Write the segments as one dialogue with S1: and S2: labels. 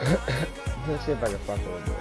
S1: Let's see if I can fuck with it.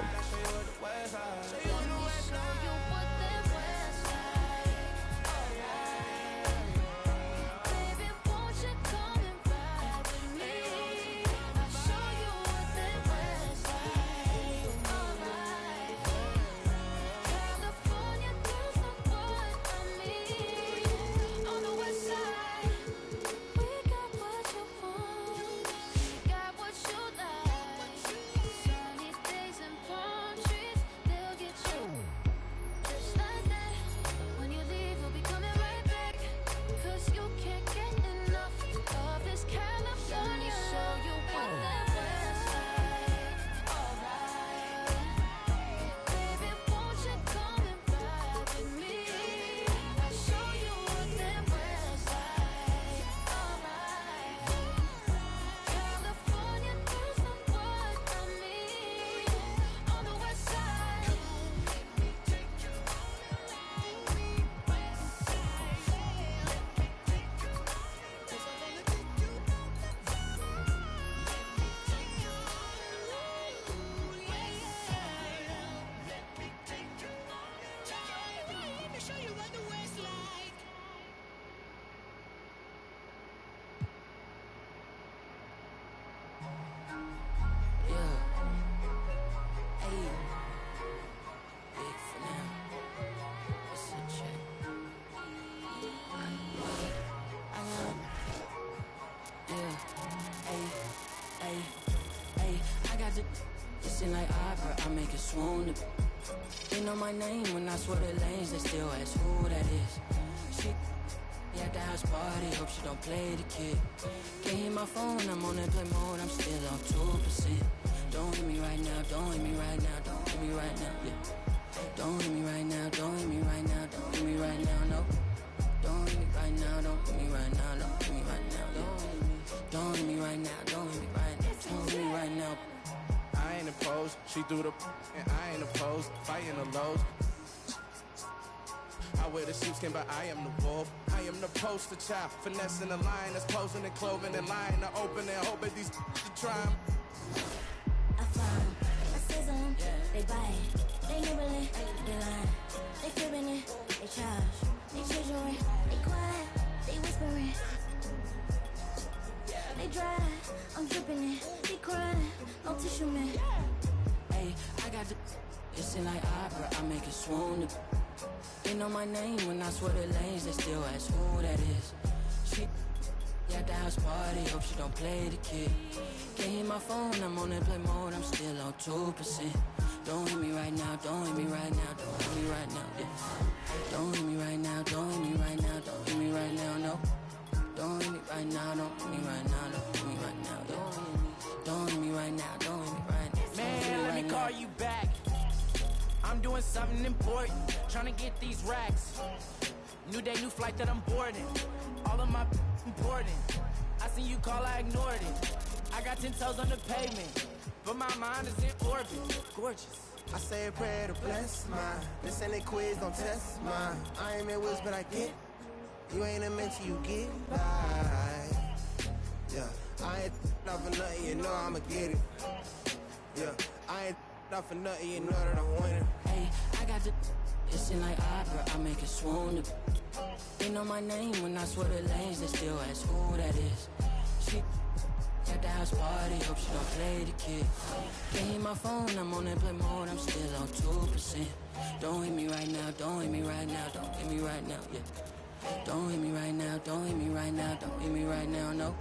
S2: Like opera, I make it swoon. They know my name when I swear the lanes, they still ask who that is. She at the house party, hope she don't play the kid. Can't hear my phone, I'm on airplane mode, I'm still on 2%. Don't hit me right now, don't hit me right now, don't hit me right now, yeah. Don't hit me right now, don't hit me right now, don't hit me right now, no. Don't hit me right now, don't hit me right now, don't hit me right now, yeah. Don't hit me right now, don't hit me right now, don't hit me right now.
S3: I ain't opposed, she threw the and I ain't opposed, fighting the lows. I wear the sheepskin, but I am the wolf. I am the poster child, finessing the line that's posing and clothing and lying to open and hoping these to try 'em.
S4: I find, I sizzle 'em, they buy it, they nibbling, they lying, they cribbing it, they charge, they treasuring, they quiet, they whispering. They dry, I'm dripping it, they crying, no tissue man.
S2: Hey, I got the listen like opera, I make it swoon. They know my name when I swear the lanes, they still ask who that is. She at the house party, hope she don't play the kid. Can't hear my phone, I'm on airplane mode, I'm still on 2%. Don't hit me right now, don't hit me right now, don't hit me right now, yeah. Don't hit me right now, don't hit me right now, don't hit me right now, no. Don't hit me right now, don't hit me right now, don't hit me right now, yeah. Don't hit me right now, don't hit me right now.
S5: Man, let me call you back. I'm doing something important, trying to get these racks. New day, new flight that I'm boarding. All of my important. I seen you call, I ignored it. I got 10 toes on the pavement, but my mind is in orbit. Gorgeous.
S3: I say a prayer to bless mine. This ain't a quiz, don't test mine. I ain't in woods, but I get. You ain't a mentor, you get by. Yeah, I ain't not for nothing, you know I'ma get it. Yeah, I ain't not for nothing, you know that I'm winning.
S2: Hey, I got the listen like opera, I make it swoon. They know my name when I swear the lanes, they still ask who that is. She at the house party, hope she don't play the kid. Can't hear my phone, I'm on airplane mode, I'm still on 2%. Don't hit me right now, don't hit me right now, don't hit me right now, yeah. Don't hit me right now, don't hit me right now, don't hit me right now, no.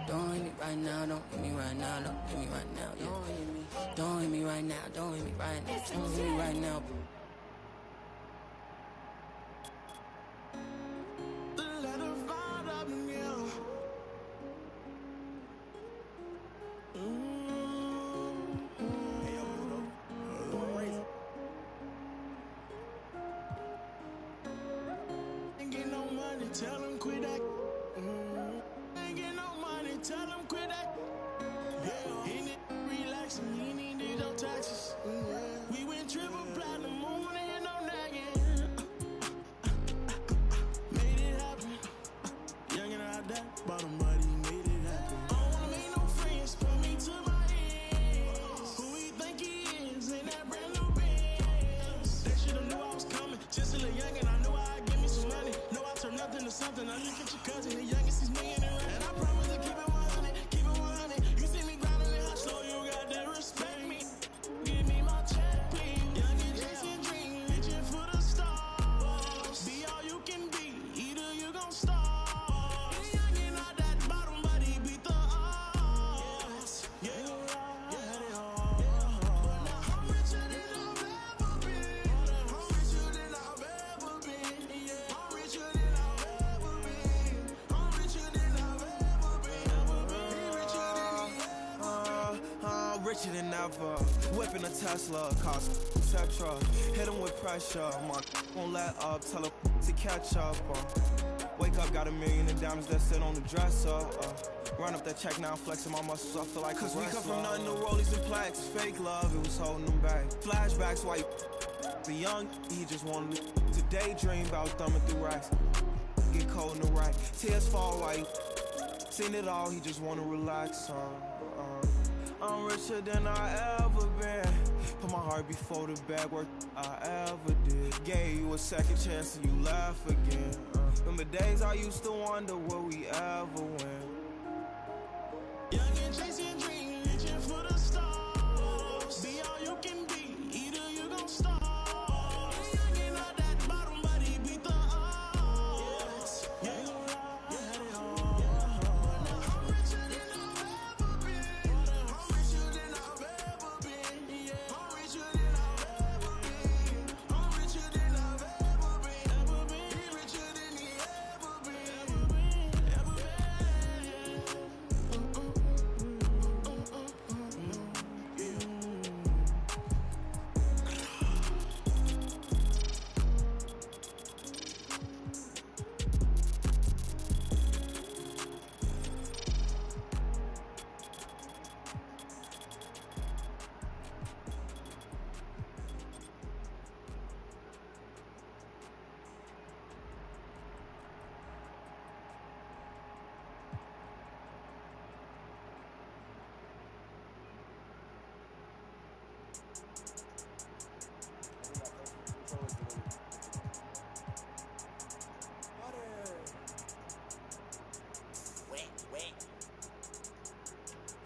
S2: Don't hit me right now, don't hit me right now, don't hit me right now, yeah. Don't hit me right now, don't hit me right now, don't hit me right now.
S6: Tell him quit that. Ain't get no money, tell him quit that. Yeah, he need relaxing, he need no taxes. We went triple platinum, moon and no nagging. Made it happen. Young and I died, bottom buddy made it happen. I don't wanna make no friends, put me to my end. then I look at your cousin, the youngest, he's million and right. And I promise to keep it 100, keep it 100. You see me grinding it hot slow, you got that respect me. Give me my check, please. Young and chasing dream, reaching for the stars. Be all you can be, either you gon' starve. Young and out that bottom, but he beat the odds. Yeah, they are. But now I'm richer than I've ever been. I'm richer than I've ever been. Yeah, I'm richer than I've ever been. I'm richer than I've ever been. He richer than he ever been.
S3: I'm richer than ever. Whipping a Tesla, cost Tetra. Hit him with pressure. My won't let up, tell him to catch up. Wake up, got $1 million in diamonds that sit on the dresser. Run up that check now, flexing my muscles, I feel like cause we come from nothing to rollies and plaques. Fake love, it was holding them back. Flashbacks, while the young, he just wanted to daydream about thumbing through racks. Get cold in the rack, tears fall while he seen it all, he just wanna relax. I'm richer than I ever been. Put my heart before the bad work I ever did. Gave you a second chance and you laugh again. Remember days I used to wonder will we ever win.
S6: Young and chasing dream, reaching for the stars. Be all you can be, either you gon' starve. Young and out that bottom, but he beat the odds. Yeah, they are. But now I'm richer than I've ever been. I'm richer than I've ever been. Yeah, I'm richer than I've ever been. I'm richer than I've ever been. He richer than he ever been. Ever been.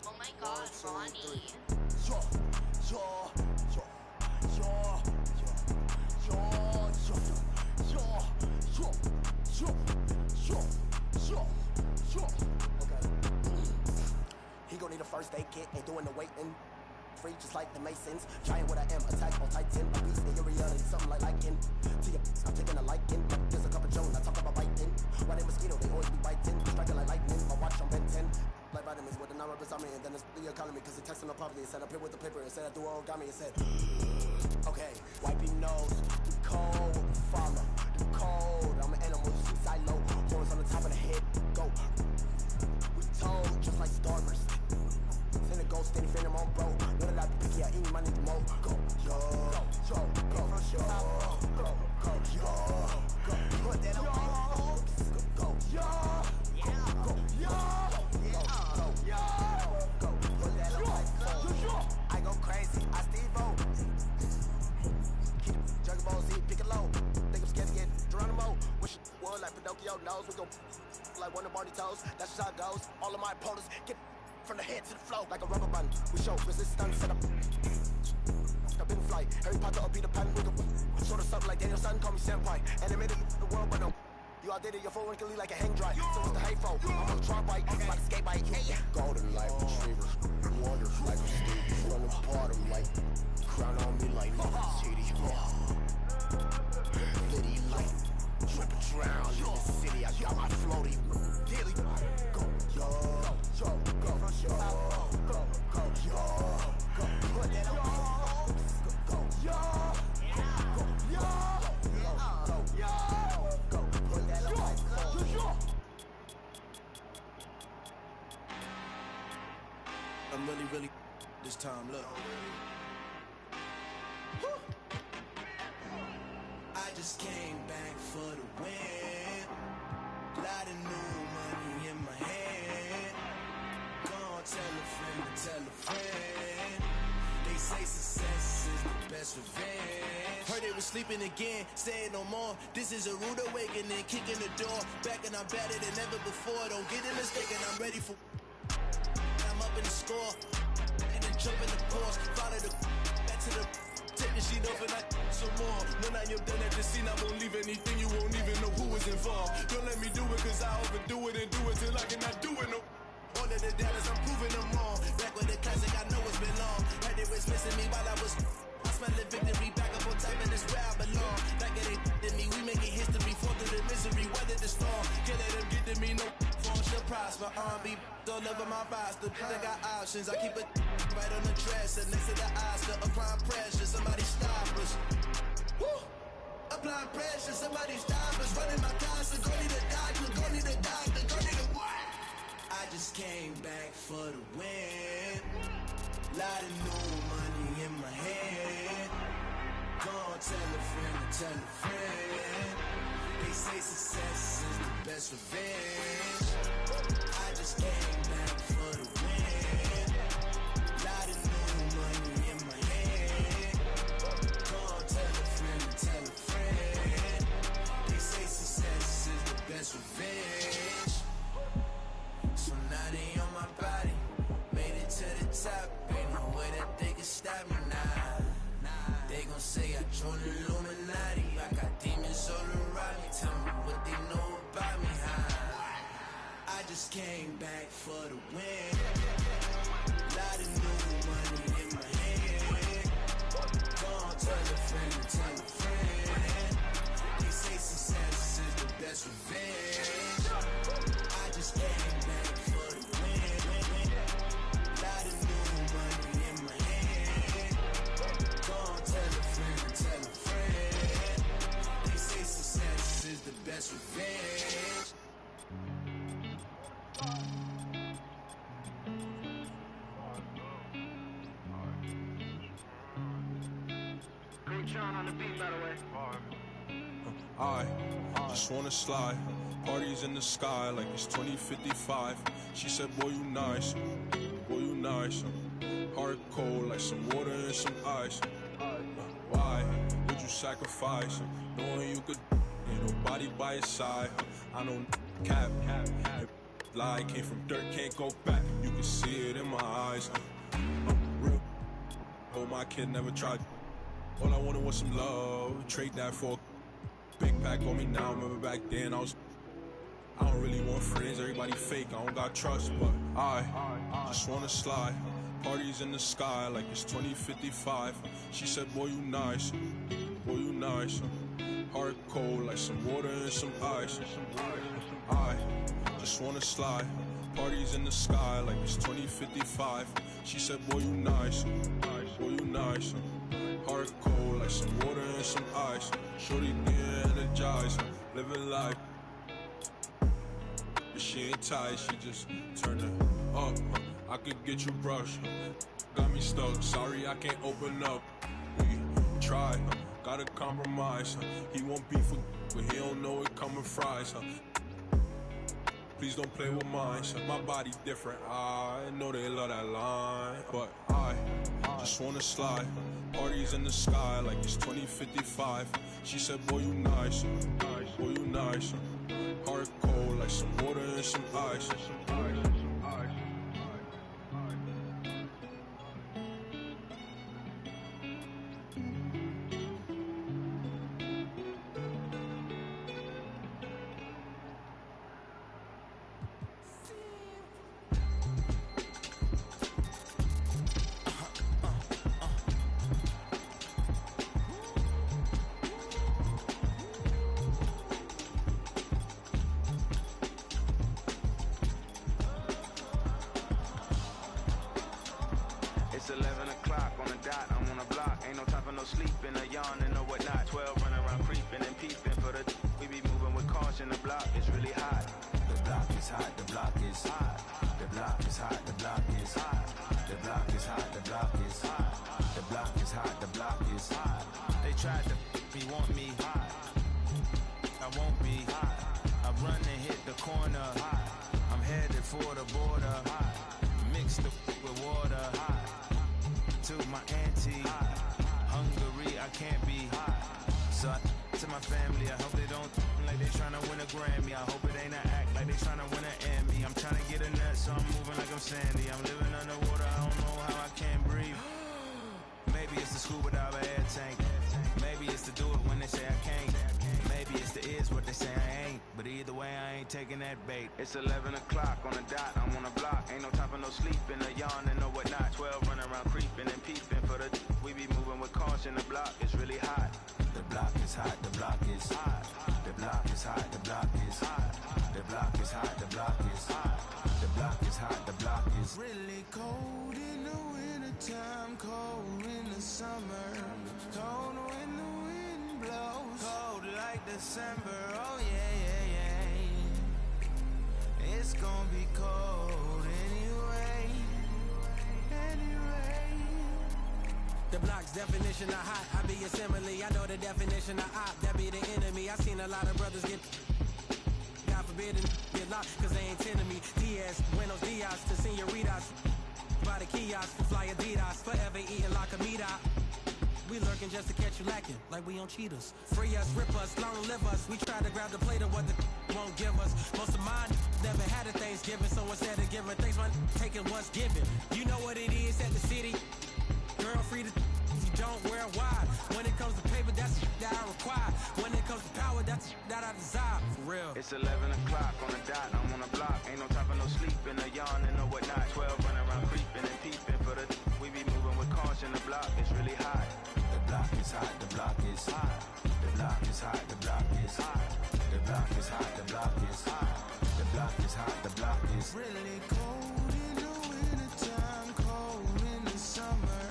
S7: Oh my god, Ronnie.
S8: He gon' need a first aid kit, ain't doing the waiting. Free just like the Masons. Giant what I am, attack on Titan. A beast in your reality, something like liking. To your I'm taking a liking. There's a couple Jones, I talk about biting. Why they mosquito, they always be biting. Striking like lightning, my watch on Ben 10. Like vitamins with the non-rubber on me, and then it's the economy, cause it texting no poverty. It said up here with the paper, it said I do origami, it said okay, wipe your nose, you cold, follow, you cold. I'm an animal, you see silo, horns on the top of the head, go. We told, just like starters. Send a ghost, steady fan, I'm on bro. None of that be picky, I eat my nigga mo. Go, yo, go, put that on my go, yo, go, put that on my I go crazy, I Steve-O. Keep Juggy Balls, pick it low. Think I'm scared to get Geronimo. Wish would like Pinocchio knows. We go like one of Barney toes. That's just how it goes. All of my opponents get from the head to the flow like a rubber band. We show resistance set up. I've been flight. Harry Potter or Peter Pan. We go sort of something like Daniel Son. Call me senpai. Animated the world, but no. You all did it, your phone can leave like a hang dry. So it's the hateful. I'm on the trunk bike, it's like a skate bike. Hey. Golden light retrievers, wonders like a Stevie from the bottom, like crown on me like City. Liddy light, tripping drown in the city. I got my floaty daily. Go, yo, put that on. Go, yo.
S6: I'm really this time, look. I just came back for the win. Lot of new money in my hand. Go on, tell a friend to tell a friend. They say success is the best
S3: best revenge. Heard they was sleeping again, say it no more. This is a rude awakening, kicking the door. Back and I'm better than ever before. Don't get it mistaken, I'm ready for. I'm up in the score. And then jump in the course. Follow the back to the. Take the sheet off and I some more. When I am done at the scene, I won't leave anything. You won't even know who was involved. Don't let me do it, cause I overdo it and do it till I cannot do it no. All of the doubters, I'm proving them wrong. Back with the classic, I know it's been long. Heard they was missing me while I was. I smell the victory, back up on top, and it's where I belong. Like it ain't to me, we making history. Fall through the misery, weather the storm. Can't let them get to me, no form should prosper. R&B all over my roster. I got options, I keep it right on the dresser. Next to the Oscar, applying pressure, somebody stop us. Woo! Applying pressure, somebody stop us. Running my constant, go need a doctor, go need a doctor, go need a what? I just came back for the win. Lot of new money in my hand. Gonna tell a friend to tell a friend. They say success is the best revenge. I just came back for the win. Lot of new money in my hand. Gonna tell a friend to tell a friend. They say success is the best revenge. So now they on my body, made it to the top. Ain't no way that they can stop me now. They gon' say I joined the Illuminati. I got demons all around me. Tell me what they know about me, huh? I just came back for the win. Lot of new money in my hand. Gonna tell a friend to tell a friend. They say success is the best revenge. I just came back for the win. Lot of new money in my hand. Gonna tell a friend to tell a friend. They say success is the best revenge.
S9: Great Sean on the beat, by the way.
S6: I just wanna slide. Parties in the sky like it's 2055. She said, boy, you nice. Boy, you nice. Heart cold like some water and some ice. Why would you sacrifice? Knowing you could, ain't nobody by your side. I know cap. Lie came from dirt, can't go back. You can see it in my eyes. Real. Oh, my kid never tried. All I wanted was some love. Trade that for a big pack on me now. Remember back then I don't really want friends. Everybody fake, I don't got trust. But I just wanna slide. Parties in the sky like it's 2055. She said, boy, you nice. Boy, you nice. Heart cold like some water and some ice. I just wanna slide. Parties in the sky like it's 2055. She said, boy, you nice. Boy, you nice. Heart cold like some water and some ice. Shorty get energized, living life. But she ain't tight, she just turned it up. I could get you brushed. Got me stuck, sorry I can't open up. We try, gotta compromise. He won't beef with, but he don't know it coming fries. Please don't play with mine. My body different, I know they love that line. But I just wanna slide. Parties in the sky like it's 2055. She said, boy, you nice. Boy, you nice. Heart cold like some water and some ice.
S9: It's 11 o'clock on the dot, I'm on the block. Ain't no time for no sleeping, or yawning, or whatnot. 12 running around creeping and peeping for the we be moving with caution. The block is really hot.
S10: The block is hot, the block is hot. The block is hot, the block is hot. The block is hot, the block is hot. The block is hot, the block is hot.
S9: They tried to me, want me hot. I won't be hot. I run and hit the corner hot. I'm headed for the border hot. Mix the with water hot. To my auntie hot. Hung
S10: dungaree, I can't be. So to my family, I hope they don't like they tryna win a Grammy. I hope it ain't an act like they tryna win an Emmy. I'm tryna get a nut, so I'm moving like I'm Sandy. I'm living underwater, I don't know how I can't breathe. Maybe it's the scuba diver air tank. Maybe it's to do it when they say I can't. Maybe it's the is what they say I ain't. But either way, I ain't taking that bait.
S9: It's 11 o'clock on the dot, I'm on the block. Ain't no time for no sleeping, a yawn and no whatnot. 12 running around creeping and peeping for the we be moving with caution. The block is really hot.
S10: The block is hot, the block is hot. The block is hot, the block is hot. The block is hot, the block is hot. The block is hot, the block is
S6: Really cold in the wintertime, cold in the summer, cold when the wind blows, cold like December, oh yeah, yeah, yeah. It's gonna be cold anyway, anyway.
S5: The block's definition of hot, I be a simile. I know the definition of op, that be the enemy. I seen a lot of brothers get, God forbid, and get locked, cause they ain't tending me. Diaz, buenos dias to senoritas. By the kiosk, fly Adidas, forever eating la comida. We lurking just to catch you lacking, like we on Cheetos. Free us, rip us, long live us. We try to grab the plate of what the won't give us. Most of mine never had a Thanksgiving, so instead of giving thanks, man, taking what's given. You know what it is at the city. Girl free to you don't wear wide. When it comes to paper, that's that I require. When it comes to power, that's that I desire. For real.
S9: It's 11 o'clock on the dot, I'm on the block. Ain't no time for no sleeping, a yawn and no whatnot. 12 running around creeping and peeping for the we be moving with caution. The block is really hot.
S10: The block is hot, the block is hot. The block is hot, the block is hot. The block is hot, the block is hot. The block is hot, the block is
S6: Really cold in the wintertime, cold in the summer,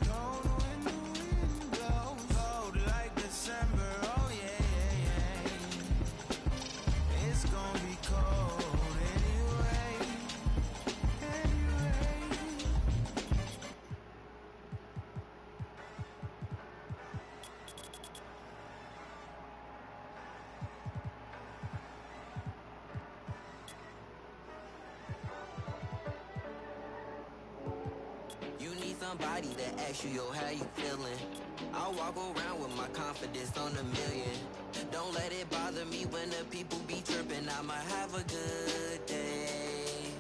S6: cold when the wind blows, cold like December, oh yeah, yeah, yeah. It's gonna be cold anyway, anyway.
S2: You need somebody that asks you, yo, how you feeling? I walk around with my confidence on a million. Don't let it bother me when the people be tripping. I'ma have a good day.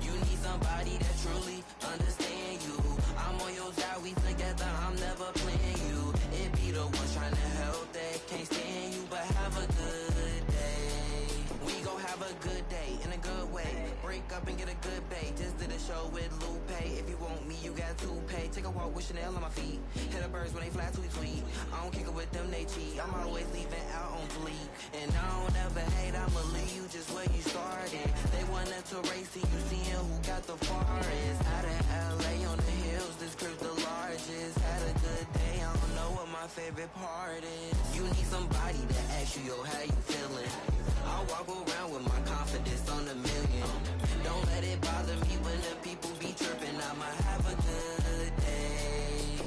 S2: You need somebody that truly understand you. I'm on your side, we together, I'm never playing you. It be the ones trying to help that can't stand you, but have a good day. We gon' have a good day in a good way. Break up and get a good pay. Just did a show with Lupe. If you want me, you got to pay. Take a walk with Chanel on my feet. Hit the birds when they fly, tweet, tweet. I don't kick it with them, they cheat. I'm always leaving out on fleek. And I don't ever hate, I'ma leave you just where you started. They wanted to race to you, seeing who got the farthest. Out of LA on the hills, this crib's the largest. Had a good day, I don't know what my favorite part is. You need somebody to ask you, yo, how you feeling? I walk around with my confidence on a million. Don't let it bother me when the people be tripping. I'ma have a good day.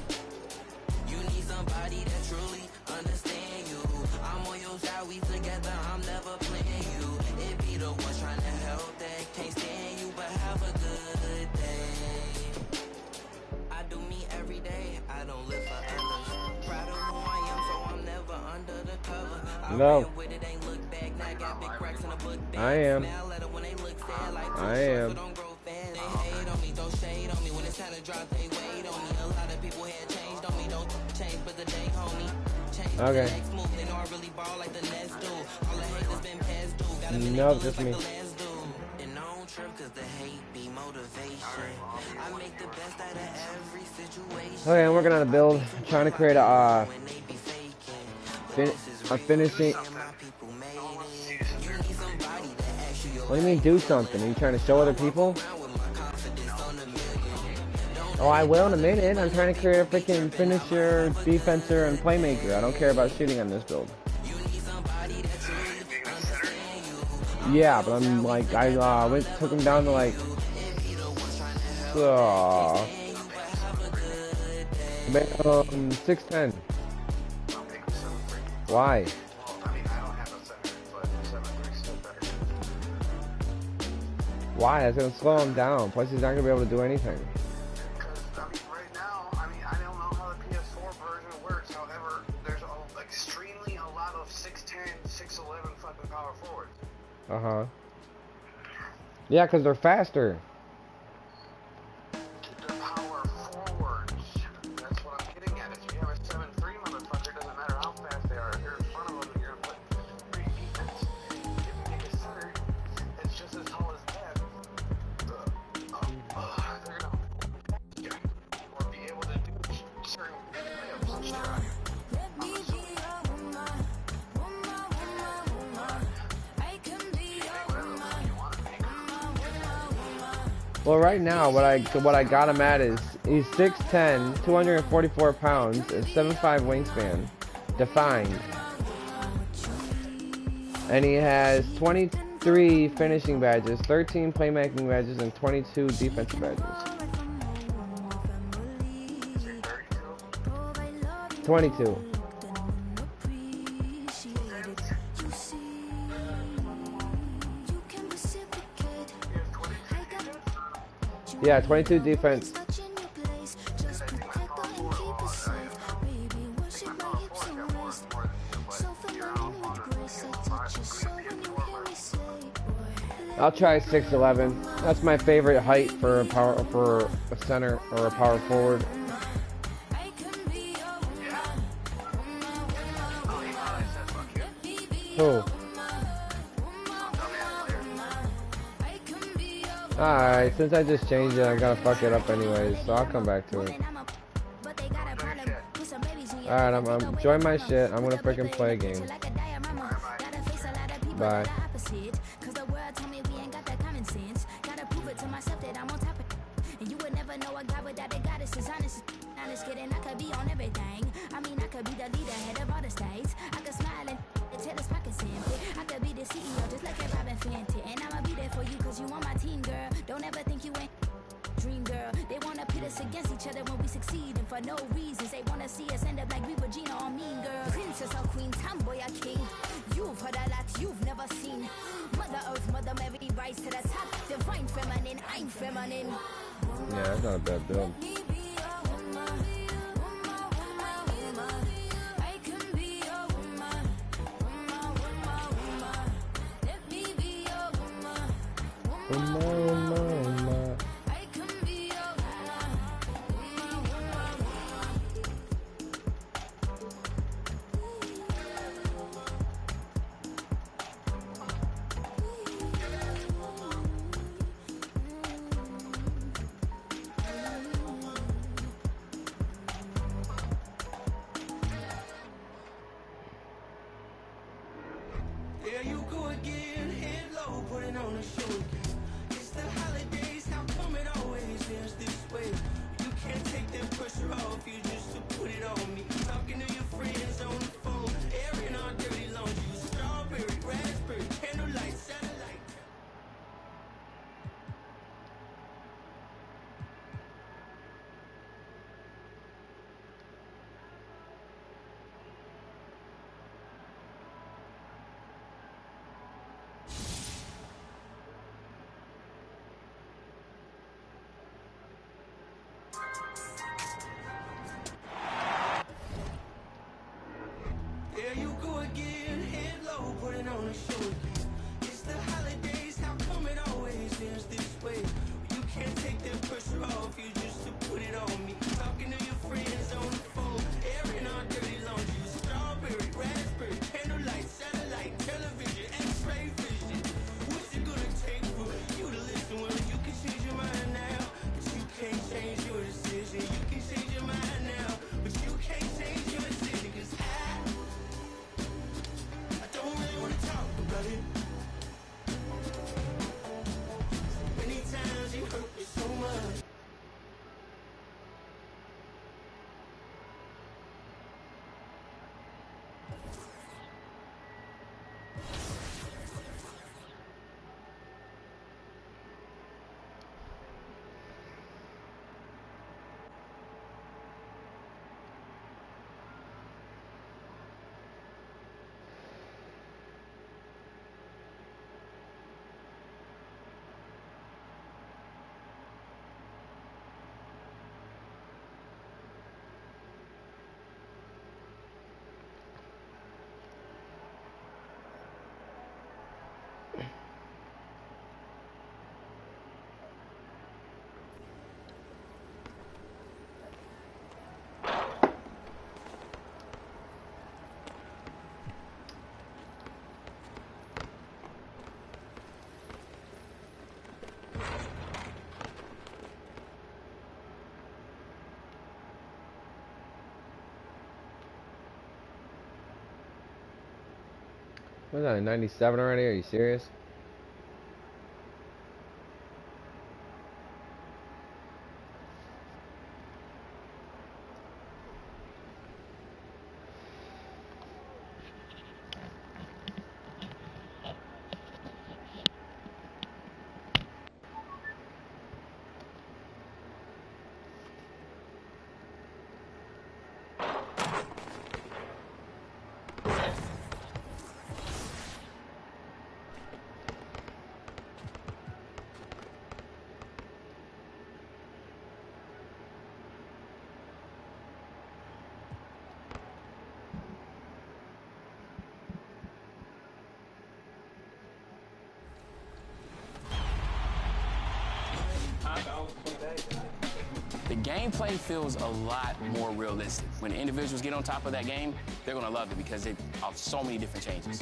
S2: You need somebody that truly understand you. I'm on your side, we together, I'm never playing you. It be the ones trying to help that can't stand you, but have a good day. I do me every day, I don't live for others. Proud of who I am, so I'm never under the cover. I
S1: No.
S2: ran with it, ain't look back, now got big cracks in the book bag.
S1: I am.
S2: Smile at 'em when they look sad, like
S1: I am.
S2: so don't grow fast. They hate on me, throw shade on me. When it's time to drop, they wait on me. A lot of people had changed on me, don't change, but the day, homie. Change
S1: Okay.
S2: the next move, they know I really ball like the next dude. All the haters been past due, got 'em in
S1: Nope,
S2: they
S1: just
S2: like
S1: me.
S2: the last dude. And I don't trip 'cause the hate be motivation. I make the best out of every situation.
S1: Okay, I'm working on a build. Trying to create a
S2: When they be faking,
S1: I'm finishing.
S2: my people made it. You need somebody that asks you, yo,
S1: What do you mean do something? Are you trying to show other people? Oh, I will in a minute. I'm trying to create a freaking finisher, defenser, and playmaker. I don't care about shooting on this build. Yeah, but I'm like, I took him down to like, 610. Why? Why? That's gonna slow him down. Plus, he's not gonna be able to do anything.
S11: Because, right now, I don't know how the PS4
S1: Uh-huh. Yeah, because they're faster.
S11: The power forwards. That's what I'm getting at. If you have a 7-3 motherfucker, doesn't matter how fast they are. If you're in front of them, you're gonna put great defense. If you make a center that's just as tall as that, they're gonna or be able to do certain layups.
S1: Well, right now, what I got him at is he's 6'10", 244 pounds, and 7'5" wingspan, defined. And he has 23 finishing badges, 13 playmaking badges, and 22 defensive badges. 22. Yeah, 22 defense. I'll try 6'11". That's my favorite height for a center or a power forward. Who? Alright, since I just changed it, I'm gonna fuck it up anyways, so I'll come back to it. Alright, I'm enjoying my shit. I'm gonna freaking play a game. Bye.
S4: Against each other when we succeed, and for no reasons they wanna see us end up like we were Gina or Mean Girl. Princess or queen, tomboy or king, you've heard a lot you've never seen. Mother Earth, Mother Mary, rise to the top. Divine feminine, I'm feminine.
S1: Yeah, that's not a bad build.
S5: There you go again, head low, putting on a show again. It's the holidays, how come it always ends this way? You can't take that pressure off you just to put it on me. Talking to your friends on the phone, airing our dirty laundry. Strawberry, raspberry, candlelight, satellite. There you go again, head low, putting on a show again. It's the holidays, how come it always ends this way? You can't take that pressure off you just to put it on me. Talking to your friends on the phone, airing our dirty laundry. Strawberry, raspberry, candlelight, satellite, television, x-ray vision. What's it gonna take for you to listen? Well, you can change your mind now, but you can't change your decision. You can change your mind now, but you can't change your decision. Cause I don't really wanna talk about it.
S1: What is that, a 97 already? Are you serious?
S5: The gameplay feels a lot more realistic. When individuals get on top of that game, they're gonna love it because of so many different changes.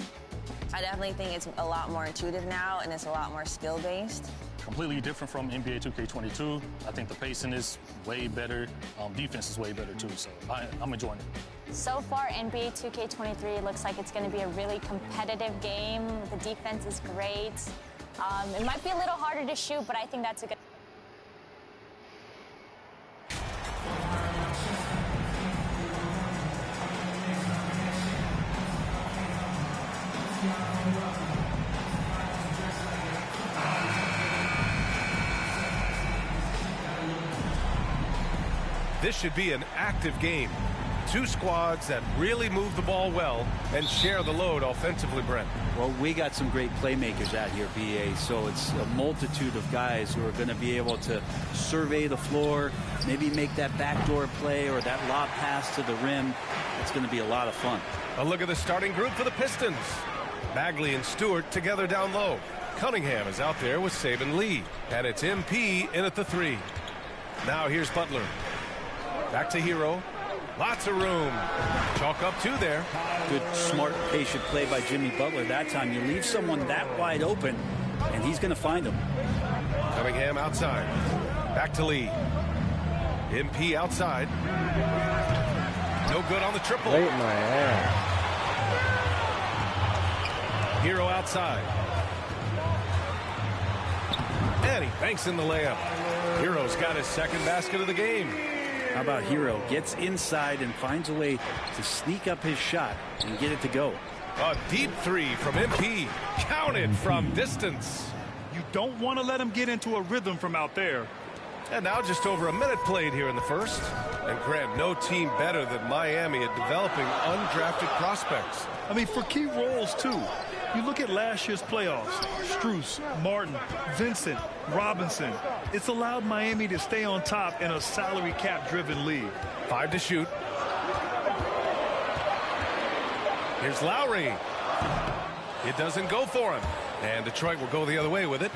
S12: I definitely think it's a lot more intuitive now, and it's a lot more skill-based.
S13: Completely different from NBA 2K22. I think the pacing is way better. Defense is way better too, so I'm enjoying it.
S14: So far, NBA 2K23 looks like it's going to be a really competitive game. The defense is great. It might be a little harder to shoot, but I think that's a good...
S15: This should be an active game. Two squads that really move the ball well and share the load offensively, Brent.
S16: Well, we got some great playmakers out here, BA, so it's a multitude of guys who are going to be able to survey the floor, maybe make that backdoor play or that lob pass to the rim. It's going to be a lot of fun.
S15: A look at the starting group for the Pistons. Bagley and Stewart together down low. Cunningham is out there with Saban Lee, and it's MP in at the 3. Now here's Butler. Back to Hero. Lots of room. Chalk up 2 there.
S16: Good, smart, patient play by Jimmy Butler that time. You leave someone that wide open, and he's going to find him.
S15: Cunningham outside. Back to Lee. MP outside. No good on the triple.
S1: Late in my ass.
S15: Hero outside. And he banks in the layup. Hero's got his second basket of the game.
S16: How about Hero gets inside and finds a way to sneak up his shot and get it to go.
S15: A deep 3 from MP. Counted from distance.
S6: You don't want to let him get into a rhythm from out there.
S15: And now just over a minute played here in the first. And Grant, no team better than Miami at developing undrafted prospects.
S6: I mean, for key roles, too. You look at last year's playoffs, Strus, Martin, Vincent, Robinson. It's allowed Miami to stay on top in a salary cap-driven league.
S15: 5 to shoot. Here's Lowry. It doesn't go for him. And Detroit will go the other way with it.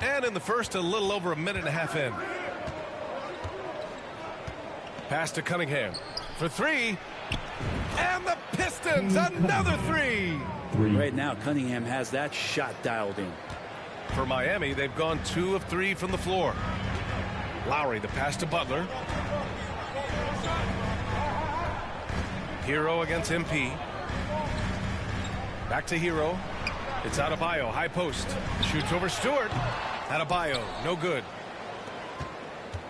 S15: And in the first, a little over a minute and a half in. Pass to Cunningham for 3. And the Pistons, another 3.
S16: Right now, Cunningham has that shot dialed in.
S15: For Miami, they've gone 2 of 3 from the floor. Lowry, the pass to Butler. Hero against MP. Back to Hero. It's Adebayo, high post. Shoots over Stewart. Adebayo, no good.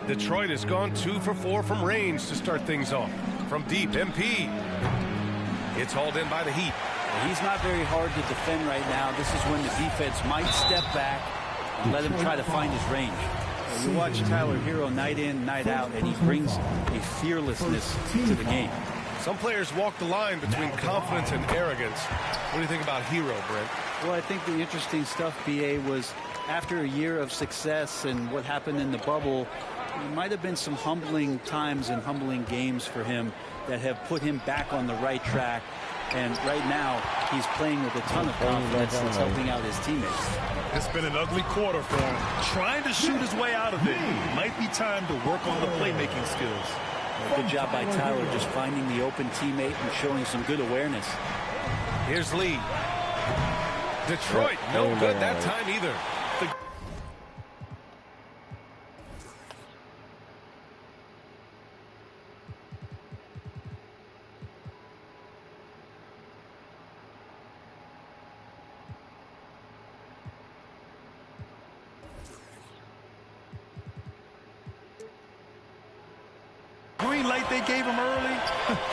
S15: Detroit has gone 2 for 4 from range to start things off. From deep, MP. It's hauled in by the Heat.
S16: He's not very hard to defend right now. This is when the defense might step back and let him try to find his range. You watch Tyler Hero night in, night out, and he brings a fearlessness to the game.
S15: Some players walk the line between confidence and arrogance. What do you think about Hero, Brent?
S16: Well, I think the interesting stuff, BA, was after a year of success and what happened in the bubble, there might have been some humbling times and humbling games for him that have put him back on the right track. And right now, he's playing with a ton of confidence that's helping out his teammates.
S6: It's been an ugly quarter for him. Trying to shoot his way out of it. Might be time to work on the playmaking skills.
S16: Good job by Tyler just finding the open teammate and showing some good awareness.
S15: Here's Lee. Detroit, no good that time either.
S17: Green light they gave him early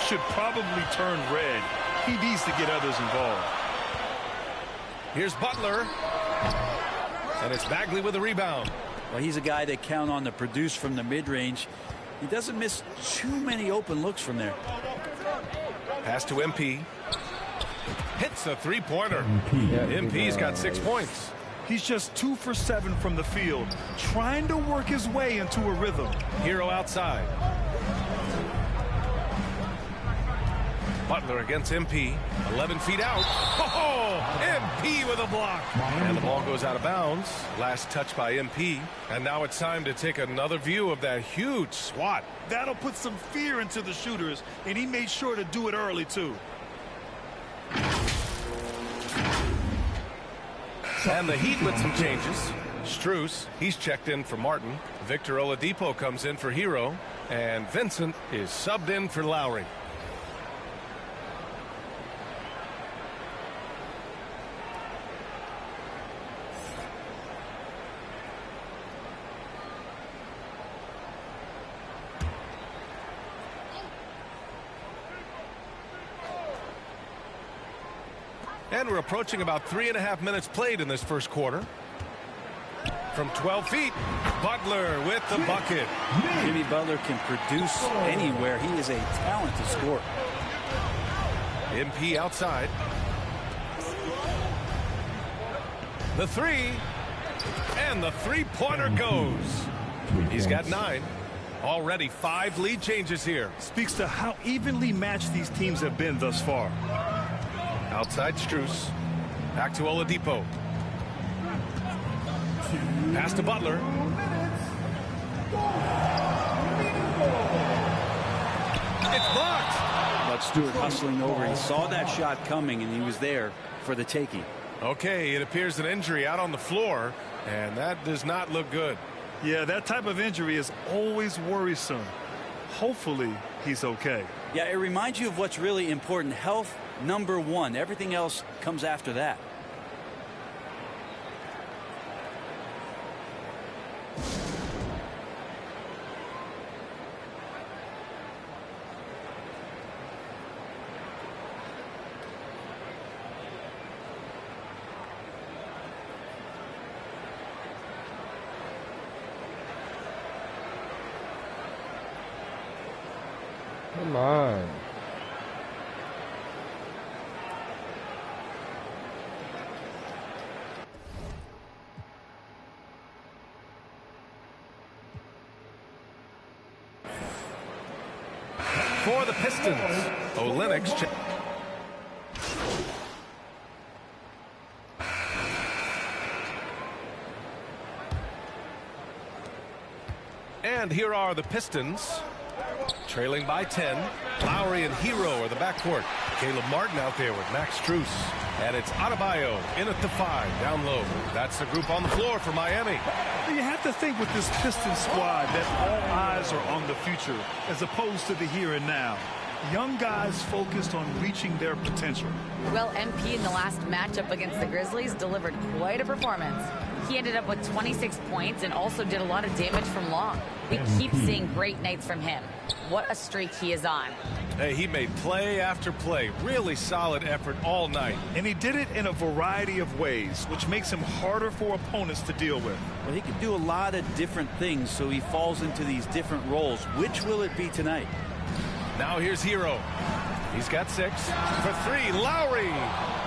S17: should probably turn red. He needs to get others involved.
S15: Here's Butler. And it's Bagley with the rebound.
S16: Well, he's a guy they count on to produce from the mid-range. He doesn't miss too many open looks from there.
S15: Pass to MP. Hits a three-pointer. MP's got 6 points.
S17: He's just 2 for 7 from the field, trying to work his way into a rhythm.
S15: Hero outside. Butler against MP. 11 feet out. Oh, MP with a block. And the ball goes out of bounds. Last touch by MP. And now it's time to take another view of that huge swat.
S17: That'll put some fear into the shooters, and he made sure to do it early, too.
S15: And the Heat with some changes. Strus, he's checked in for Martin. Victor Oladipo comes in for Hero. And Vincent is subbed in for Lowry. And we're approaching about 3.5 minutes played in this first quarter. From 12 feet, Butler with the bucket.
S16: Jimmy Butler can produce anywhere. He is a talented scorer.
S15: MP outside. The three. And the three-pointer goes. He's got 9. Already 5 lead changes here.
S17: Speaks to how evenly matched these teams have been thus far.
S15: Outside Strus. Back to Oladipo. Pass to Butler. It's blocked.
S16: But Stewart hustling over. He saw that shot coming, and he was there for the taking.
S15: Okay, it appears an injury out on the floor, and that does not look good.
S17: Yeah, that type of injury is always worrisome. Hopefully, he's okay.
S16: Yeah, it reminds you of what's really important. Health, number 1. Everything else comes after that.
S1: Come on.
S15: For the Pistons, Olynyk. And here are the Pistons. Trailing by 10. Lowry and Hero are the backcourt. Caleb Martin out there with Max Strus. And it's Adebayo in at the 5, down low. That's the group on the floor for Miami.
S17: You have to think with this Pistons squad that all eyes are on the future as opposed to the here and now. Young guys focused on reaching their potential.
S18: Well, MP in the last matchup against the Grizzlies delivered quite a performance. He ended up with 26 points and also did a lot of damage from long. We keep seeing great nights from him. What a streak he is on.
S15: Hey, he made play after play. Really solid effort all night.
S17: And he did it in a variety of ways, which makes him harder for opponents to deal with.
S16: Well, he can do a lot of different things, so he falls into these different roles. Which will it be tonight?
S15: Now here's Hero. He's got 6. For 3, Lowry.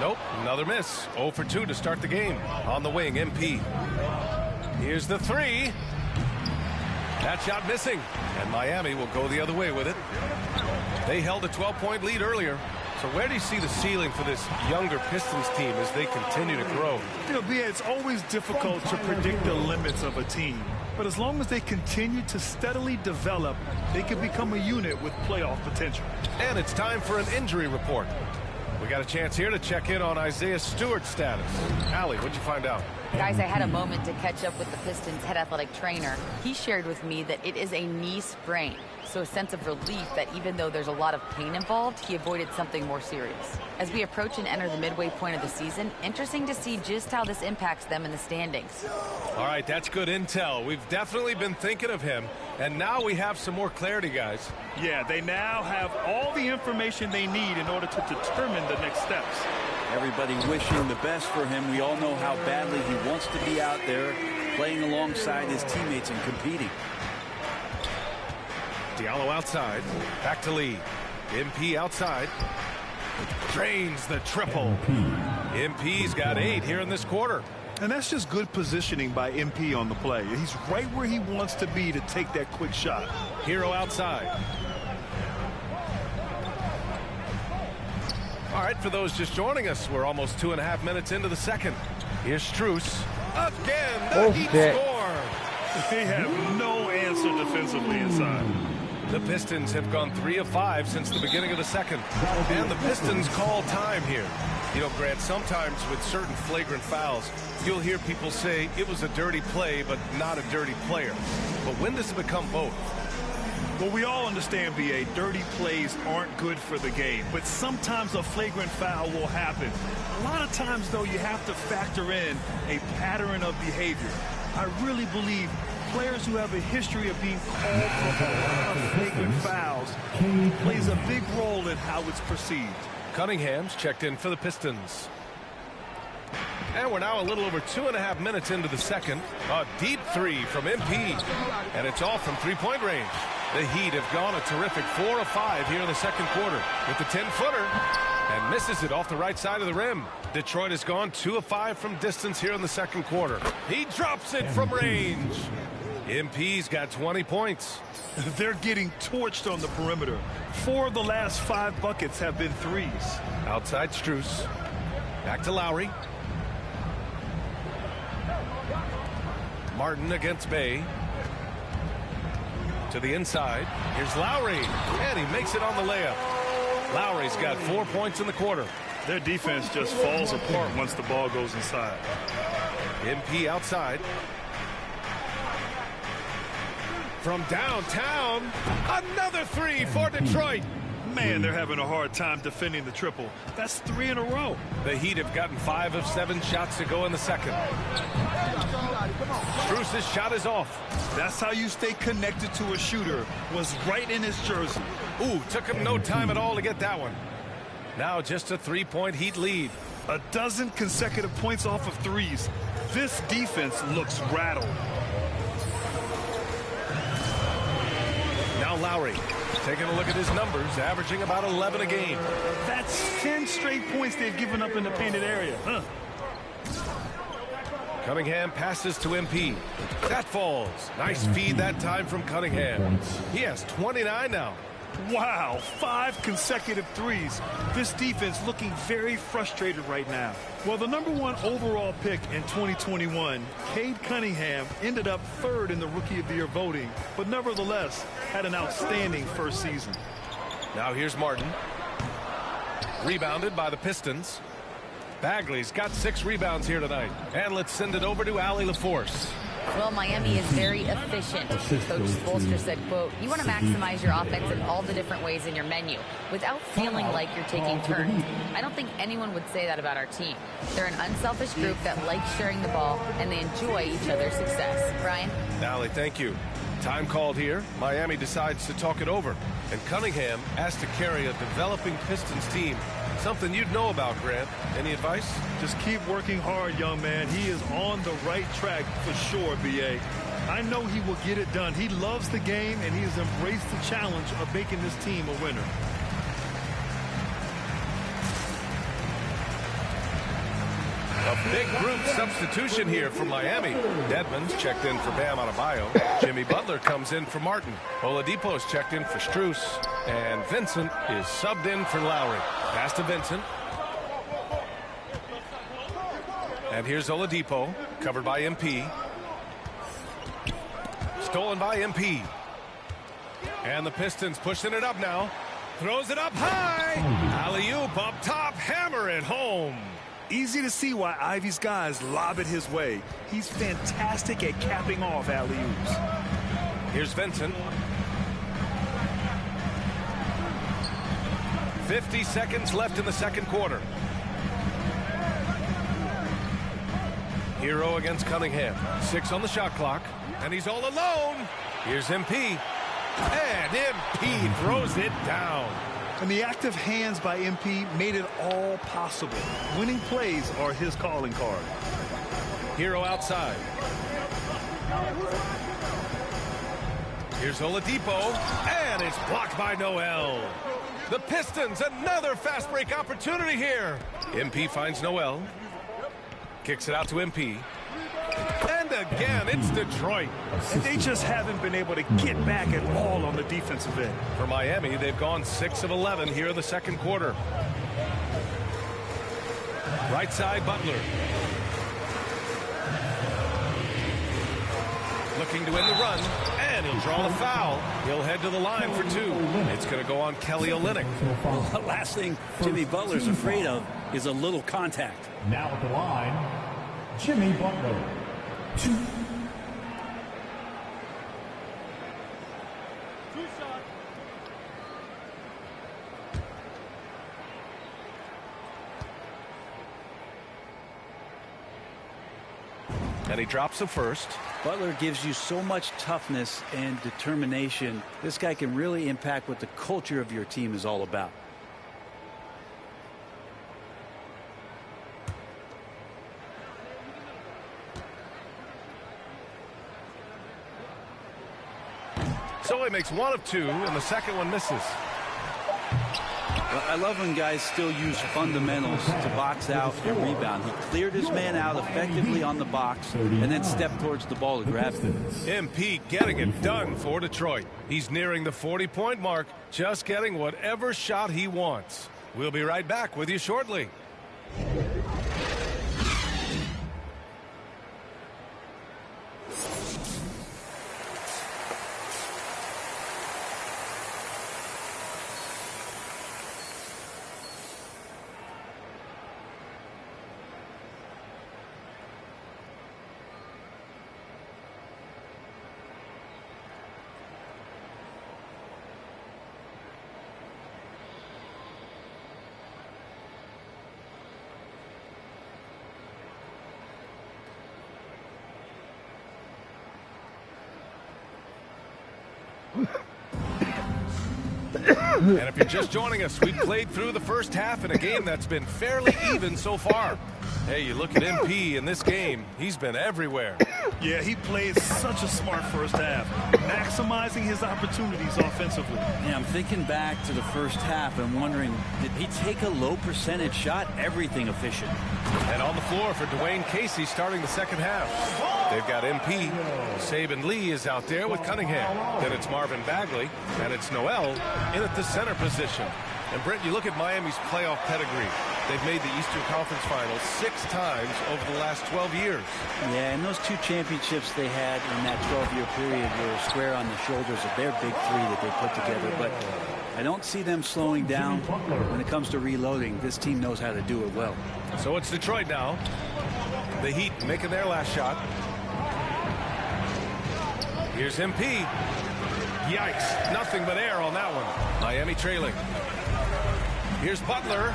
S15: Nope, another miss. 0 for 2 to start the game. On the wing, MP. Here's the 3. That shot missing. And Miami will go the other way with it. They held a 12-point lead earlier. So where do you see the ceiling for this younger Pistons team as they continue to grow?
S17: You know, BA, it's always difficult to predict the limits of a team. But as long as they continue to steadily develop, they can become a unit with playoff potential.
S15: And it's time for an injury report. We got a chance here to check in on Isaiah Stewart's status. Allie, what'd you find out?
S18: Guys, I had a moment to catch up with the Pistons head athletic trainer. He shared with me that it is a knee sprain, so a sense of relief that even though there's a lot of pain involved, he avoided something more serious. As we approach and enter the midway point of the season, interesting to see just how this impacts them in the standings.
S15: All right, that's good intel. We've definitely been thinking of him, and now we have some more clarity, guys.
S17: Yeah, they now have all the information they need in order to determine the next steps.
S16: Everybody wishing the best for him. We all know how badly he wants to be out there playing alongside his teammates and competing.
S15: Diallo outside. Back to Lee. MP outside. Drains the triple. MP's got 8 here in this quarter.
S17: And that's just good positioning by MP on the play. He's right where he wants to be to take that quick shot.
S15: Hero outside. All right, for those just joining us, we're almost 2.5 minutes into the second. Here's Strus. Again, the Heat score.
S17: They have no answer defensively inside.
S15: The Pistons have gone 3 of 5 since the beginning of the second. And the Pistons call time here. You know, Grant, sometimes with certain flagrant fouls, you'll hear people say it was a dirty play, but not a dirty player. But when does it become both?
S17: Well, we all understand, B.A., dirty plays aren't good for the game, but sometimes a flagrant foul will happen. A lot of times, though, you have to factor in a pattern of behavior. I really believe players who have a history of being called for a lot of flagrant fouls plays a big role in how it's perceived.
S15: Cunningham's checked in for the Pistons. And we're now a little over 2.5 minutes into the second. A deep 3 from MP. And it's all from three-point range. The Heat have gone a terrific 4 of 5 here in the second quarter with the 10-footer. And misses it off the right side of the rim. Detroit has gone 2 of 5 from distance here in the second quarter. He drops it from range. MP's got 20 points.
S17: They're getting torched on the perimeter. 4 of the last 5 buckets have been threes.
S15: Outside Strus. Back to Lowry. Martin against Bay. To the inside. Here's Lowry. And he makes it on the layup. Lowry's got 4 points in the quarter.
S17: Their defense just falls apart once the ball goes inside.
S15: MP outside. From downtown, another 3 for Detroit.
S17: Man, they're having a hard time defending the triple. That's 3 in a row.
S15: The Heat have gotten 5 of 7 shots to go in the second. Strus's shot is off.
S17: That's how you stay connected to a shooter. Was right in his jersey.
S15: Ooh, took him no time at all to get that one. Now just a 3-point Heat lead.
S17: A dozen consecutive points off of threes. This defense looks rattled.
S15: Now Lowry, taking a look at his numbers, averaging about 11 a game.
S17: That's 10 straight points they've given up in the painted area. Huh.
S15: Cunningham passes to MP. That falls. Nice feed that time from Cunningham. He has 29 now.
S17: Wow, 5 consecutive threes. This defense looking very frustrated right now. Well, the #1 overall pick in 2021, Cade Cunningham, ended up 3rd in the Rookie of the Year voting, but nevertheless had an outstanding first season.
S15: Now here's Martin. Rebounded by the Pistons. Bagley's got 6 rebounds here tonight. And let's send it over to Allie LaForce.
S18: Well, Miami is very efficient. Coach Spoelstra said, quote, you want to maximize your offense in all the different ways in your menu without feeling like you're taking turns. I don't think anyone would say that about our team. They're an unselfish group that likes sharing the ball, and they enjoy each other's success. Brian?
S15: Allie, thank you. Time called here. Miami decides to talk it over. And Cunningham asked to carry a developing Pistons team. Something you'd know about, Grant. Any advice?
S17: Just keep working hard, young man. He is on the right track for sure, B.A. I know he will get it done. He loves the game, and he has embraced the challenge of making this team a winner.
S15: A big group substitution here for Miami. Dedmon's checked in for Bam Adebayo. Jimmy Butler comes in for Martin. Oladipo's checked in for Strus. And Vincent is subbed in for Lowry. Pass to Vincent. And here's Oladipo, covered by MP. Stolen by MP. And the Pistons pushing it up now. Throws it up high. Alley-oop up top. Hammer it home.
S17: Easy to see why Ivy's guys lob it his way. He's fantastic at capping off alley-oops.
S15: Here's Vincent. 50 seconds left in the second quarter. Hero against Cunningham. 6 on the shot clock. And he's all alone. Here's MP. And MP throws it down.
S17: And the active hands by MP made it all possible. Winning plays are his calling card.
S15: Hero outside. Here's Oladipo. And it's blocked by Noel. The Pistons, another fast break opportunity here. MP finds Noel. Kicks it out to MP. And again, it's Detroit.
S17: And they just haven't been able to get back at all on the defensive end.
S15: For Miami, they've gone 6 of 11 here in the second quarter. Right side, Butler. Looking to win the run, and he'll draw the foul. He'll head to the line for 2. It's going to go on Kelly Olynyk.
S16: Well, the last thing Jimmy Butler's afraid of is a little contact.
S19: Now at the line, Jimmy Butler. 2.
S15: And he drops the first.
S16: Butler gives you so much toughness and determination. This guy can really impact what the culture of your team is all about.
S15: So he makes 1 of 2, and the second one misses.
S16: Well, I love when guys still use fundamentals to box out and rebound. He cleared his man out effectively on the box and then stepped towards the ball to grab it.
S15: MP getting it done for Detroit. He's nearing the 40-point mark, just getting whatever shot he wants. We'll be right back with you shortly. And if you're just joining us, we've played through the first half in a game that's been fairly even so far. Hey, you look at MP in this game, he's been everywhere.
S17: Yeah, he played such a smart first half, maximizing his opportunities offensively.
S16: Yeah, I'm thinking back to the first half and wondering, did he take a low percentage shot? Everything efficient.
S15: And on the floor for Dwayne Casey starting the second half. They've got MP. Saban Lee is out there with Cunningham. Then it's Marvin Bagley, and it's Noel in at the center position. And Brent, you look at Miami's playoff pedigree. They've made the Eastern Conference Finals 6 times over the last 12 years.
S16: Yeah, and those 2 championships they had in that 12-year period were square on the shoulders of their big 3 that they put together. But I don't see them slowing down when it comes to reloading. This team knows how to do it well.
S15: So it's Detroit now. The Heat making their last shot. Here's MP. Yikes, nothing but air on that one. Miami trailing. Here's Butler.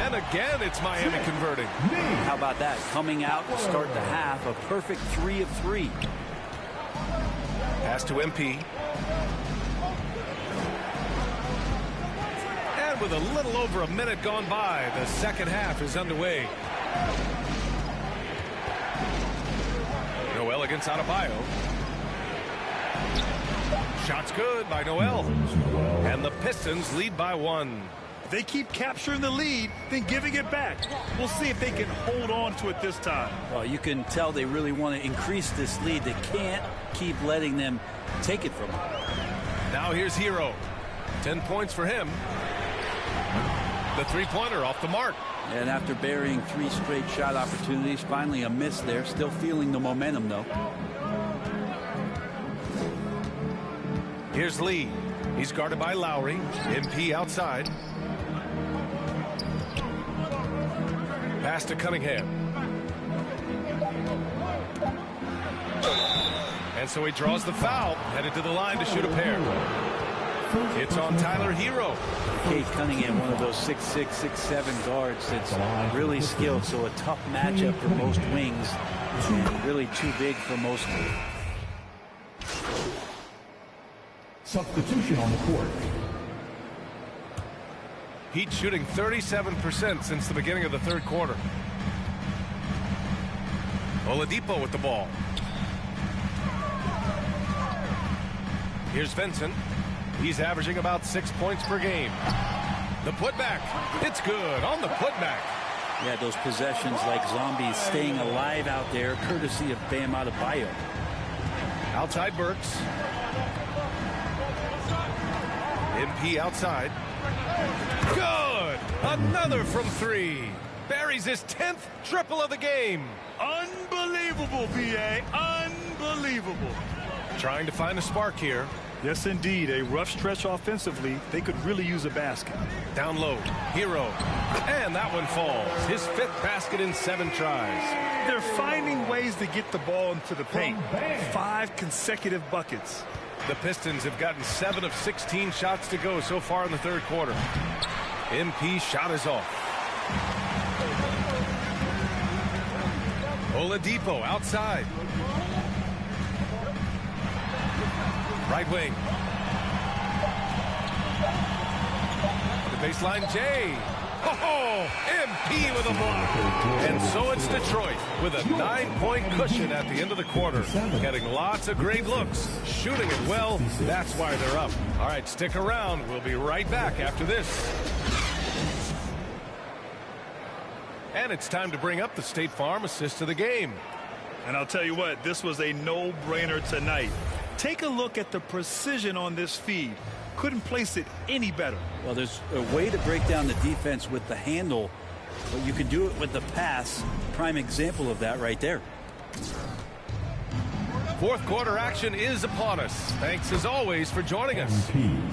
S15: And again, it's Miami converting.
S16: How about that? Coming out to start the half, a perfect 3 of 3.
S15: Pass to MP. And with a little over a minute gone by, the second half is underway. Noel against Adebayo. Shot's good by Noel. And the Pistons lead by 1.
S17: They keep capturing the lead, then giving it back. We'll see if they can hold on to it this time.
S16: Well, you can tell they really want to increase this lead. They can't keep letting them take it from them.
S15: Now here's Hero. 10 points for him. The three-pointer off the mark.
S16: And after burying 3 straight shot opportunities, finally a miss there. Still feeling the momentum, though.
S15: Here's Lee. He's guarded by Lowry. MP outside. Pass to Cunningham. And so he draws the foul, headed to the line to shoot a pair. It's on Tyler Hero.
S16: Kate Cunningham, one of those 6'6", 6'7" guards that's really skilled, so a tough matchup for most wings. And really too big for most.
S19: Substitution on the court.
S15: Heat shooting 37% since the beginning of the third quarter. Oladipo with the ball. Here's Vincent. He's averaging about 6 points per game. The putback. It's good on the putback.
S16: Yeah, those possessions like zombies staying alive out there, courtesy of Bam Adebayo.
S15: Outside Burks. MP outside. Good! Another from three. Buries his 10th triple of the game.
S17: Unbelievable, VA. Unbelievable.
S15: Trying to find a spark here.
S17: Yes, indeed. A rough stretch offensively. They could really use a basket.
S15: Down low. Hero. And that one falls. His 5th basket in 7 tries.
S17: They're finding ways to get the ball into the paint. 5 consecutive buckets.
S15: The Pistons have gotten 7 of 16 shots to go so far in the third quarter. MP shot is off. Oladipo outside. Right wing. The baseline, Jay. Oh, MP with a block. And so it's Detroit with a 9-point cushion at the end of the quarter. Getting lots of great looks. Shooting it well. That's why they're up. All right, stick around. We'll be right back after this. And it's time to bring up the State Farm assist of the game.
S17: And I'll tell you what, this was a no-brainer tonight. Take a look at the precision on this feed. Couldn't place it any better.
S16: Well, there's a way to break down the defense with the handle, but you can do it with the pass. Prime example of that right there.
S15: Fourth quarter action is upon us. Thanks as always for joining us.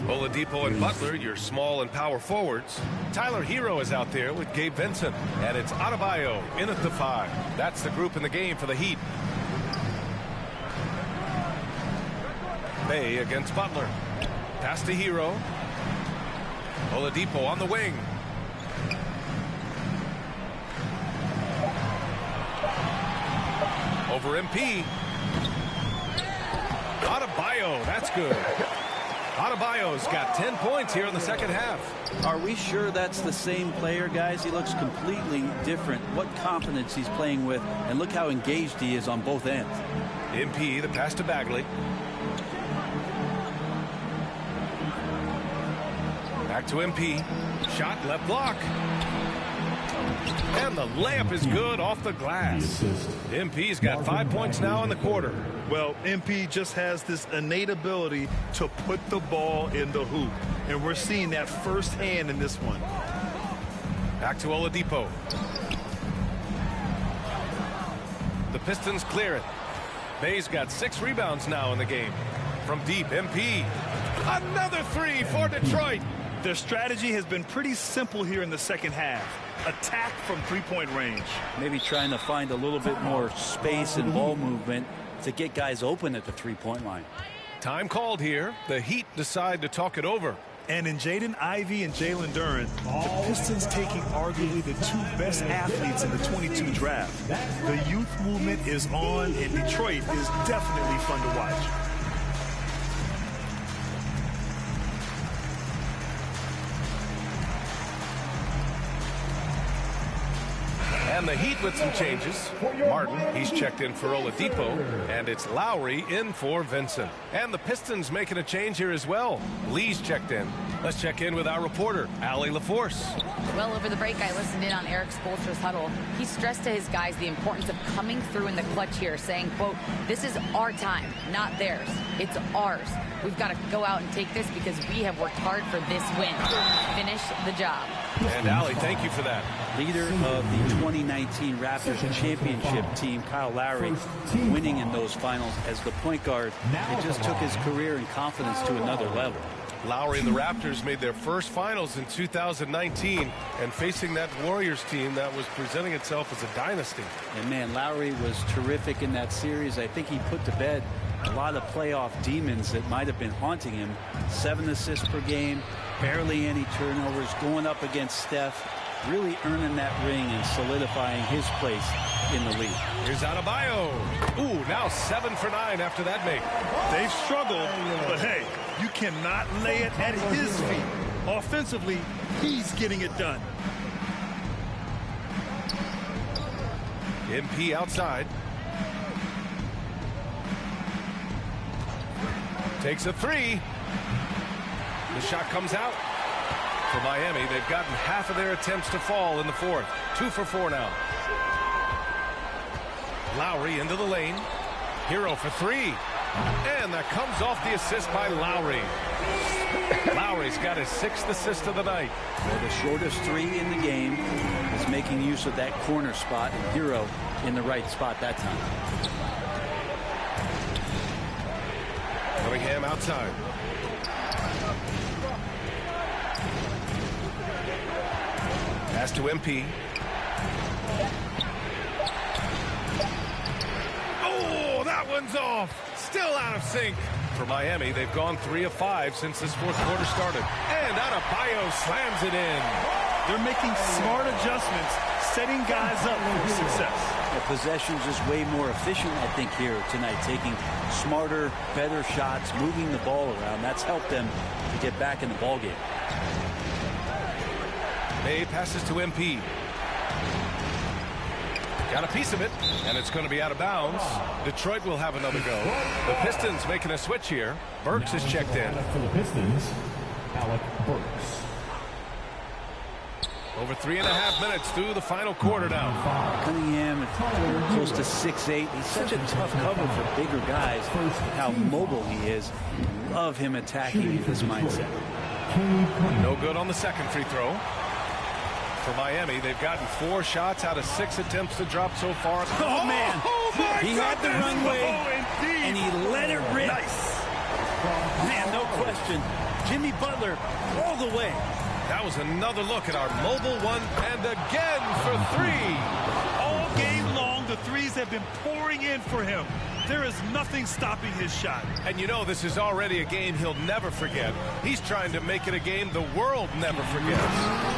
S15: Oladipo and Butler, your small and power forwards. Tyler Hero is out there with Gabe Vincent. And it's Adebayo in at the 5. That's the group in the game for the Heat. Bay against Butler. Pass to Hero. Oladipo on the wing. Over MP. Adebayo, that's good. Adebayo's got 10 points here in the second half.
S16: Are we sure that's the same player, guys? He looks completely different. What confidence he's playing with, and look how engaged he is on both ends.
S15: MP, the pass to Bagley. Back to MP. Shot left block. And the layup is good off the glass. MP's got 5 points now in the quarter.
S17: Well, MP just has this innate ability to put the ball in the hoop. And we're seeing that firsthand in this one.
S15: Back to Oladipo. The Pistons clear it. Bay's got 6 rebounds now in the game. From deep, MP. Another 3 for Detroit.
S17: Their strategy has been pretty simple here in the second half. Attack from three-point range.
S16: Maybe trying to find a little bit more space and ball movement to get guys open at the three-point line.
S15: Time called here. The Heat decide to talk it over.
S17: And in Jaden Ivey and Jalen Duren, the Pistons taking arguably the 2 best athletes in the 22 draft. The youth movement is on, and Detroit is definitely fun to watch.
S15: And the Heat with some changes. Martin, he's checked in for Oladipo. And it's Lowry in for Vincent. And the Pistons making a change here as well. Lee's checked in. Let's check in with our reporter, Allie LaForce.
S18: Well, over the break, I listened in on Eric Spoelstra's huddle. He stressed to his guys the importance of coming through in the clutch here, saying, quote, "This is our time, not theirs. It's ours. We've got to go out and take this because we have worked hard for this win. Finish the job."
S15: And Allie, thank you for that.
S16: Leader of the 2019 Raptors championship team, Kyle Lowry, winning in those finals as the point guard. It just took his career and confidence to another level.
S15: Lowry and the Raptors made their first finals in 2019, and facing that Warriors team that was presenting itself as a dynasty.
S16: And man, Lowry was terrific in that series. I think he put to bed a lot of playoff demons that might have been haunting him. 7 assists per game, barely any turnovers, going up against Steph, really earning that ring and solidifying his place in the league.
S15: Here's Adebayo. Ooh, now 7 for 9 after that make.
S17: They've struggled, but hey, you cannot lay it at his feet. Offensively, he's getting it done.
S15: MP outside. Takes a 3. The shot comes out. For Miami, they've gotten half of their attempts to fall in the fourth. 2 for 4 now. Lowry into the lane. Hero for 3. And that comes off the assist by Lowry. Lowry's got his 6th assist of the night.
S16: Well, the shortest 3 in the game is making use of that corner spot, and Hero in the right spot that time.
S15: Cunningham outside. Pass to MP. Oh, that one's off. Still out of sync. For Miami, they've gone 3 of 5 since this fourth quarter started. And Adebayo slams it in.
S17: They're making smart adjustments, setting guys up for success.
S16: The possession's just way more efficient, I think, here tonight, taking smarter, better shots, moving the ball around. That's helped them to get back in the ballgame.
S15: May passes to MP. Got a piece of it, and it's going to be out of bounds. Detroit will have another go. The Pistons making a switch here. Burks is checked in.
S19: For the Pistons, Alec Burks.
S15: Over 3.5 minutes through the final quarter now.
S16: Cunningham close to 6'8". He's such a tough cover for bigger guys. How mobile he is. Love him attacking with this mindset.
S15: No good on the second free throw. For Miami, they've gotten 4 shots out of 6 attempts to drop so far.
S16: Oh, man. He had the runway, and he let it rip.
S17: Nice.
S16: Man, no question. Jimmy Butler all the way.
S15: That was another look at our mobile one, and again for 3.
S17: All game long, the threes have been pouring in for him. There is nothing stopping his shot.
S15: And you know this is already a game he'll never forget. He's trying to make it a game the world never forgets.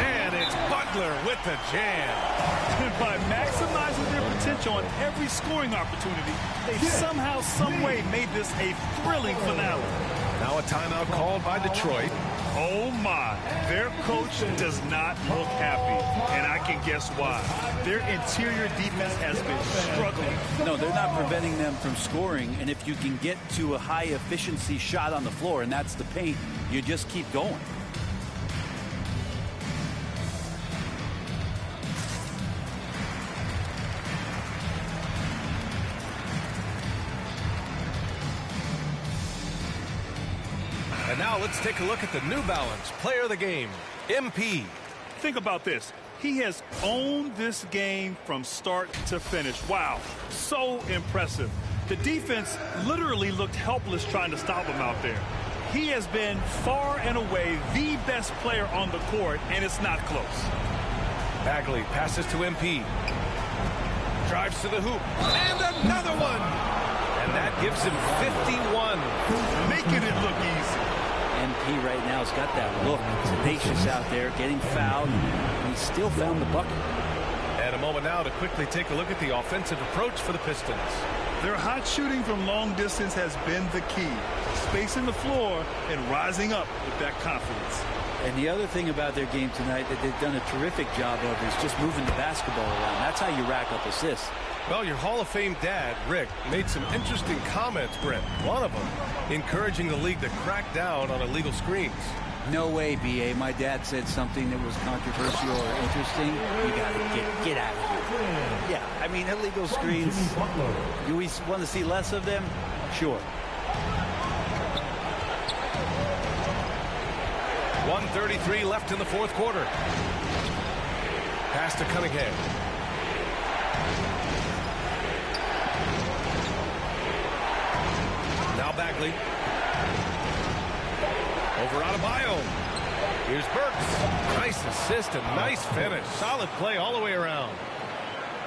S15: And it's Butler with the jam.
S17: And by maximizing their potential on every scoring opportunity, they've somehow, some way made this a thrilling finale.
S15: Now a timeout called by Detroit.
S17: Oh my, their coach does not look happy, and I can guess why. Their interior defense has been struggling.
S16: No, they're not preventing them from scoring, and if you can get to a high efficiency shot on the floor, and that's the paint, you just keep going.
S15: And now let's take a look at the New Balance player of the game, MP.
S17: Think about this. He has owned this game from start to finish. Wow, so impressive. The defense literally looked helpless trying to stop him out there. He has been far and away the best player on the court, and it's not close.
S15: Bagley passes to MP. Drives to the hoop. And another one. And that gives him 51.
S17: Making it look easy.
S16: MP right now has got that look. Tenacious out there, getting fouled. And he still found the bucket.
S15: And a moment now to quickly take a look at the offensive approach for the Pistons.
S17: Their hot shooting from long distance has been the key. Spacing the floor and rising up with that confidence.
S16: And the other thing about their game tonight that they've done a terrific job of is just moving the basketball around. That's how you rack up assists.
S15: Well, your Hall of Fame dad, Rick, made some interesting comments, Brent. One of them encouraging the league to crack down on illegal screens.
S16: No way, B.A. My dad said something that was controversial or interesting. You got to get out of here. Yeah, I mean, illegal screens. Do we want to see less of them? Sure.
S15: 1:33 left in the fourth quarter. Pass to Cunningham. Now Bagley. Over for Adebayo. Here's Burks. Nice assist and nice finish. Solid play all the way around.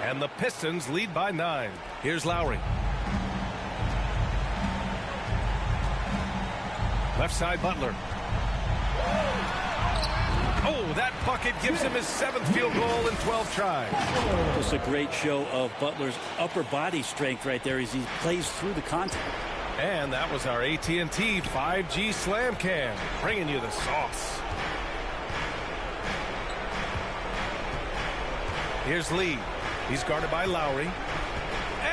S15: And the Pistons lead by 9. Here's Lowry. Left side, Butler. Oh, that bucket gives him his 7th field goal in 12 tries.
S16: Just a great show of Butler's upper body strength right there as he plays through the contact.
S15: And that was our AT&T 5G Slam Cam, bringing you the sauce. Here's Lee. He's guarded by Lowry.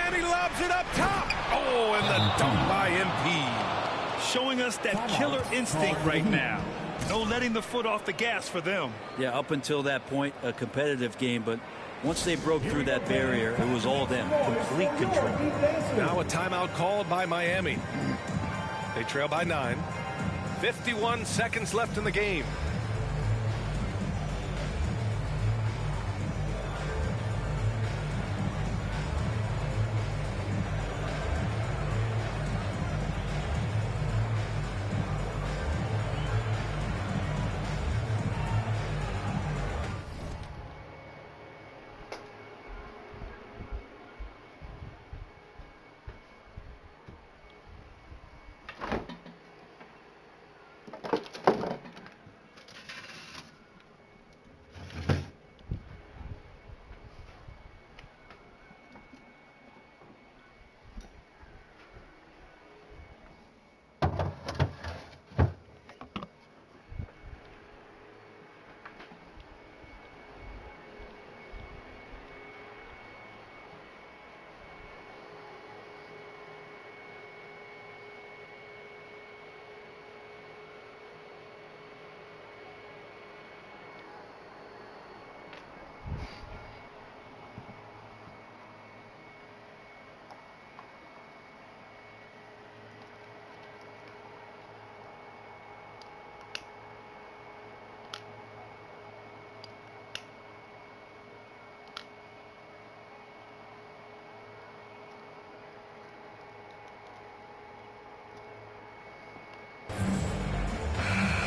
S15: And he lobs it up top. Oh, and the dunk by MP.
S17: Showing us that killer instinct right now. No letting the foot off the gas for them.
S16: Yeah, up until that point, a competitive game, but once they broke through that barrier, it was all them. Complete control.
S15: Now a timeout called by Miami. They trail by 9. 51 seconds left in the game.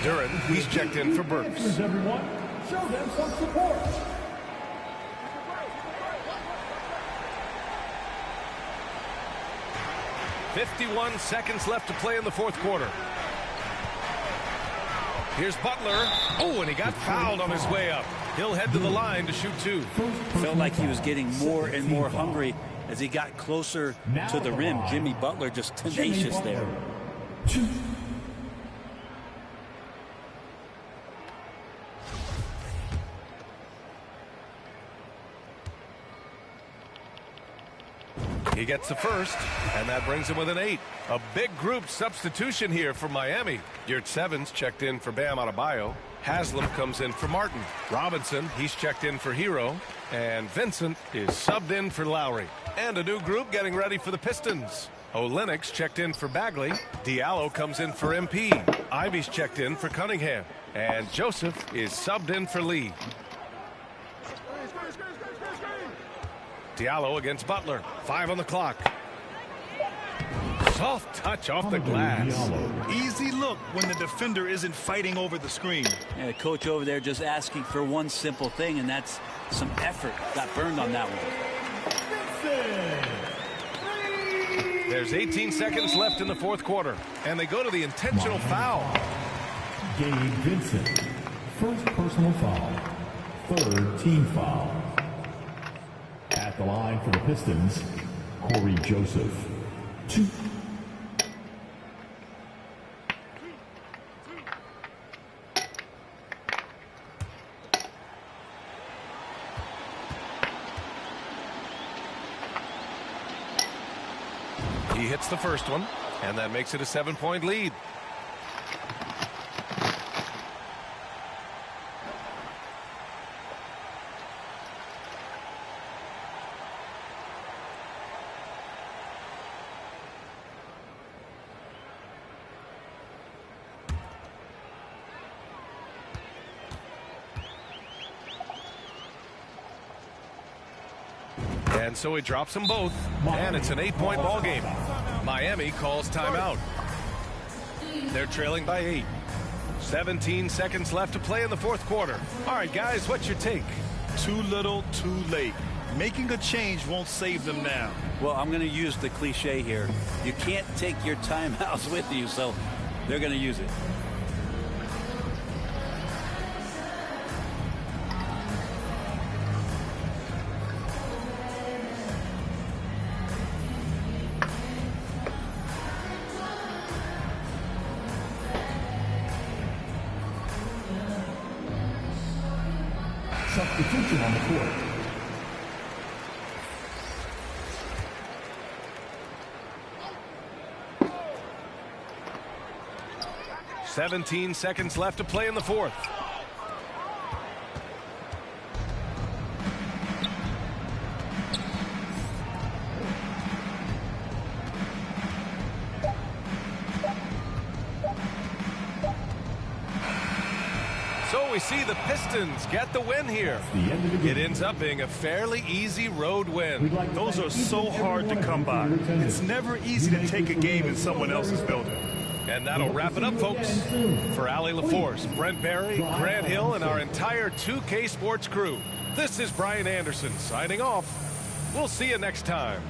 S15: Duran, he's checked in for Burks.
S19: Everyone, show them some support.
S15: "51 seconds left to play in the 4th quarter. Here's Butler. Oh, and he got fouled on his way up. He'll head to the line to shoot 2.
S16: Felt like he was getting more and more hungry as he got closer to the rim. Jimmy Butler just tenacious there.
S15: He gets the first, and that brings him with an 8. A big group substitution here for Miami. Yurt Sevens checked in for Bam Adebayo. Haslam comes in for Martin. Robinson, he's checked in for Hero. And Vincent is subbed in for Lowry. And a new group getting ready for the Pistons. Olenix checked in for Bagley. Diallo comes in for MP. Ivy's checked in for Cunningham. And Joseph is subbed in for Lee. Diallo against Butler. 5 on the clock. Soft touch off the glass.
S17: Easy look when the defender isn't fighting over the screen.
S16: Yeah, coach over there just asking for one simple thing, and that's some effort. Got burned on that one.
S15: There's 18 seconds left in the 4th quarter, and they go to the intentional foul.
S19: Gabe Vincent, first personal foul, 3rd team foul. At the line for the Pistons, Corey Joseph, 2.
S15: He hits the first one, and that makes it a 7-point lead. And so he drops them both, and it's an 8-point ball game. Miami calls timeout. They're trailing by 8. 17 seconds left to play in the fourth quarter. All right, guys, what's your take?
S17: Too little, too late. Making a change won't save them now.
S16: Well, I'm going to use the cliche here. You can't take your timeouts with you, so they're going to use it.
S19: Substitution on the court.
S15: "17 seconds left to play in the fourth. So we see the Pistons get the win here. It ends up being a fairly easy road win.
S17: Those are so hard to come by. It's never easy to take a game in someone else's building.
S15: And that'll wrap it up, folks. For Ali LaForce, Brent Barry, Grant Hill, and our entire 2K Sports crew, this is Brian Anderson signing off. We'll see you next time.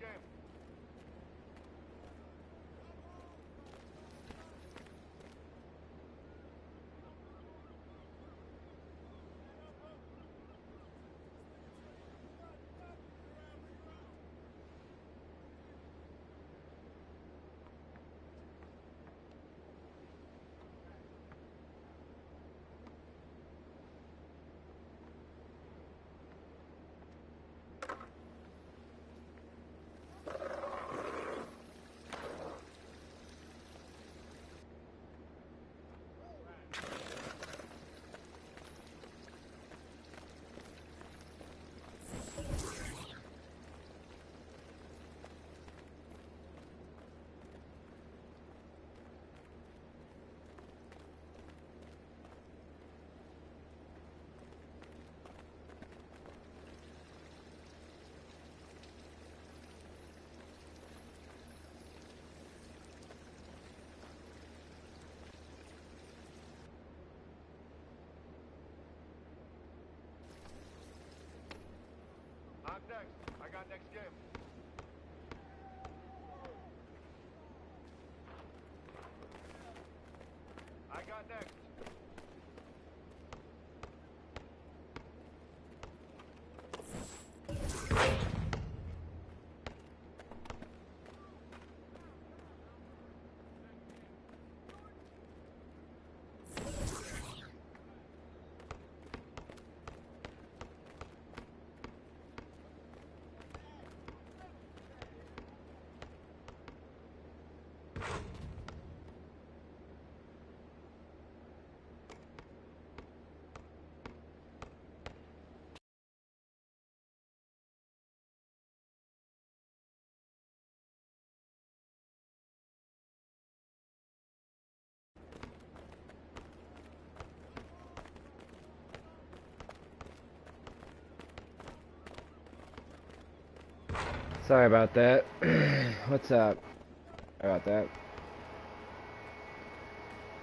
S20: game. I'm next. I got next game. I got next.
S1: Sorry about that. What's up? Sorry about that.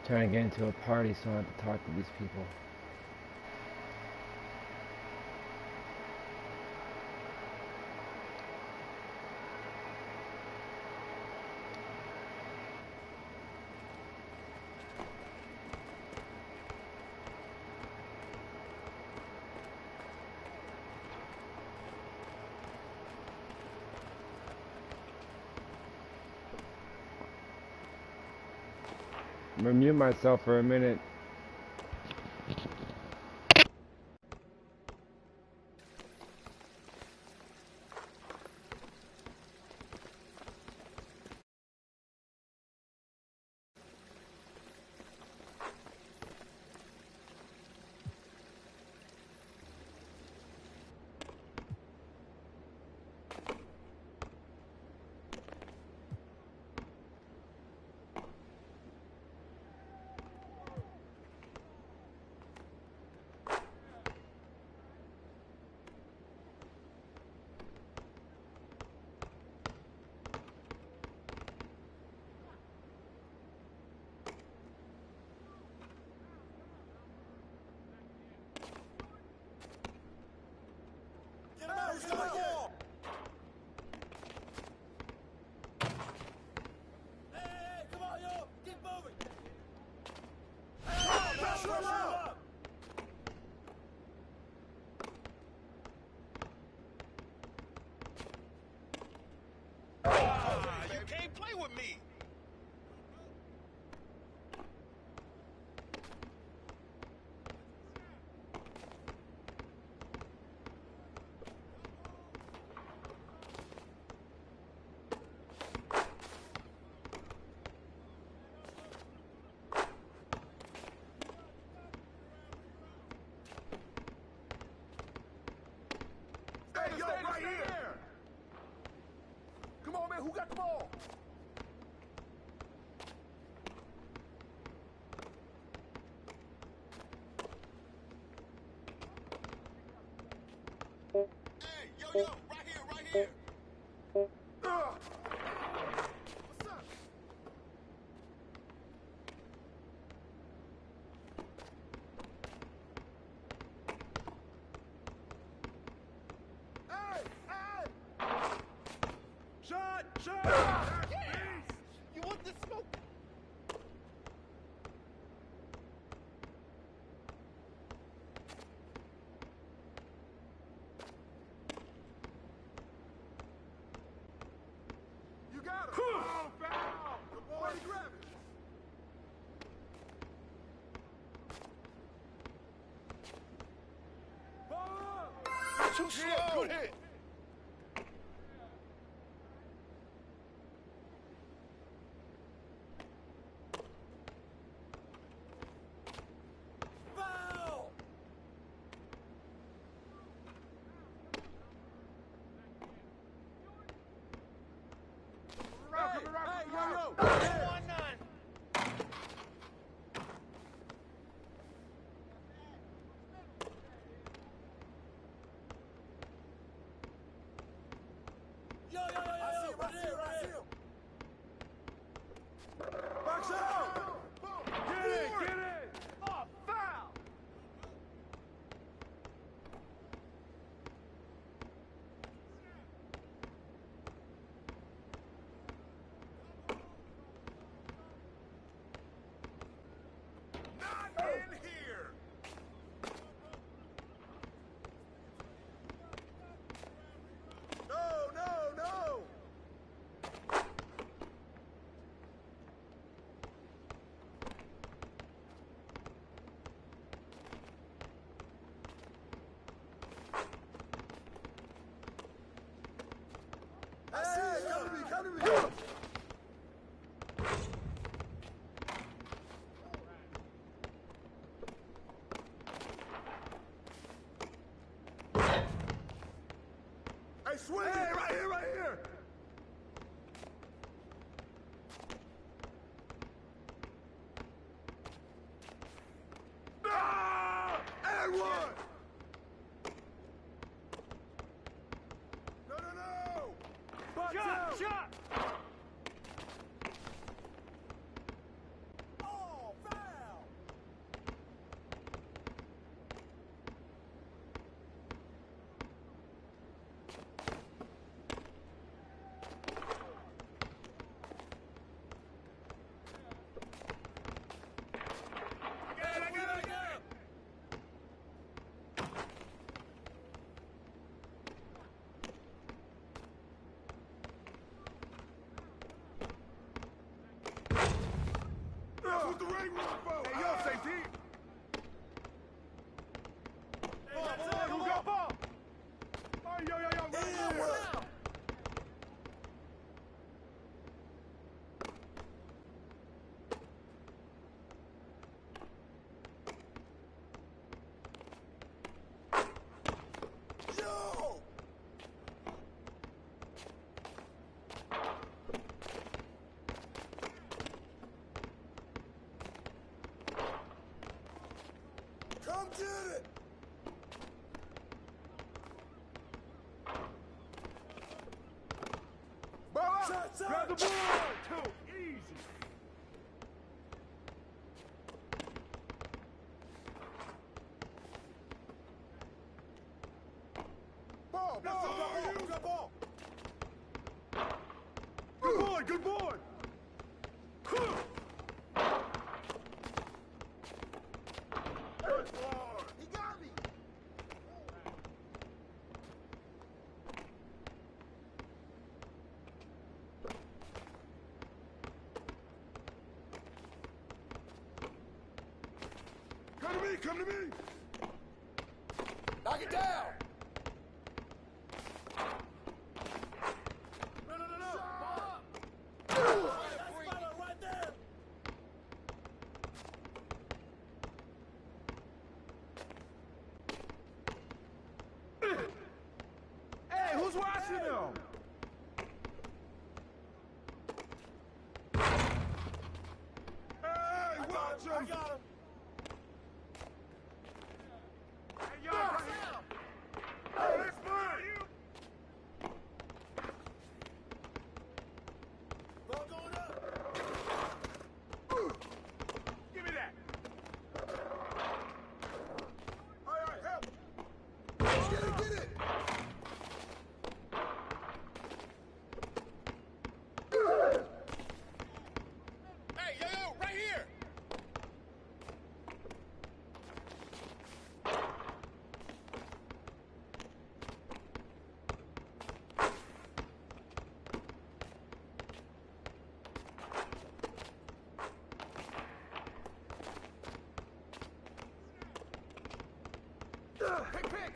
S1: Trying to get into a party so I don't have to talk to these people. I'm gonna mute myself for a minute.
S20: You can't play with me. Hey, yo, right here. Come on, man. Who got the ball? Hey, yo, right here, right here. What's up? Hey, hey!
S15: too slow.
S20: Good hit.
S5: Foul!
S20: Hey, yo.
S5: 1-9. Yo,
S20: I see him. Box out. Get it.
S5: Oh, foul!
S20: Not in here. No. I see it. Come to me. Hey, swing! Hey, right here! Ah! And one! No!
S5: Shot!
S20: Oh, foul!
S5: I got it.
S20: That's what the ring was for! Hey, yo, safety!
S5: Who got ball?
S20: Oh, yo, right. Yo! Come get it! Ball out! Grab the ball! Too easy! Ball! Good ball! Good boy! He got me! Come to me! Knock it down! No! Right there! Hey, who's watching them? Hey, watch him! I got him! Hey, y'all! Hey, let's move! Ball going up! Give me that! All right, help! Get it! Hey, yo, right here! Pick!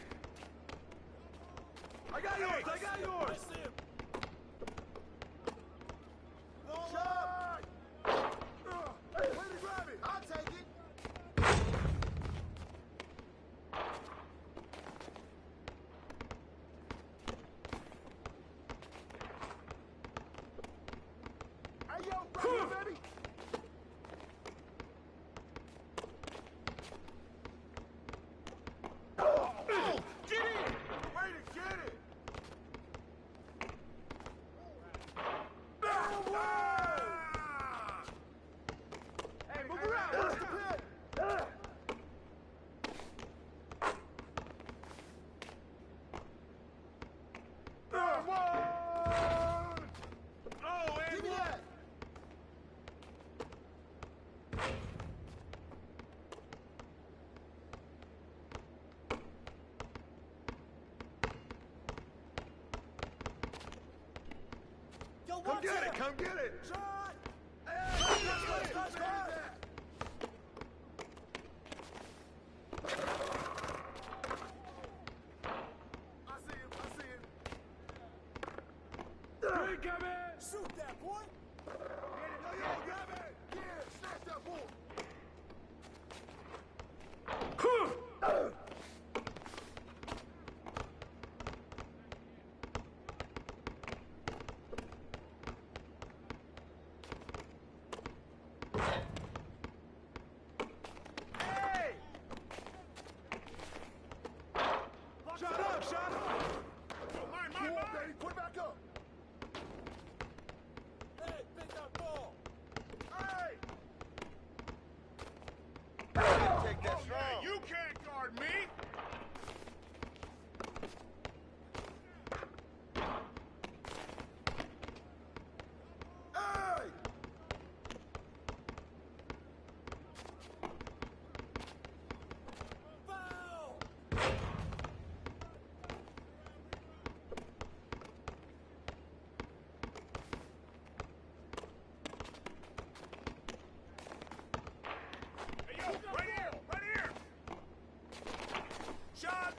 S20: got yours. Shot. Hey, way to grab it. I'll take it. Hey, yo, right here, baby. Get in! Way to get it! Hey, move around! What's the pin? Oh, give me that! Come get it! Come get it! Shot! Hey, touch, I see him! I see him! Here he come in! Shoot that boy! Get it! Yo, grab it! Yeah, snatch that boy! Hey! Shut up, shut up! Mine, baby, put it back up! Hey, pick that ball! Hey! Take that strong. Yeah, you can't guard me! Hey! Foul! Hey, yo, right here! Right here! Shot!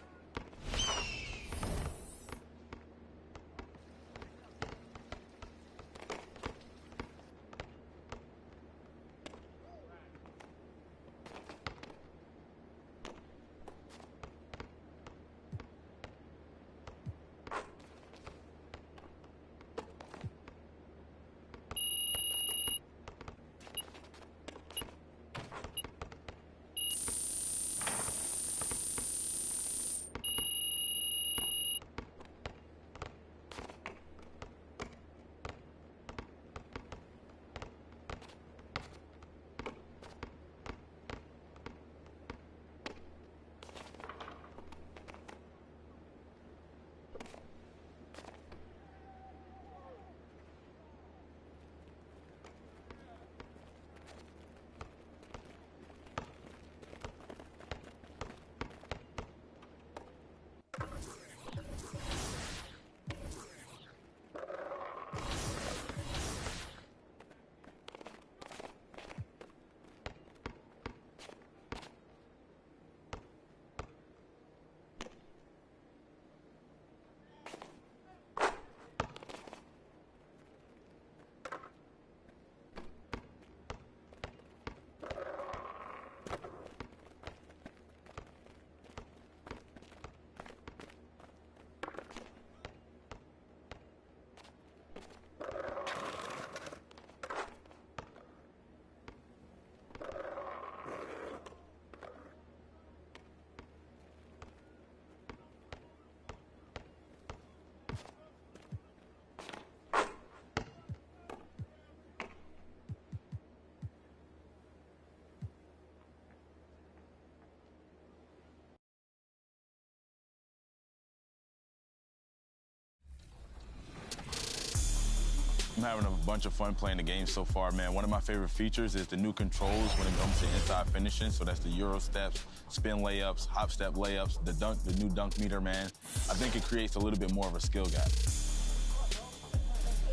S21: I'm having a bunch of fun playing the game so far, man. One of my favorite features is the new controls when it comes to inside finishing. So that's the Euro steps, spin layups, hop step layups, the new dunk meter, man. I think it creates a little bit more of a skill gap.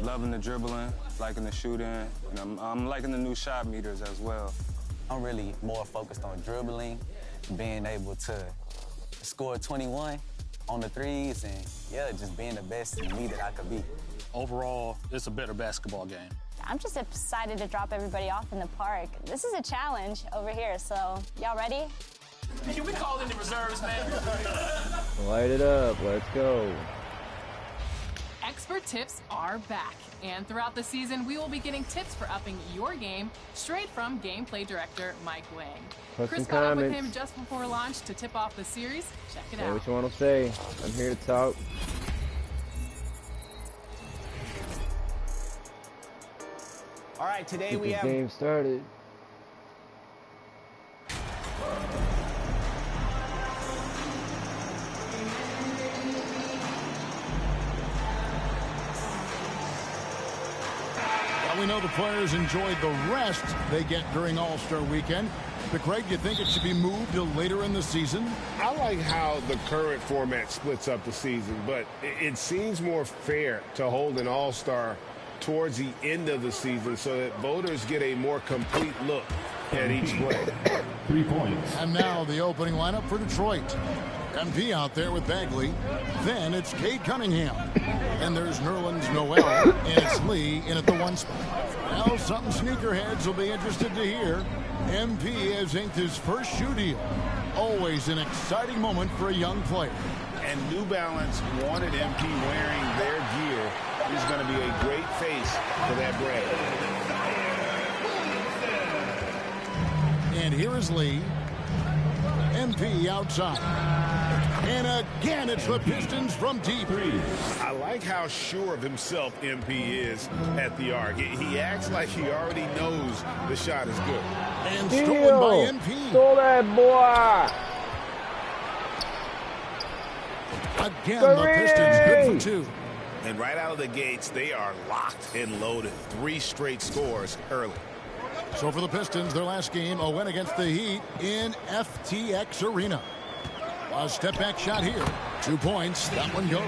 S22: Loving the dribbling, liking the shooting, and I'm liking the new shot meters as well.
S23: I'm really more focused on dribbling, being able to score 21
S7: on the threes and, yeah, just being the best me that I could be.
S13: Overall, it's a better basketball game.
S14: I'm just excited to drop everybody off in the park. This is a challenge over here, so y'all ready?
S5: Can we call in the reserves, man?
S1: Light it up. Let's go.
S8: Expert tips are back, and throughout the season, we will be getting tips for upping your game straight from gameplay director Mike Wang.
S1: Put
S8: Chris
S1: some
S8: caught up with
S1: comments.
S8: him just before launch to tip off the series. Check it
S1: Say
S8: out.
S1: what you want to say. I'm here to talk.
S23: All right, today
S1: Get
S23: we
S1: this
S23: have
S1: game started.
S24: Well, we know the players enjoyed the rest they get during All-Star Weekend. But Craig, do you think it should be moved to later in the season?
S25: I like how the current format splits up the season, but it seems more fair to hold an All-Star towards the end of the season so that voters get a more complete look at each play.
S19: 3 points.
S24: And now the opening lineup for Detroit. MP out there with Bagley. Then it's Cade Cunningham. And there's Nerlens Noel. And it's Lee in at the 1 spot. Well, something sneakerheads will be interested to hear. MP has inked his first shoe deal. Always an exciting moment for a young player.
S25: And New Balance wanted MP wearing their gear. He's going to be a great face for that brand.
S24: And here is Lee. MP outside. And again, it's the Pistons from deep.
S25: I like how sure of himself MP is at the arc. He acts like he already knows the shot is good.
S24: And stolen by MP.
S1: Stole that boy.
S24: Again, the Pistons good for 2.
S25: And right out of the gates, they are locked and loaded. 3 straight scores early.
S24: So for the Pistons, their last game, a win against the Heat in FTX Arena. A step-back shot here. 2 points. That one goes.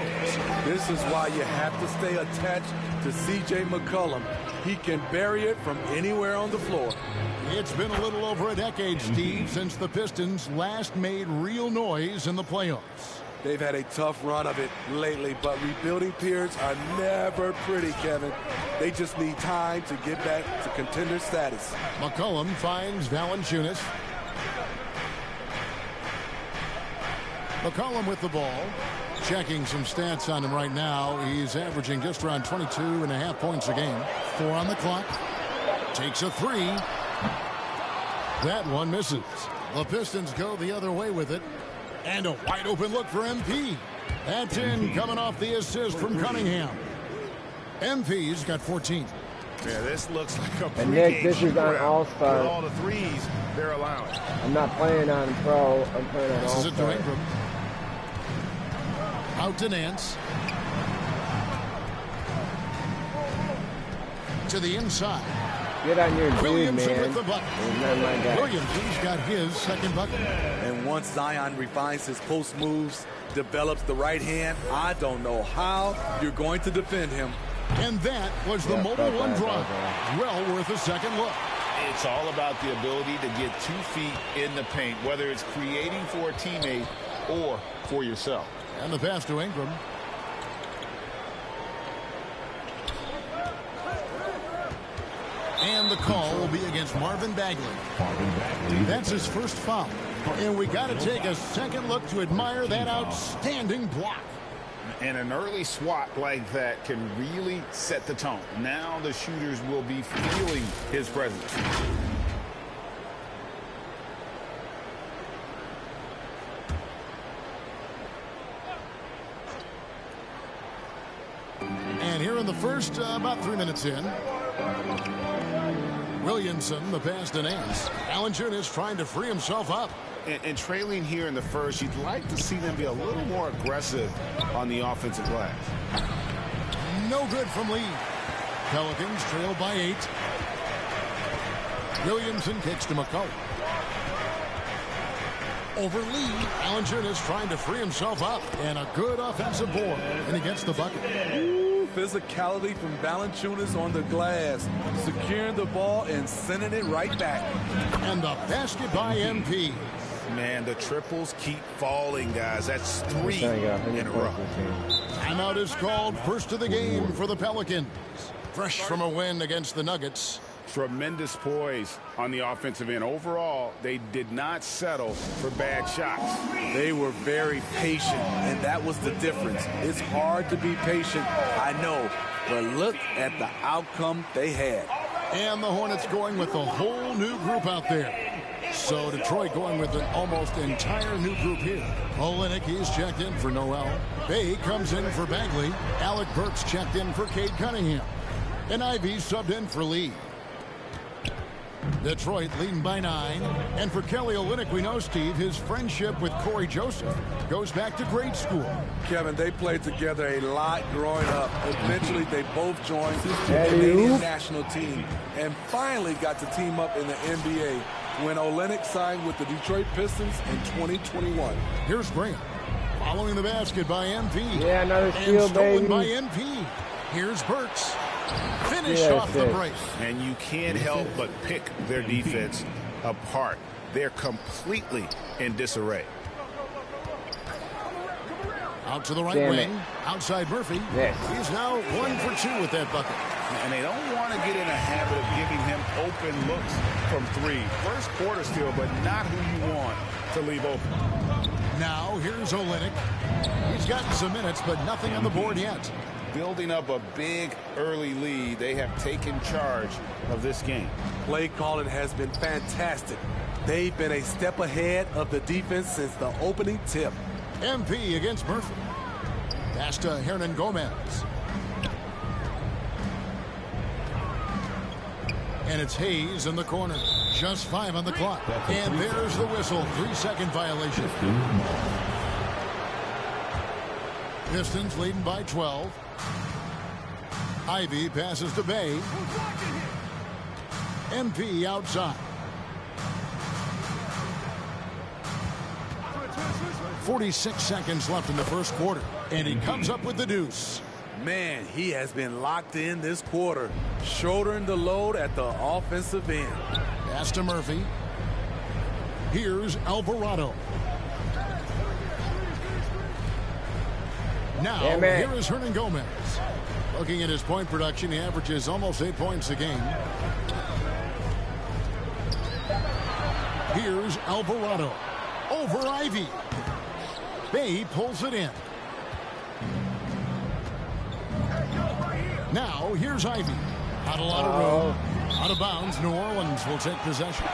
S26: This is why you have to stay attached to C.J. McCollum. He can bury it from anywhere on the floor.
S24: It's been a little over a decade, Steve, since the Pistons last made real noise in the playoffs.
S26: They've had a tough run of it lately, but rebuilding periods are never pretty, Kevin. They just need time to get back to contender status.
S24: McCollum finds Valanciunas. McCollum with the ball. Checking some stats on him right now. He's averaging just around 22.5 points a game. 4 on the clock. Takes a 3. That one misses. The Pistons go the other way with it. And a wide open look for MP. That's in, coming off the assist from Cunningham. MP's got 14.
S25: Yeah, this looks like a
S1: And Nick, this is on All-Star.
S25: With all the threes they're allowing.
S1: I'm not playing on Pro. I'm playing on
S24: This is it to
S1: All-Star.
S24: Ingram. Out to Nance. To the inside.
S1: Get on your dude,
S24: Williamson
S1: man.
S24: with the bucket.
S1: He's not my guy.
S24: Williamson's got his second bucket.
S26: And once Zion refines his post moves, develops the right hand, I don't know how you're going to defend him.
S24: And that was the mobile one drive. Well worth a second look.
S25: It's all about the ability to get 2 feet in the paint, whether it's creating for a teammate or for yourself.
S24: And the pass to Ingram. And the call will be against Marvin Bagley. That's his first foul. And we got to take a second look to admire that outstanding block.
S25: And an early swat like that can really set the tone. Now the shooters will be feeling his presence.
S24: And here in the first, about 3 minutes in. Williamson, the pass to Nance. Valanciunas trying to free himself up.
S25: And trailing here in the first, you'd like to see them be a little more aggressive on the offensive glass.
S24: No good from Lee. Pelicans trail by 8. Williamson kicks to McCollum. Over Lee. Valanciunas trying to free himself up. And a good offensive board. And he gets the bucket.
S26: Ooh, physicality from Valanciunas on the glass. Securing the ball and sending it right back.
S24: And the basket by MP.
S25: Man, the triples keep falling, guys. That's 3 in a row.
S24: Timeout is called. First of the game for the Pelicans. Fresh from a win against the Nuggets.
S25: Tremendous poise on the offensive end. Overall, they did not settle for bad shots.
S26: They were very patient, and that was the difference. It's hard to be patient, I know, but look at the outcome they had.
S24: And the Hornets going with a whole new group out there. So Detroit going with an almost entire new group here. Olynyk, he's checked in for Noel. Bay comes in for Bagley. Alec Burks checked in for Cade Cunningham. And Ivy subbed in for Lee. Detroit leading by 9. And for Kelly Olynyk, we know, Steve, his friendship with Corey Joseph goes back to grade school.
S26: Kevin, they played together a lot growing up. Eventually, they both joined the Canadian national team and finally got to team up in the NBA when Olynyk signed with the Detroit Pistons in 2021.
S24: Here's Graham. Following the basket by MP.
S1: Yeah, another steal,
S24: and stolen
S1: baby.
S24: by MP. Here's Burks. Finish off the break.
S25: And you can't help but pick their defense apart. They're completely in disarray.
S24: Out to the right wing. Outside Murphy.
S25: Yes.
S24: He's now 1 for 2 with that bucket.
S25: And they don't want to get in a habit of giving him open looks from 3. First quarter still, but not who you want to leave open.
S24: Now here's Olynyk. He's gotten some minutes, but nothing on the board yet.
S25: Building up a big early lead, they have taken charge of this game.
S26: Play calling has been fantastic. They've been a step ahead of the defense since the opening tip.
S24: MP against Murphy. Pass to Hernan Gomez. And it's Hayes in the corner. Just 5 on the clock. And there's the whistle. 3-second violation. Pistons leading by 12. Ivy passes to Bay. MP outside. 46 seconds left in the first quarter. And he comes up with the deuce.
S26: Man, he has been locked in this quarter, shouldering the load at the offensive end.
S24: Pass to Murphy. Here's Alvarado. Now, here is Hernan Gomez. Looking at his point production, he averages almost 8 points a game. Here's Alvarado. Over Ivy. Bay pulls it in. Now, here's Ivy. Not a lot of room. Out of bounds, New Orleans will take possession.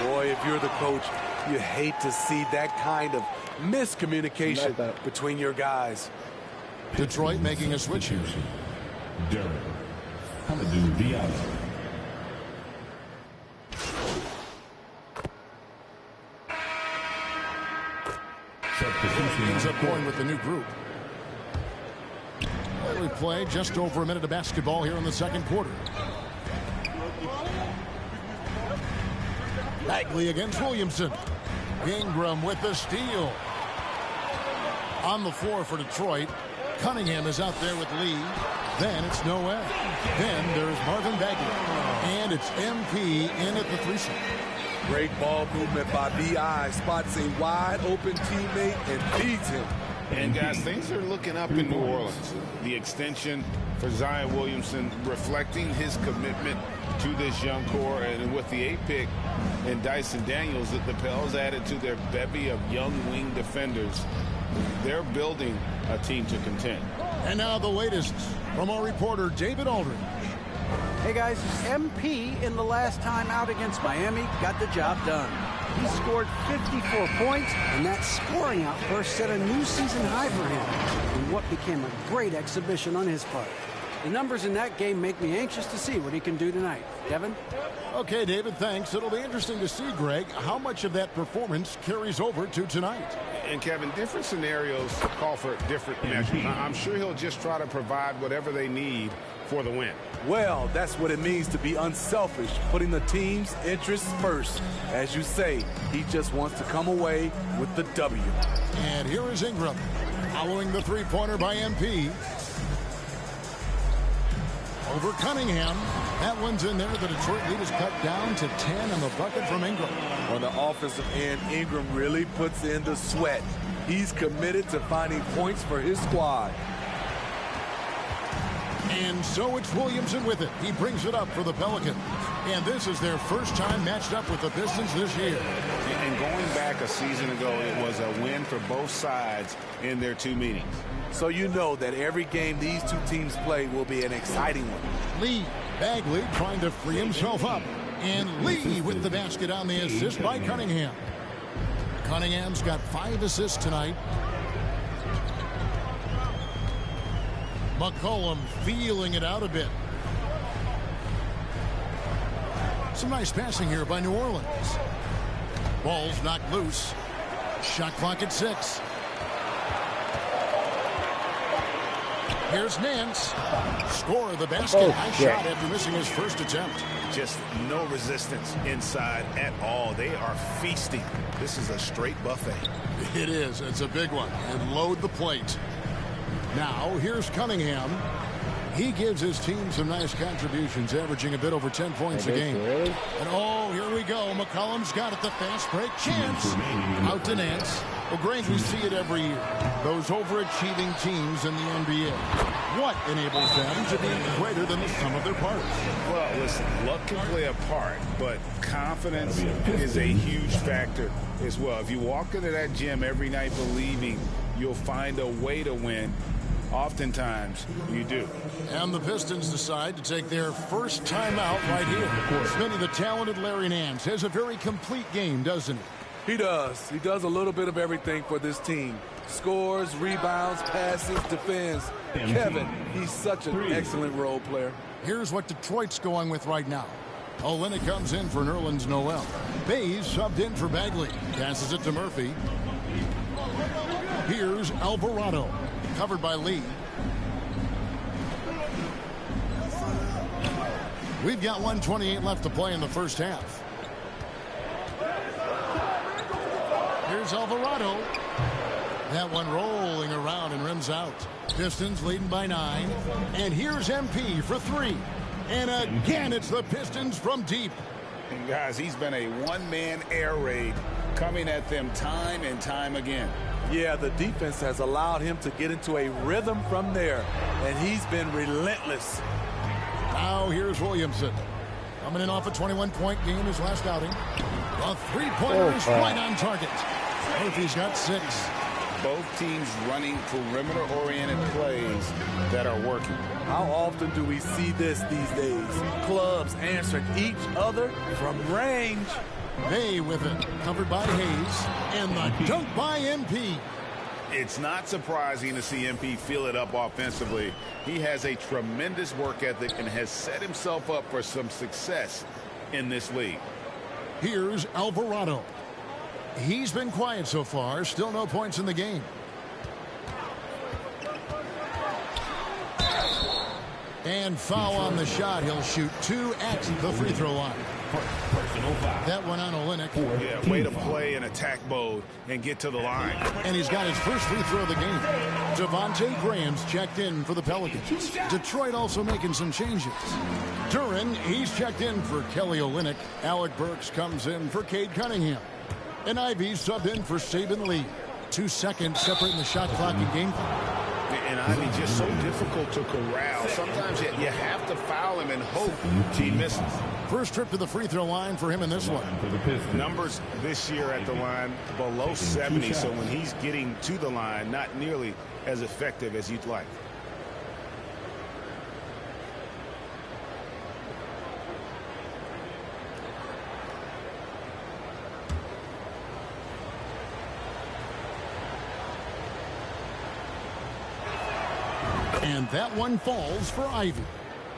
S26: Boy, if you're the coach, you hate to see that kind of miscommunication between your guys.
S24: Detroit making a switch here.
S19: Derek Hamidou Diallo.
S24: Ends up going with the new group. We play just over a minute of basketball here in the second quarter. Bagley against Williamson. Ingram with the steal. On the floor for Detroit. Cunningham is out there with Lee. Then it's Noel. Then there's Marvin Bagley. And it's MP in at the 3-second.
S26: Great ball movement by B.I. Spots a wide open teammate and feeds him.
S25: And guys, things are looking up in New Orleans. The extension for Zion Williamson reflecting his commitment to this young core, and with the 8th pick and Dyson Daniels, that the Pels added to their bevy of young wing defenders. They're building a team to contend.
S24: And now the latest from our reporter David Aldridge.
S2: Hey guys, MP in the last time out against Miami got the job done. He scored 54 points, and that scoring outburst set a new season high for him in what became a great exhibition on his part. The numbers in that game make me anxious to see what he can do tonight. Devin?
S24: Okay, David, thanks. It'll be interesting to see, Greg, how much of that performance carries over to tonight.
S25: And Kevin, different scenarios call for different measures. I'm sure he'll just try to provide whatever they need for the win.
S26: Well, that's what it means to be unselfish, putting the team's interests first. As you say, he just wants to come away with the W.
S24: And here is Ingram, following the three-pointer by MP. Over Cunningham. That one's in there. The Detroit lead is cut down to 10 on the bucket from Ingram.
S26: On the offensive end, Ingram really puts in the sweat. He's committed to finding points for his squad.
S24: And so it's Williamson with it. He brings it up for the Pelicans. And this is their first time matched up with the Pistons this year.
S25: And going back a season ago, it was a win for both sides in their two meetings.
S26: So you know that every game these two teams play will be an exciting one.
S24: Lee, Bagley trying to free himself up. And Lee with the basket on the assist by Cunningham. Cunningham's got 5 assists tonight. McCollum feeling it out a bit. Some nice passing here by New Orleans. Ball's knocked loose. Shot clock at 6. Here's Nance. Score the basket. Nice shot after missing his first attempt.
S25: Just no resistance inside at all. They are feasting. This is a straight buffet.
S24: It is. It's a big one. And load the plate. Now, here's Cunningham. He gives his team some nice contributions, averaging a bit over 10 points a game. And oh, here we go. McCollum's got it. The fast break chance. Out to Nance. Well, Greg, we see it every year. Those overachieving teams in the NBA. What enables them to be greater than the sum of their parts?
S25: Well, listen, luck can play a part, but confidence is a huge factor as well. If you walk into that gym every night believing you'll find a way to win, oftentimes you do.
S24: And the Pistons decide to take their first timeout right here. Smitty, the talented Larry Nance has a very complete game, doesn't he?
S26: He does. He does a little bit of everything for this team. Scores, rebounds, passes, defends. Kevin, he's such an excellent role player.
S24: Here's what Detroit's going with right now. Olynyk comes in for Nerlens Noel. Bays subbed in for Bagley. Passes it to Murphy. Here's Alvarado. Covered by Lee. We've got 1:28 left to play in the first half. Here's Alvarado. That one rolling around and rims out. Pistons leading by 9. And here's MP for 3. And again, it's the Pistons from deep.
S25: And guys, he's been a one-man air raid coming at them time and time again.
S26: Yeah, the defense has allowed him to get into a rhythm from there, and he's been relentless.
S24: Now here's Williamson. Coming in off a 21-point game his last outing. The three-pointer is right on target. Murphy's got 6.
S25: Both teams running perimeter-oriented plays that are working.
S26: How often do we see this these days? Clubs answering each other from range.
S24: Bay with it, covered by Hayes, and the dunk by MP.
S25: It's not surprising to see MP fill it up offensively. He has a tremendous work ethic and has set himself up for some success in this league.
S24: Here's Alvarado. He's been quiet so far, still no points in the game. And foul on the shot. He'll shoot 2 at the free throw line. That one on Olynyk.
S25: Yeah, way to play in attack mode and get to the line.
S24: And he's got his first free throw of the game. Devontae Graham's checked in for the Pelicans. Detroit also making some changes. Duran, he's checked in for Kelly Olynyk. Alec Burks comes in for Cade Cunningham. And Ivy subbed in for Saban Lee. 2 seconds separating the shot clock and game clock.
S25: And Ivy just so difficult to corral. Sometimes you have to foul him and hope he misses.
S24: First trip to the free throw line for him in this one.
S25: Numbers this year at the line below 70, so when he's getting to the line, not nearly as effective as you'd like.
S24: And that one falls for Ivy.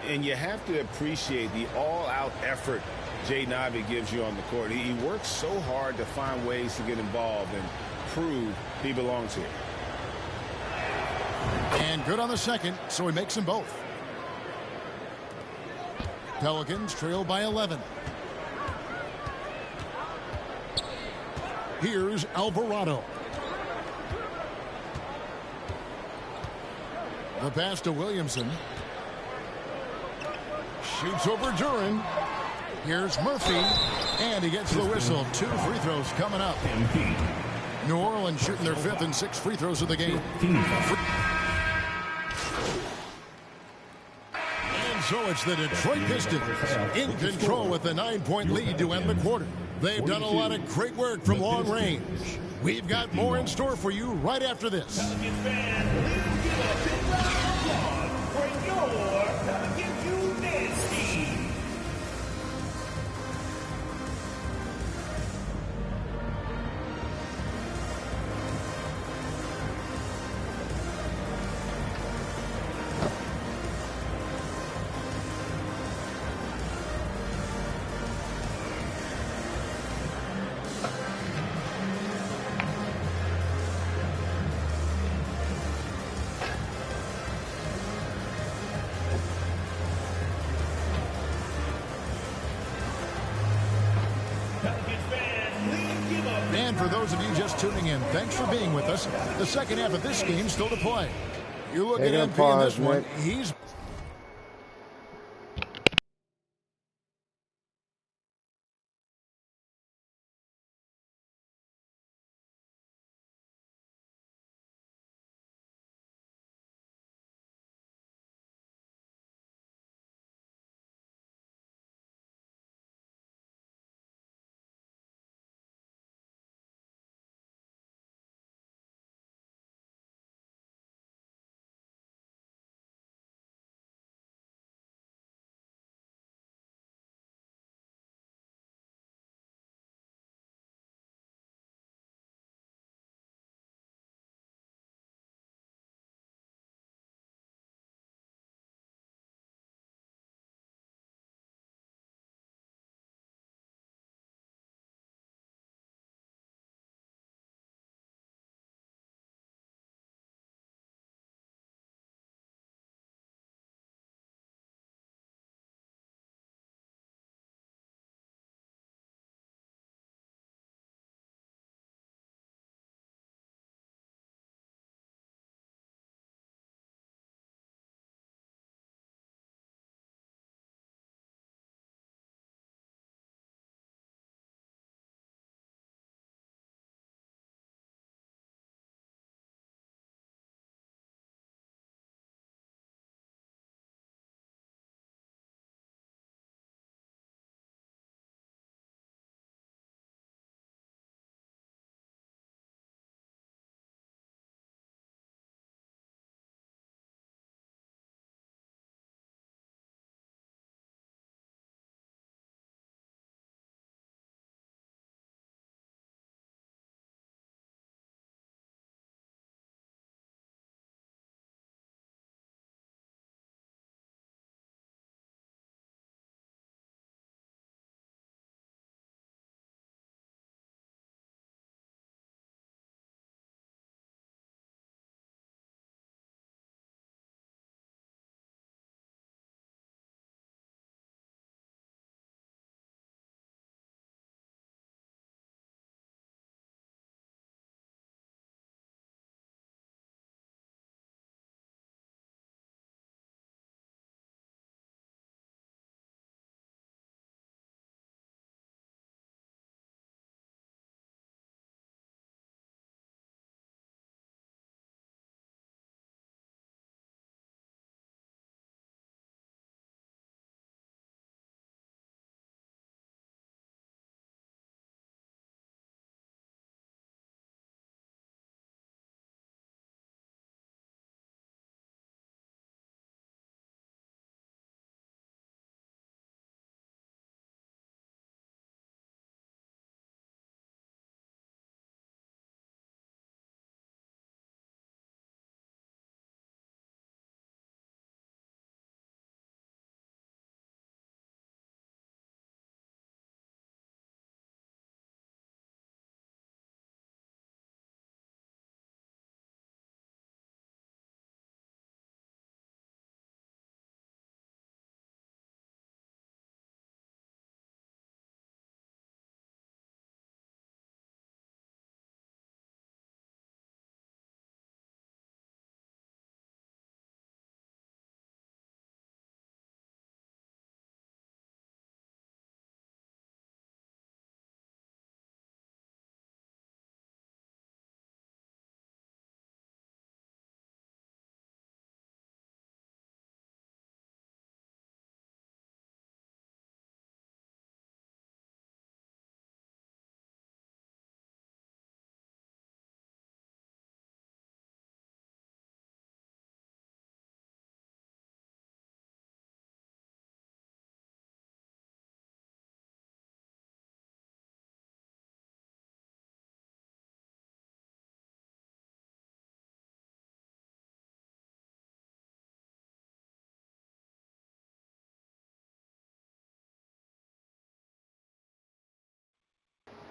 S25: And you have to appreciate the all-out effort Jaden Ivey gives you on the court. He works so hard to find ways to get involved and prove he belongs here.
S24: And good on the second, so he makes them both. Pelicans trail by 11. Here's Alvarado. The pass to Williamson. Shoots over Duran. Here's Murphy, and he gets the whistle. 2 free throws coming up. New Orleans shooting their 5th and 6th free throws of the game. And so it's the Detroit Pistons in control with a 9-point lead to end the quarter. They've done a lot of great work from long range. We've got more in store for you right after this. And for those of you just tuning in, thanks for being with us. The second half of this game still to play. You look at MP in this one, he's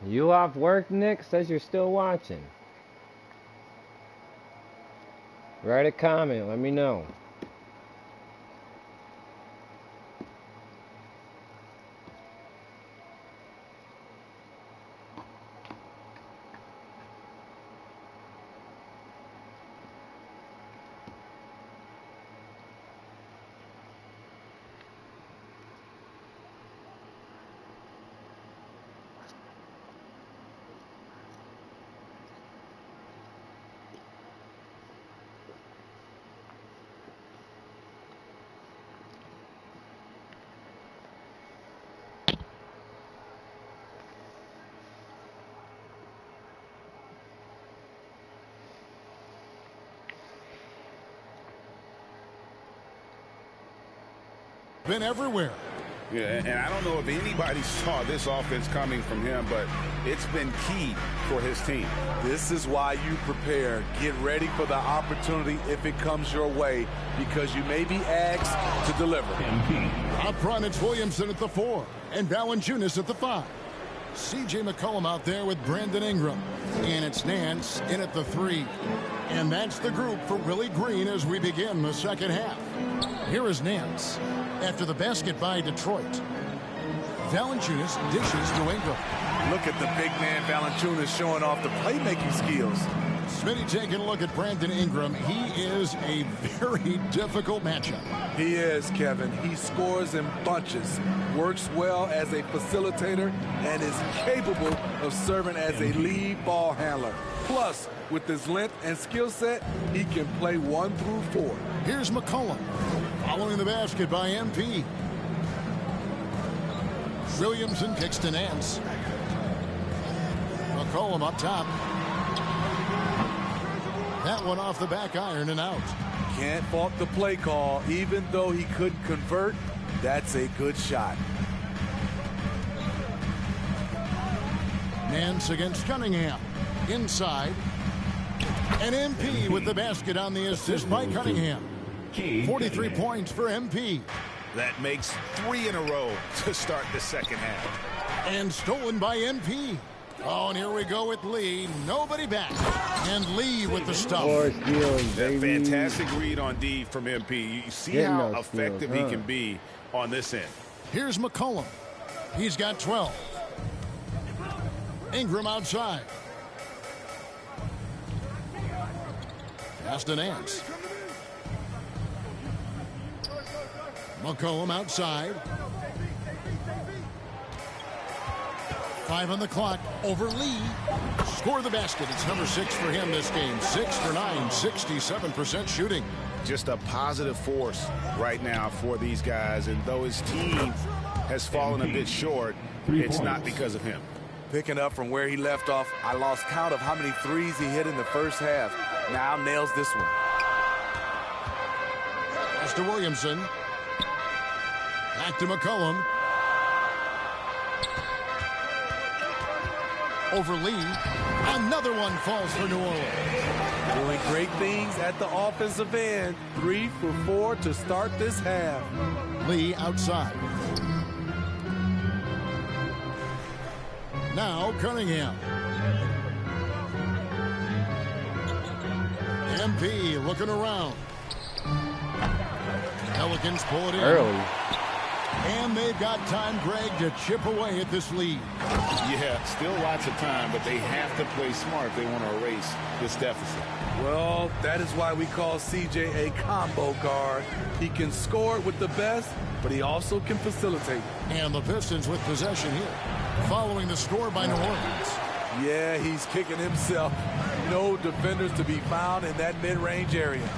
S1: You off work, Nick? Says you're still watching. Write a comment. Let me know.
S24: Been everywhere.
S3: Yeah, and I don't know if anybody saw this offense coming from him, but it's been key for his team.
S26: This is why you prepare. Get ready for the opportunity if it comes your way, because you may be asked to deliver.
S24: Up front, it's Williamson at the 4 and Valanciunas at the 5. C.J. McCollum out there with Brandon Ingram. And it's Nance in at the 3. And that's the group for Willie Green as we begin the second half. Here is Nance after the basket by Detroit. Valanciunas dishes to Ingram.
S26: Look at the big man Valanciunas showing off the playmaking skills.
S24: Smitty taking a look at Brandon Ingram. He is a very difficult matchup.
S26: He is, Kevin. He scores in bunches, works well as a facilitator, and is capable of serving as a lead ball handler. Plus, with his length and skill set, he can play 1 through 4.
S24: Here's McCollum following the basket by MP. Williamson kicks to Nance. McCollum up top. That one off the back iron and out.
S26: Can't fault the play call. Even though he couldn't convert, that's a good shot.
S24: Nance against Cunningham. Inside. And MP with the basket on the assist by Cunningham. 43 points for MP.
S3: That makes 3 in a row to start the second half.
S24: And stolen by MP. Oh, and here we go with Lee. Nobody back. And Lee with the stuff.
S3: That fantastic read on D from MP. You see how effective he can be on this end.
S24: Here's McCollum. He's got 12. Ingram outside. Pass to Nance. McCollum outside. 5 on the clock. Over Lee. Score the basket. It's number 6 for him this game. 6 for 9. 67% shooting.
S3: Just a positive force right now for these guys. And though his team has fallen a bit short, it's not because of him.
S26: Picking up from where he left off, I lost count of how many threes he hit in the first half. Now nails this one.
S24: Pass to Williamson. Back to McCollum. Over Lee. Another one falls for New Orleans.
S26: Doing great things at the offensive end. 3 for 4 to start this half.
S24: Lee outside. Now Cunningham. MP looking around. Pelicans pull it in.
S1: Early.
S24: And they've got time, Greg, to chip away at this lead.
S3: Yeah, still lots of time, but they have to play smart if they want to erase this deficit.
S26: Well, that is why we call CJ a combo guard. He can score with the best, but he also can facilitate.
S24: And the Pistons with possession here, following the score by New Orleans.
S26: Yeah, he's kicking himself. No defenders to be found in that mid-range area.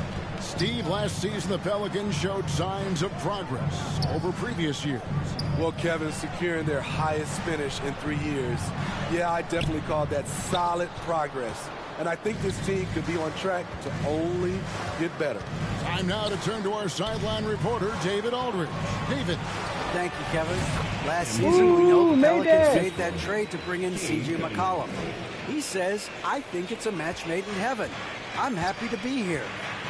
S24: Steve, last season the Pelicans showed signs of progress over previous years.
S26: Well, Kevin, securing their highest finish in 3 years. Yeah, I definitely call that solid progress. And I think this team could be on track to only get better.
S24: Time now to turn to our sideline reporter, David Aldridge. David.
S2: Thank you, Kevin. Last season, we know the Pelicans made that trade to bring in C.J. McCollum. He says, I think it's a match made in heaven. I'm happy to be here.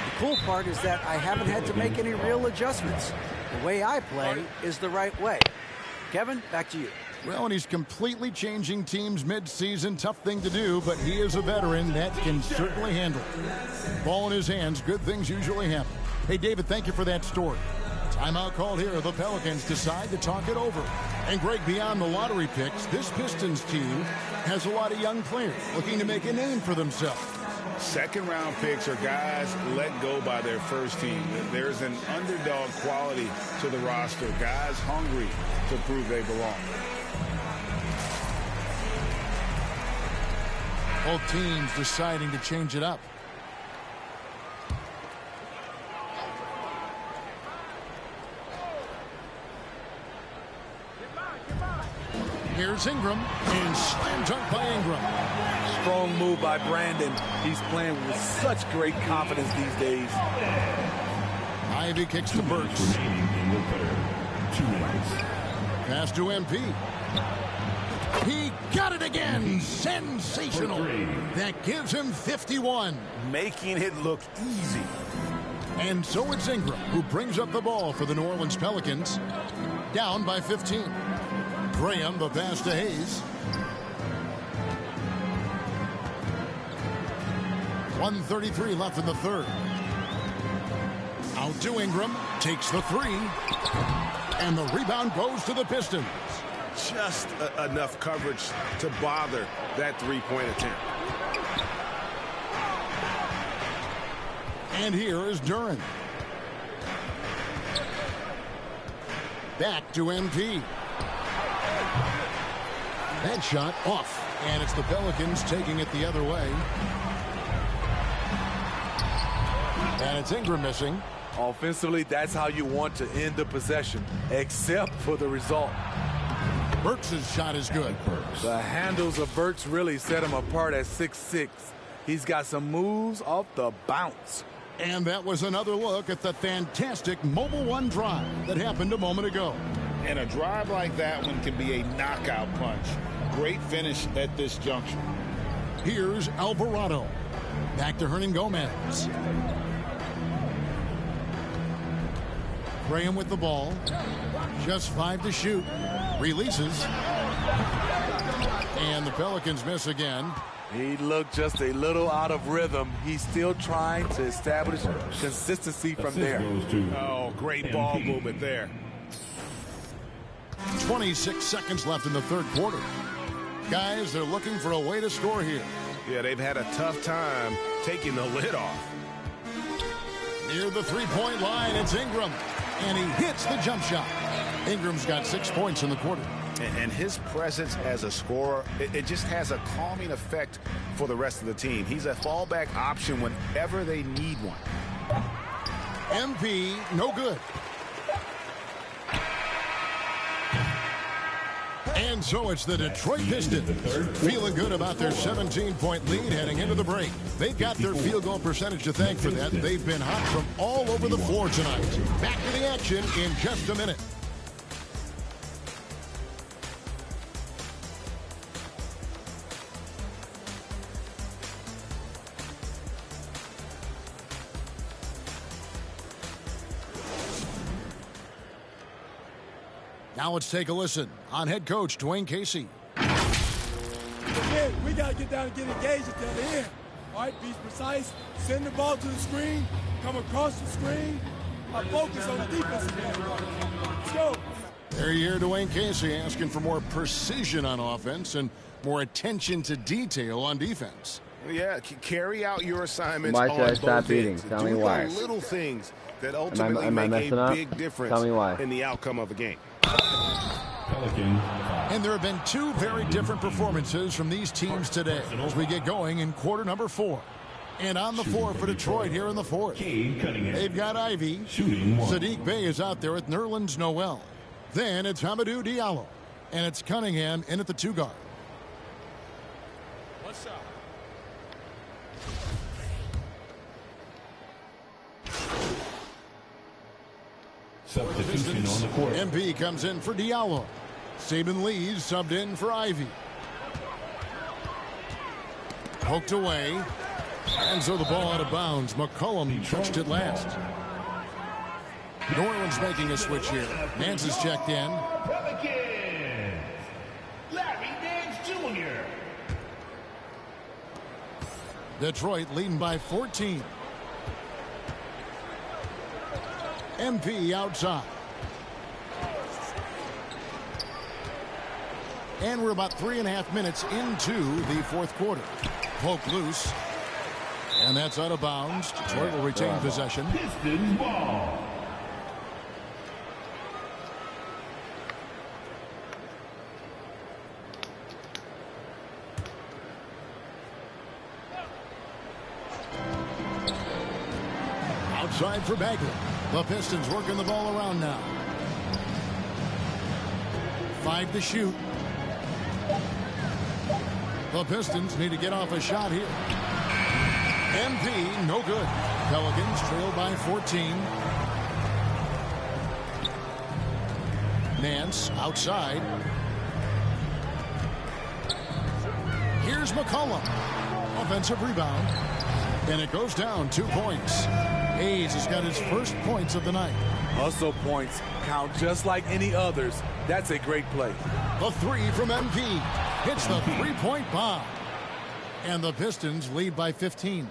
S2: The cool part is that I haven't had to make any real adjustments. The way I play is the right way. Kevin, back to you.
S24: Well, and he's completely changing teams mid-season. Tough thing to do, but he is a veteran that can certainly handle it. Ball in his hands, good things usually happen. Hey, David, thank you for that story. Timeout called here. The Pelicans decide to talk it over. And Greg, beyond the lottery picks, this Pistons team has a lot of young players looking to make a name for themselves.
S3: Second-round picks are guys let go by their first team. There's an underdog quality to the roster. Guys hungry to prove they belong.
S24: Both teams deciding to change it up. Here's Ingram, and slam dunk by Ingram.
S26: Strong move by Brandon. He's playing with such great confidence these days.
S24: Ivy kicks to Burks. Pass to MP. He got it again. Sensational. That gives him 51.
S3: Making it look easy.
S24: And so it's Ingram who brings up the ball for the New Orleans Pelicans. Down by 15. Graham, the pass to Hayes. 1:33 left in the third. Out to Ingram. Takes the three. And the rebound goes to the Pistons.
S3: Just enough coverage to bother that three-point attempt.
S24: And here is Duran. Back to MP. That shot off. And it's the Pelicans taking it the other way. And it's Ingram missing.
S26: Offensively, that's how you want to end the possession, except for the result.
S24: Burks' shot is good.
S26: The handles of Burks really set him apart at 6'6". He's got some moves off the bounce.
S24: And that was another look at the fantastic Mobile One drive that happened a moment ago.
S3: And a drive like that one can be a knockout punch. Great finish at this juncture.
S24: Here's Alvarado. Back to Hernangomez. Graham with the ball. Just 5 to shoot. Releases. And the Pelicans miss again.
S26: He looked just a little out of rhythm. He's still trying to establish consistency from there.
S3: Oh, great ball movement there.
S24: 26 seconds left in the third quarter. Guys, they're looking for a way to score here.
S3: Yeah, they've had a tough time taking the lid off.
S24: Near the three-point line, it's Ingram. And he hits the jump shot. Ingram's got 6 points in the quarter.
S3: And his presence as a scorer, it just has a calming effect for the rest of the team. He's a fallback option whenever they need one.
S24: MP, no good. And so it's the Detroit Pistons feeling good about their 17-point lead heading into the break. They've got their field goal percentage to thank for that. They've been hot from all over the floor tonight. Back to the action in just a minute. Now let's take a listen on head coach Dwayne Casey.
S4: Again, we got to get down and get engaged at the other end. All right, be precise, send the ball to the screen, come across the screen, focus on the defensive end. Let's go.
S24: There you hear Dwayne Casey asking for more precision on offense and more attention to detail on defense.
S3: Yeah, carry out your assignments.
S1: Why should I
S3: on
S1: stop
S3: both
S1: eating?
S3: ends.
S1: Tell me
S3: Do
S1: why.
S3: the little things that ultimately
S1: am I
S3: make
S1: messing
S24: a
S1: up?
S24: big difference
S1: Tell me why.
S3: in the outcome of a game.
S24: And there have been two very different performances from these teams today as we get going in quarter number 4. And on the floor for Detroit here in the fourth, they've got Ivy. Sadiq Bey is out there with Nerlens Noel. Then it's Hamidou Diallo. And it's Cunningham in at the 2 guard.
S4: What's up?
S24: Substitution on the court. MP comes in for Diallo. Saban Lee's subbed in for Ivy. Poked away. And so the ball out of bounds. McCollum touched it last. New Orleans making a switch here. Nance is checked in. Detroit leading by 14. MP outside. And we're about 3.5 minutes into the fourth quarter. Poke loose. And that's out of bounds. Detroit will retain possession.
S19: Pistons ball.
S24: Outside for Bagley. The Pistons working the ball around now. 5 to shoot. The Pistons need to get off a shot here. MP, no good. Pelicans trail by 14. Nance outside. Here's McCollum. Offensive rebound. And it goes down 2 points. Hayes has got his first points of the night.
S26: Hustle points count just like any others. That's a great play.
S24: The 3 from MP. Hits the three-point bomb. And the Pistons lead by 15.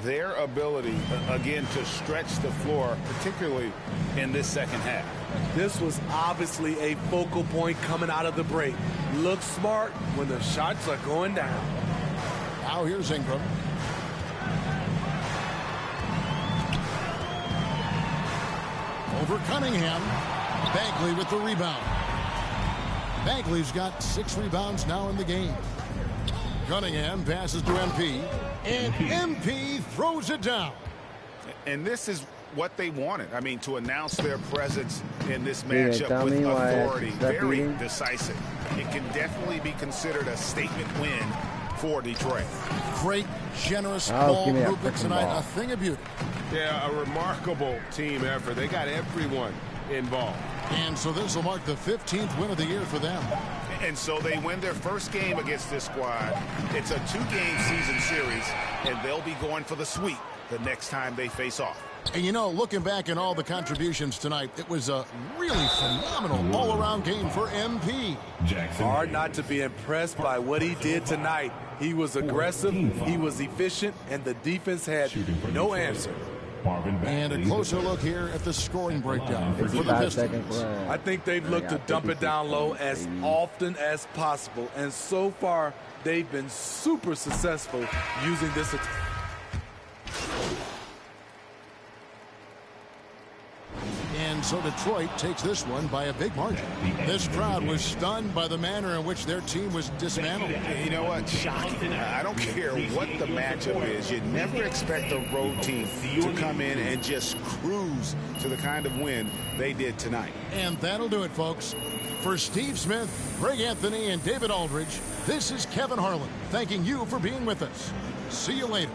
S3: Their ability, again, to stretch the floor, particularly in this second half.
S26: This was obviously a focal point coming out of the break. Look smart when the shots are going down.
S24: Now here's Ingram. Over Cunningham. Bagley with the rebound. Bagley's got 6 rebounds now in the game. Cunningham passes to MP. And MP throws it down.
S3: And this is what they wanted. I mean, to announce their presence in this matchup with authority. Very decisive. It can definitely be considered a statement win for Detroit.
S24: Great, generous ball movement tonight.
S25: ball.
S24: A thing of beauty.
S25: Yeah, a remarkable team effort. They got everyone involved.
S24: And so this will mark the 15th win of the year for them.
S3: And so they win their first game against this squad. It's a 2-game season series, and they'll be going for the sweep the next time they face off.
S24: And you know, looking back at all the contributions tonight, it was a really phenomenal all-around game for MP.
S26: Hard not to be impressed by what he did tonight. He was aggressive, he was efficient, and the defense had no answer.
S24: And a closer look here at the scoring breakdown for the Pistons.
S26: I think they've looked to dump it down low as often as possible, and so far they've been super successful using this.
S24: And so Detroit takes this one by a big margin. This crowd was stunned by the manner in which their team was dismantled.
S3: You know what? Shocking. I don't care what the matchup is. You never expect a road team to come in and just cruise to the kind of win they did tonight.
S24: And that'll do it, folks. For Steve Smith, Greg Anthony, and David Aldridge, this is Kevin Harlan thanking you for being with us. See you later.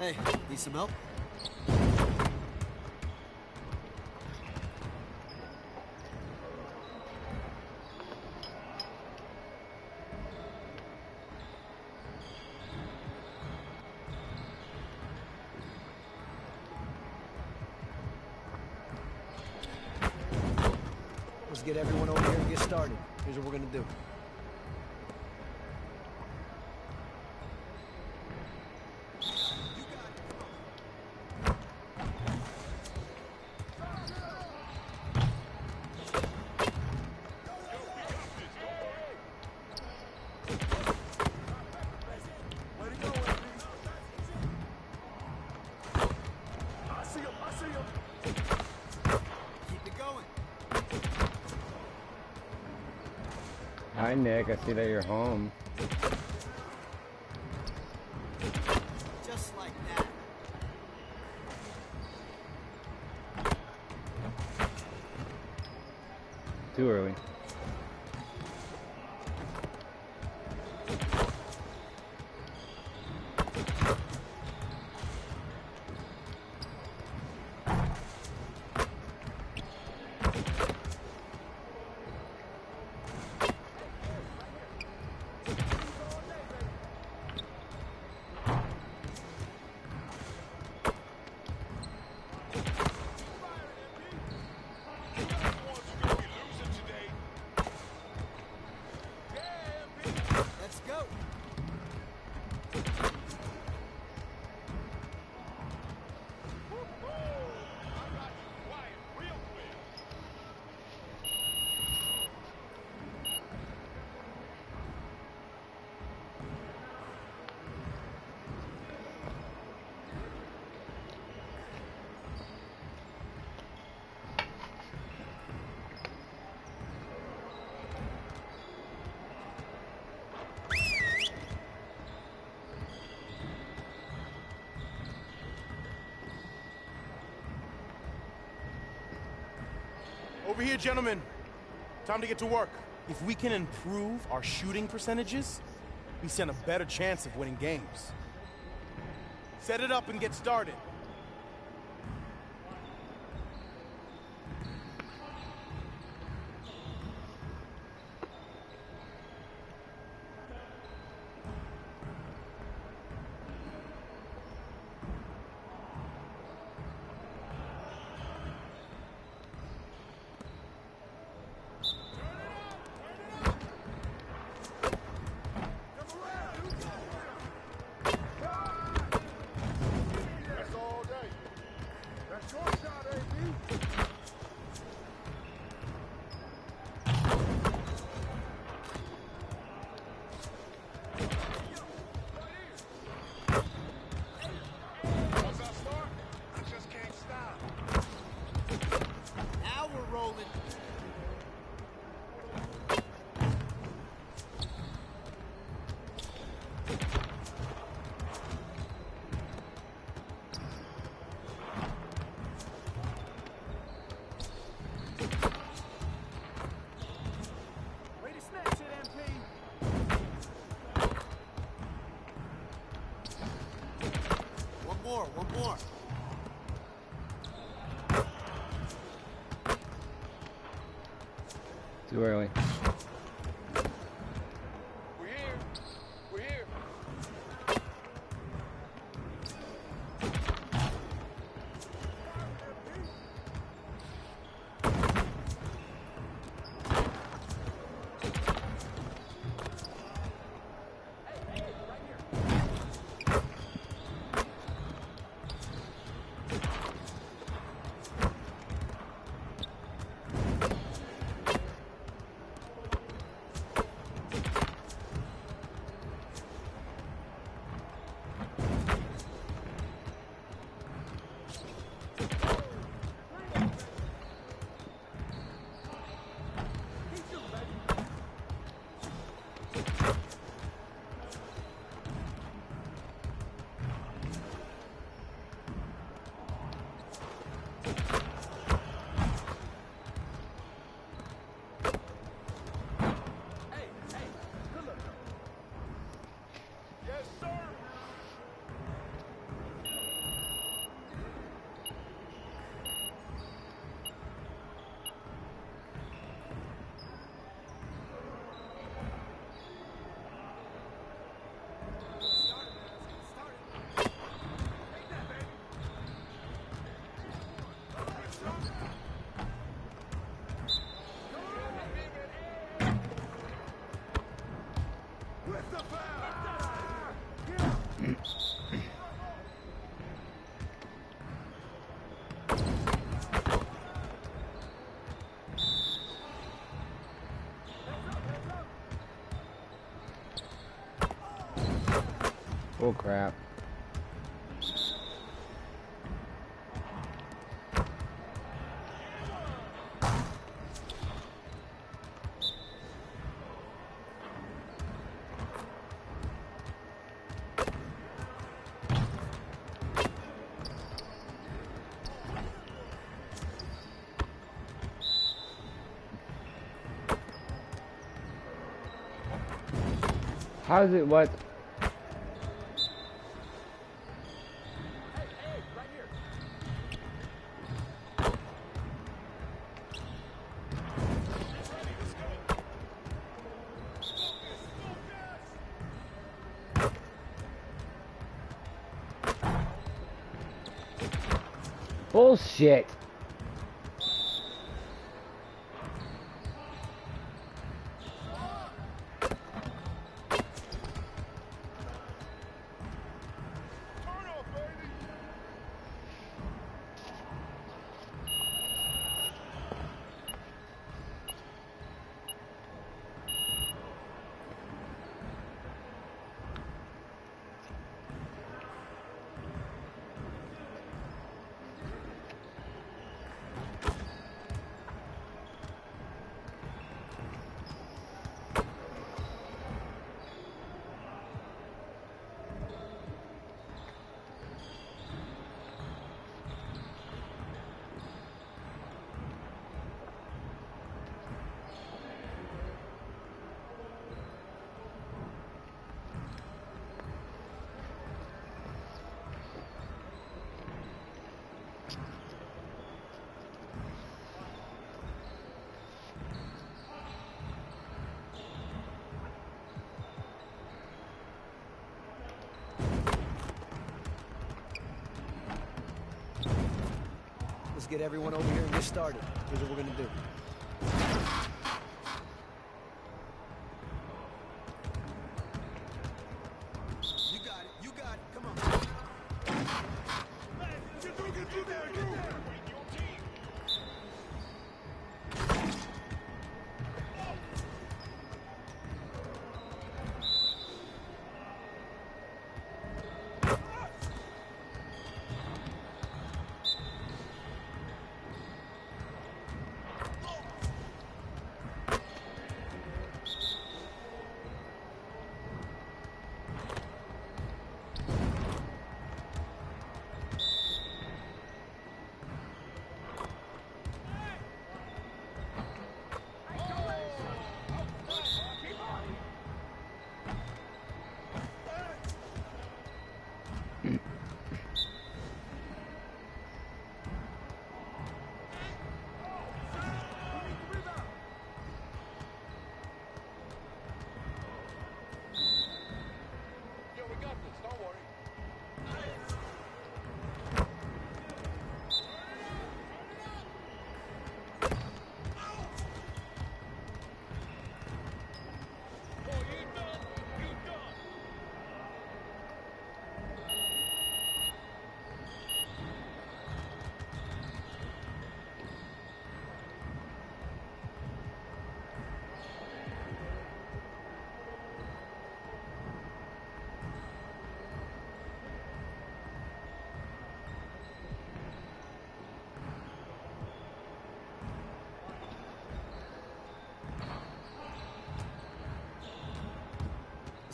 S6: Hey, need some help?
S2: Let's get everyone over here and get started. Here's what we're gonna do.
S1: Hi, Nick. I see that you're home.
S6: Just like that.
S1: Too early.
S6: Let's go.
S9: Over here, gentlemen. Time to get to work. If we can improve our shooting percentages, we stand a better chance of winning games. Set it up and get started. That's all.
S1: Too early.
S20: We're here. We're here.
S1: Oh crap. How's it what? Bullshit.
S6: Let's get everyone over here and get started. Here's what we're gonna do. You got it. You got it. Come on. Get through, get through there. Get there.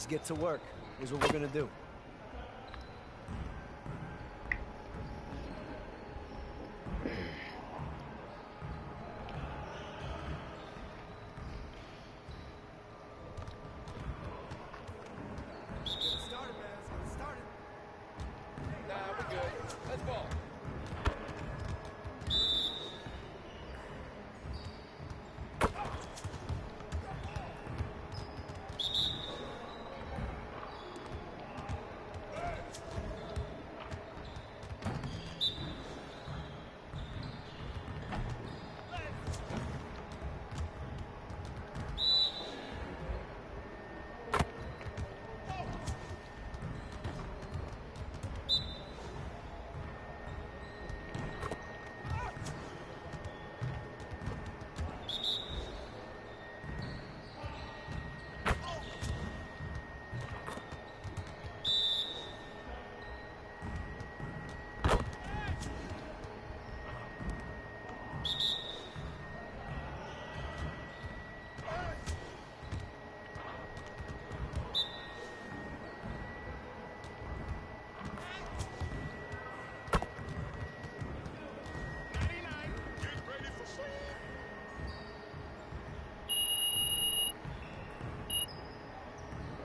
S6: Let's get to work. Here's what we're going to do.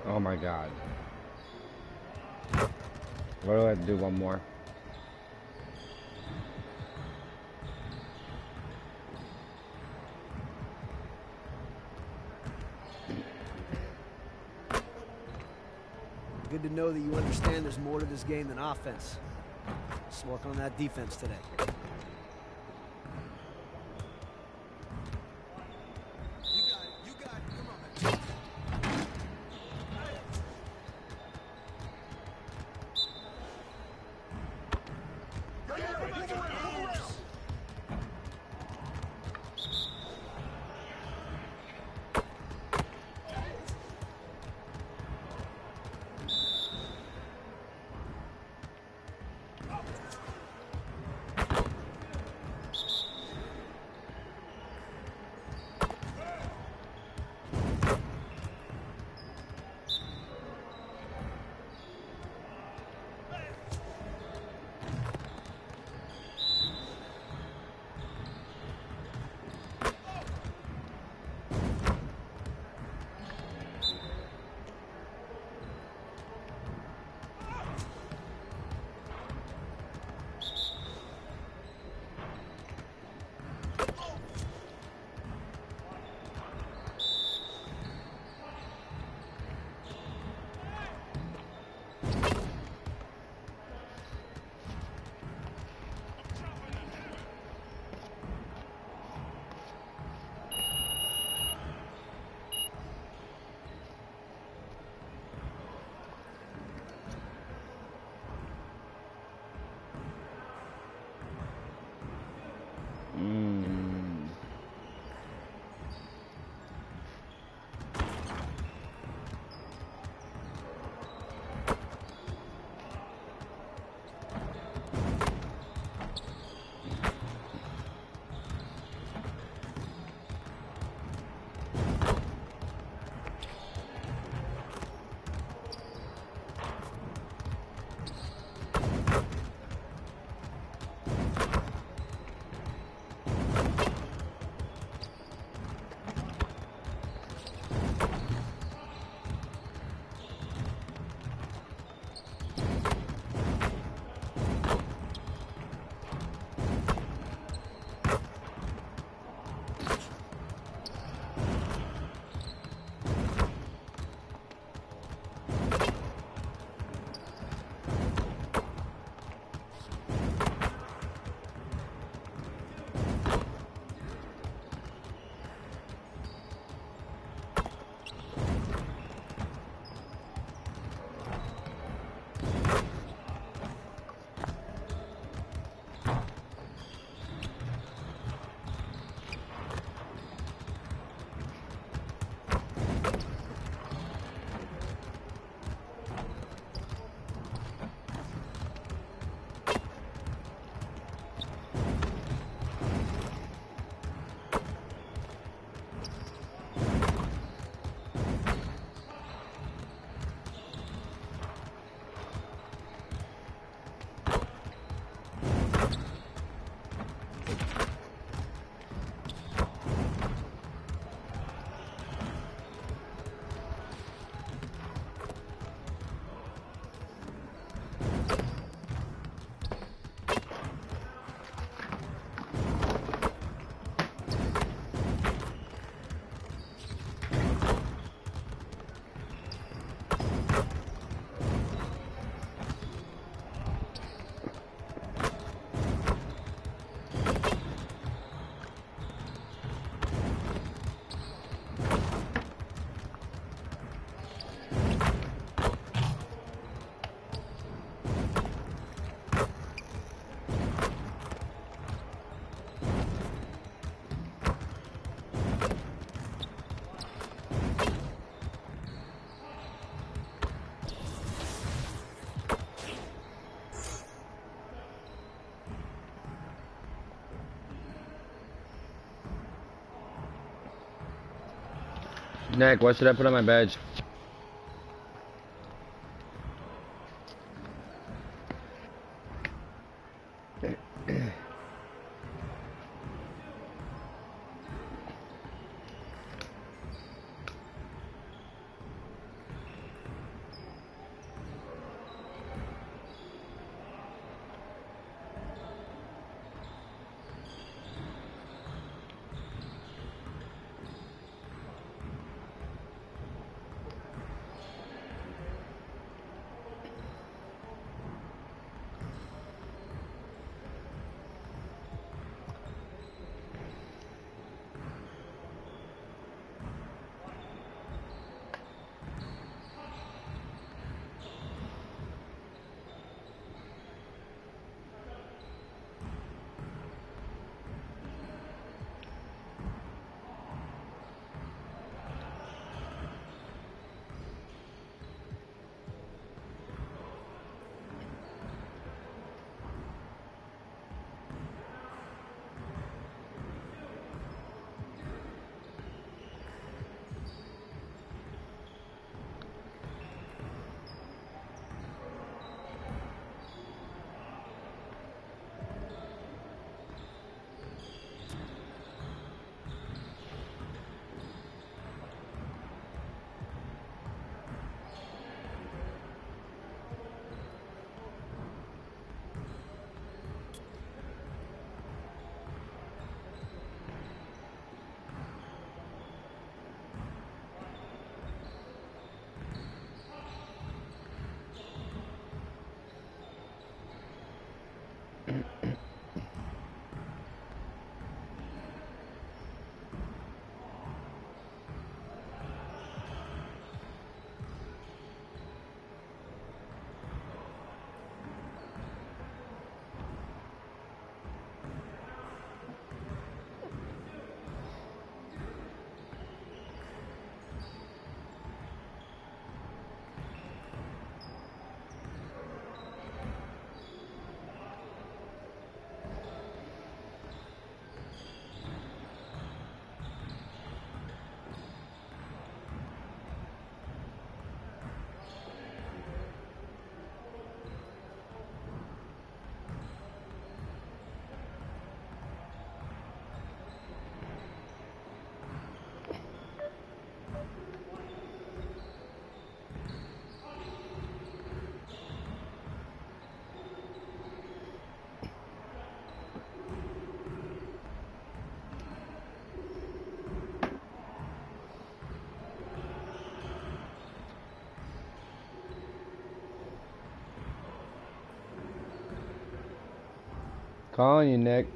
S1: Oh my god. What do I have to do? One more.
S6: Good to know that you understand there's more to this game than offense. Let's work on that defense today.
S1: Nick, what should I put on my badge? Calling you, Nick.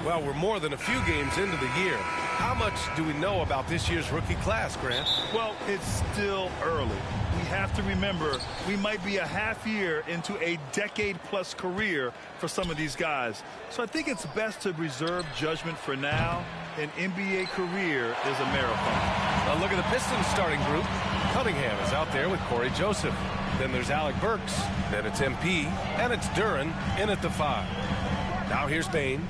S15: Well, we're more than a few games into the year. How much do we know about this year's rookie class, Grant?
S10: Well, it's still early. We have to remember we might be a half year into a decade-plus career for some of these guys. So I think it's best to reserve judgment for now. An NBA career is a marathon.
S15: Now look at the Pistons starting group. Cunningham is out there with Corey Joseph. Then there's Alec Burks. Then it's MP. And it's Duran in at the 5. Now here's Bain.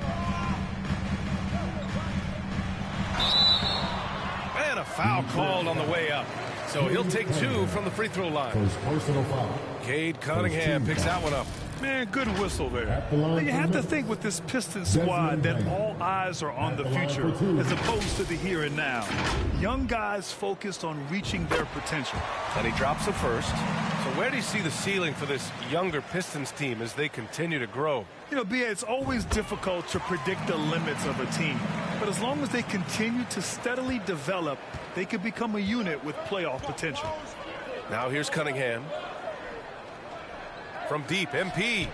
S15: And a foul called on the way up. So he'll take 2 from the free throw line.
S19: Personal foul.
S15: Cade Cunningham picks that one up.
S10: Man, good whistle there. Now, you have to think with this Pistons squad that all eyes are on the future as opposed to the here and now. Young guys focused on reaching their potential.
S15: And he drops the first. So where do you see the ceiling for this younger Pistons team as they continue to grow?
S10: You know, B.A., it's always difficult to predict the limits of a team. But as long as they continue to steadily develop, they can become a unit with playoff potential.
S15: Now here's Cunningham. From deep, MP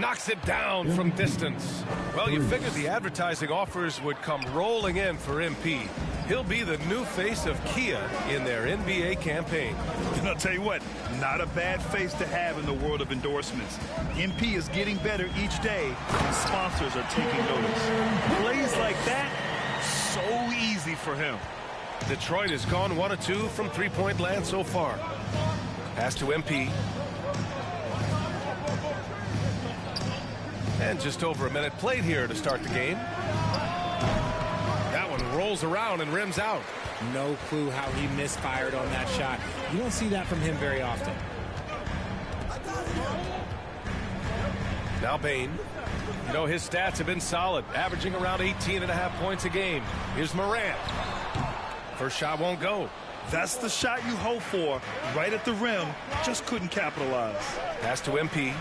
S15: knocks it down from distance. Well, you figured the advertising offers would come rolling in for MP. He'll be the new face of Kia in their NBA campaign.
S10: And I'll tell you what, not a bad face to have in the world of endorsements. MP is getting better each day, and sponsors are taking notice. Plays like that, so easy for him.
S15: Detroit has gone 1 of 2 from three-point land so far. Pass to MP. And just over a minute played here to start the game. That one rolls around and rims out.
S11: No clue how he misfired on that shot. You don't see that from him very often.
S15: Now Bain. You know, his stats have been solid, averaging around 18.5 points a game. Here's Morant. First shot won't go.
S10: That's the shot you hope for. Right at the rim, just couldn't capitalize.
S15: Pass to MP.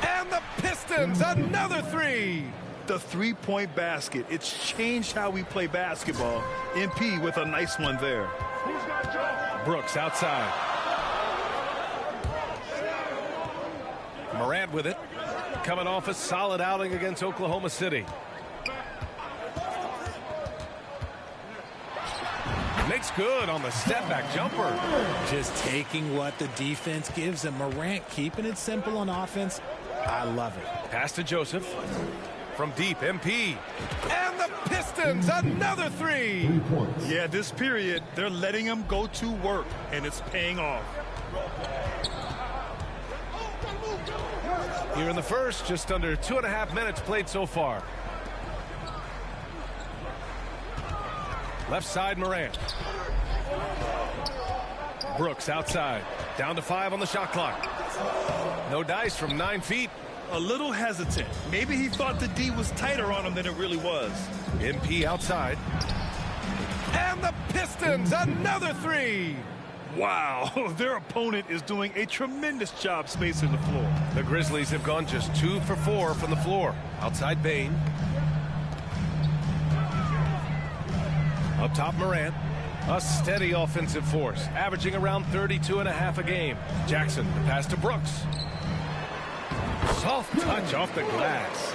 S15: And the Pistons, another 3.
S10: The three-point basket. It's changed how we play basketball. MP with a nice one there.
S15: Brooks outside. Morant with it. Coming off a solid outing against Oklahoma City. Makes good on the step-back jumper.
S11: Just taking what the defense gives him. Morant keeping it simple on offense. I love it.
S15: Pass to Joseph. From deep, MP. And the Pistons, another 3.
S10: Yeah, this period, they're letting him go to work, and it's paying off.
S15: Here in the first, just under 2.5 minutes played so far. Left side, Morant. Brooks outside. Down to 5 on the shot clock. No dice from 9 feet.
S10: A little hesitant. Maybe he thought the D was tighter on him than it really was.
S15: MP outside. And the Pistons, another 3.
S10: Wow, their opponent is doing a tremendous job spacing the floor.
S15: The Grizzlies have gone just 2 for 4 from the floor. Outside Bain. Up top, Morant. A steady offensive force, averaging around 32.5 a game. Jackson, the pass to Brooks. Soft touch off the glass.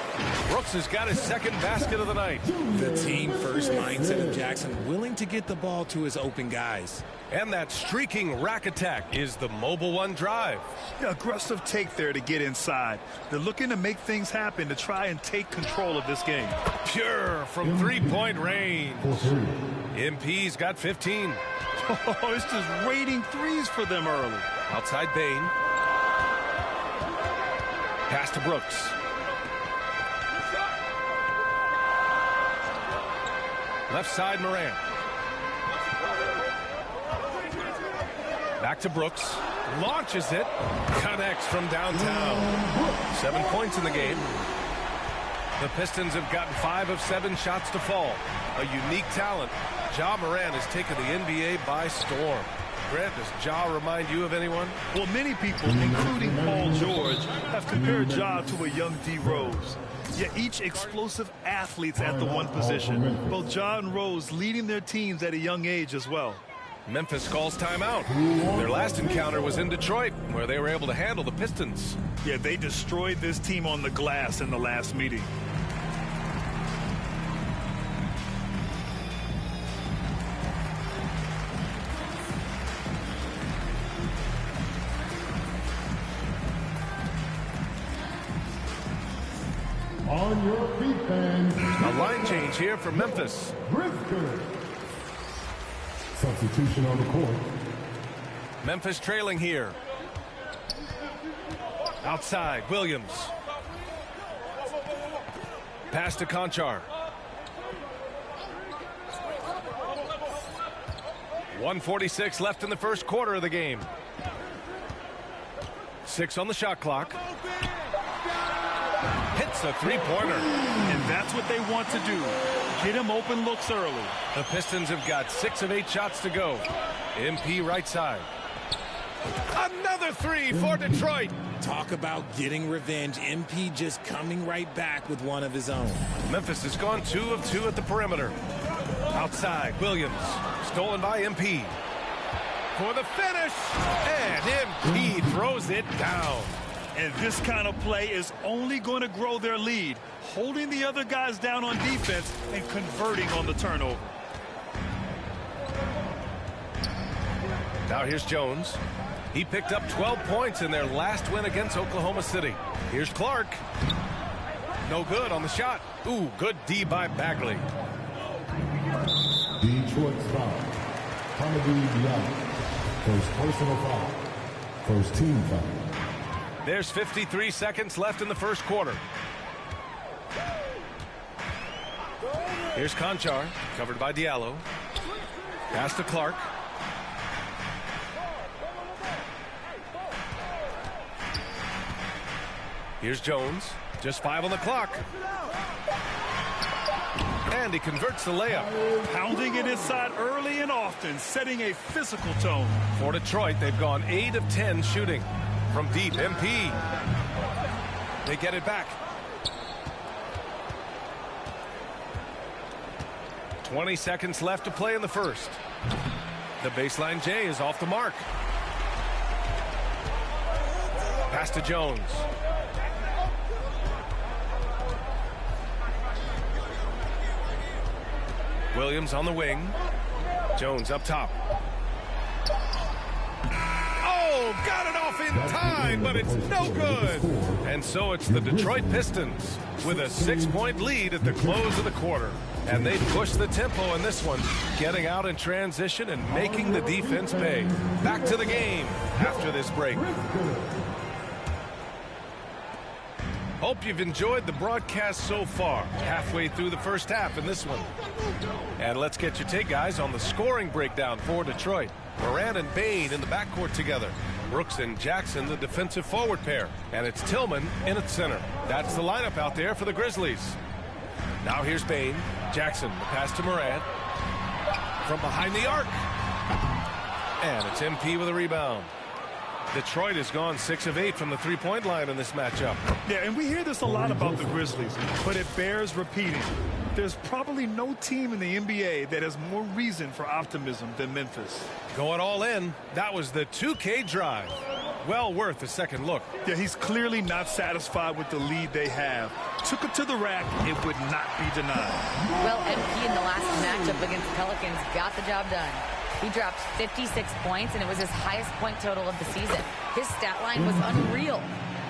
S15: Brooks has got his second basket of the night.
S11: The team-first mindset of Jackson, willing to get the ball to his open guys.
S15: And that streaking rack attack is the Mobile One drive.
S10: Yeah, aggressive take there to get inside. They're looking to make things happen to try and take control of this game.
S15: Pure from three-point range. MP's got 15.
S10: Oh, it's just raining threes for them early.
S15: Outside Bain. Pass to Brooks. Left side, Morant. Back to Brooks. Launches it. Connects from downtown. 7 points in the game. The Pistons have gotten 5 of 7 shots to fall. A unique talent. Ja Morant has taken the NBA by storm. Grant, does Ja remind you of anyone?
S10: Well, many people, including Paul George, have compared Ja to a young D. Rose. Yet each explosive athletes at the one position. Both Ja and Rose leading their teams at a young age as well.
S15: Memphis calls timeout. Their last encounter was in Detroit, where they were able to handle the Pistons.
S10: Yeah, they destroyed this team on the glass in the last meeting.
S24: On your feet, fans.
S15: A line change here for Memphis.
S24: Briscoe. Substitution on the court.
S15: Memphis trailing here. Outside, Williams. Pass to Conchar. 1:46 left in the first quarter of the game. 6 on the shot clock. Hits a three-pointer.
S10: And that's what they want to do. Get him open looks early.
S15: The Pistons have got 6 of 8 shots to go. MP right side. Another three for Detroit.
S11: Talk about getting revenge. MP just coming right back with one of his own.
S15: Memphis has gone 2 of 2 at the perimeter. Outside, Williams. Stolen by MP. For the finish. And MP throws it down.
S10: And this kind of play is only going to grow their lead. Holding the other guys down on defense and converting on the turnover.
S15: Now here's Jones. He picked up 12 points in their last win against Oklahoma City. Here's Clark. No good on the shot. Ooh, good D by Bagley.
S24: Detroit's foul. Hamidou Diallo. First personal foul. First team foul.
S15: There's 53 seconds left in the first quarter. Here's Conchar, covered by Diallo. Pass to Clark. Here's Jones. Just 5 on the clock. And he converts the layup.
S10: Pounding it inside early and often, setting a physical tone.
S15: For Detroit, they've gone 8 of 10 shooting. From deep, MP. They get it back. 20 seconds left to play in the first. The baseline J is off the mark. Pass to Jones. Williams on the wing. Jones up top. Oh, got it off in time, but it's no good. And so it's the Detroit Pistons with a 6-point lead at the close of the quarter. And they push the tempo in this one, getting out in transition and making the defense pay. Back to the game after this break. Hope you've enjoyed the broadcast so far. Halfway through the first half in this one. And let's get your take, guys, on the scoring breakdown for Detroit. Morant and Bain in the backcourt together. Brooks and Jackson, the defensive forward pair. And it's Tillman in at center. That's the lineup out there for the Grizzlies. Now here's Bain. Jackson, the pass to Morant. From behind the arc. And it's MP with a rebound. Detroit has gone 6 of 8 from the three-point line in this matchup.
S10: Yeah, and we hear this a lot about the Grizzlies, but it bears repeating. There's probably no team in the NBA that has more reason for optimism than Memphis.
S15: Going all in, that was the 2K drive. Well worth a second look.
S10: Yeah, he's clearly not satisfied with the lead they have. Took it to the rack, it would not be denied.
S12: Well, MP in the last matchup against the Pelicans got the job done. He dropped 56 points, and it was his highest point total of the season. His stat line was unreal.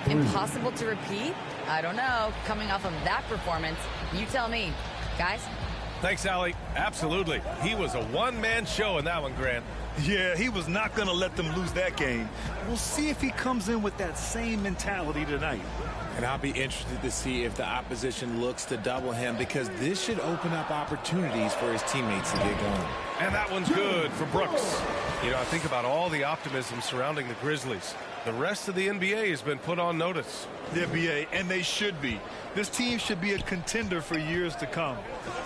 S12: Impossible to repeat? I don't know. Coming off of that performance, you tell me. Guys?
S15: Thanks, Allie. Absolutely. He was a one-man show in that one, Grant.
S10: Yeah, he was not going to let them lose that game. We'll see if he comes in with that same mentality tonight.
S11: And I'll be interested to see if the opposition looks to double him, because this should open up opportunities for his teammates to get going.
S15: And that one's good for Brooks. You know, I think about all the optimism surrounding the Grizzlies. The rest of the NBA has been put on notice.
S10: The NBA, and they should be. This team should be a contender for years to come.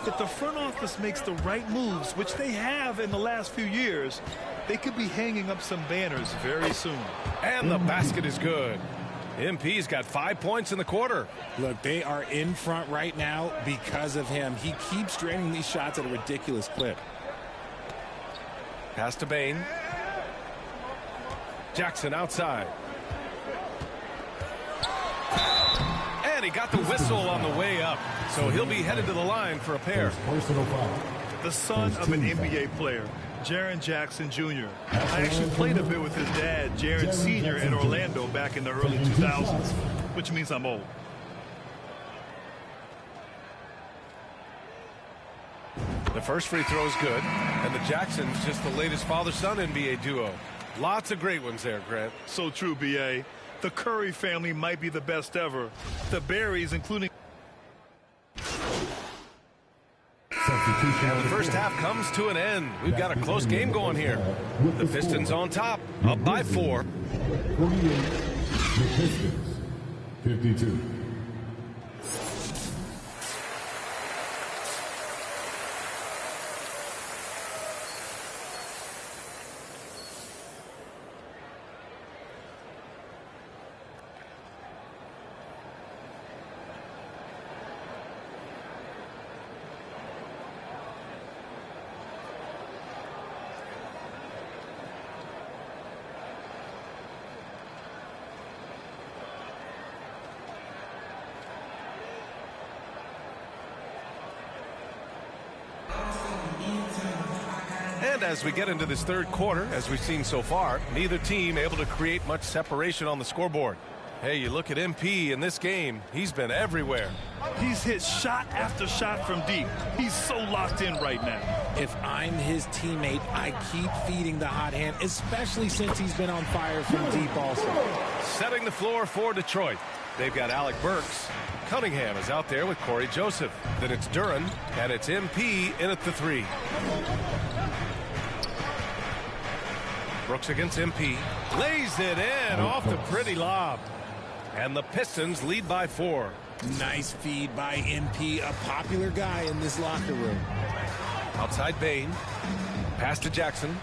S10: If the front office makes the right moves, which they have in the last few years, they could be hanging up some banners very soon.
S15: And the basket is good. MP's got 5 points in the quarter.
S11: Look, they are in front right now because of him. He keeps draining these shots at a ridiculous clip.
S15: Pass to Bain. Jackson outside. And he got the whistle on the way up. So he'll be headed to the line for a pair.
S10: The son of an NBA player, Jaren Jackson Jr. I actually played a bit with his dad, Jaren Sr. in Orlando back in the early 2000s, which means I'm old.
S15: The first free throw is good, and the Jacksons just the latest father-son NBA duo. Lots of great ones there, Grant.
S10: So true, B.A. The Curry family might be the best ever. The Berries, including...
S15: And the first half comes to an end. We've got a close game going here. The Pistons on top, up by 4.
S19: 48, the Pistons, 52.
S15: And as we get into this third quarter, as we've seen so far, neither team able to create much separation on the scoreboard. Hey, you look at MP in this game, he's been everywhere.
S10: He's hit shot after shot from deep. He's so locked in right now.
S11: If I'm his teammate, I keep feeding the hot hand, especially since he's been on fire from deep also.
S15: Setting the floor for Detroit. They've got Alec Burks. Cunningham is out there with Corey Joseph. Then it's Duran, and it's MP in at the 3. Brooks against MP. Lays it in off the pretty lob. And the Pistons lead by 4.
S11: Nice feed by MP, a popular guy in this locker room.
S15: Outside Bain. Pass to Jackson.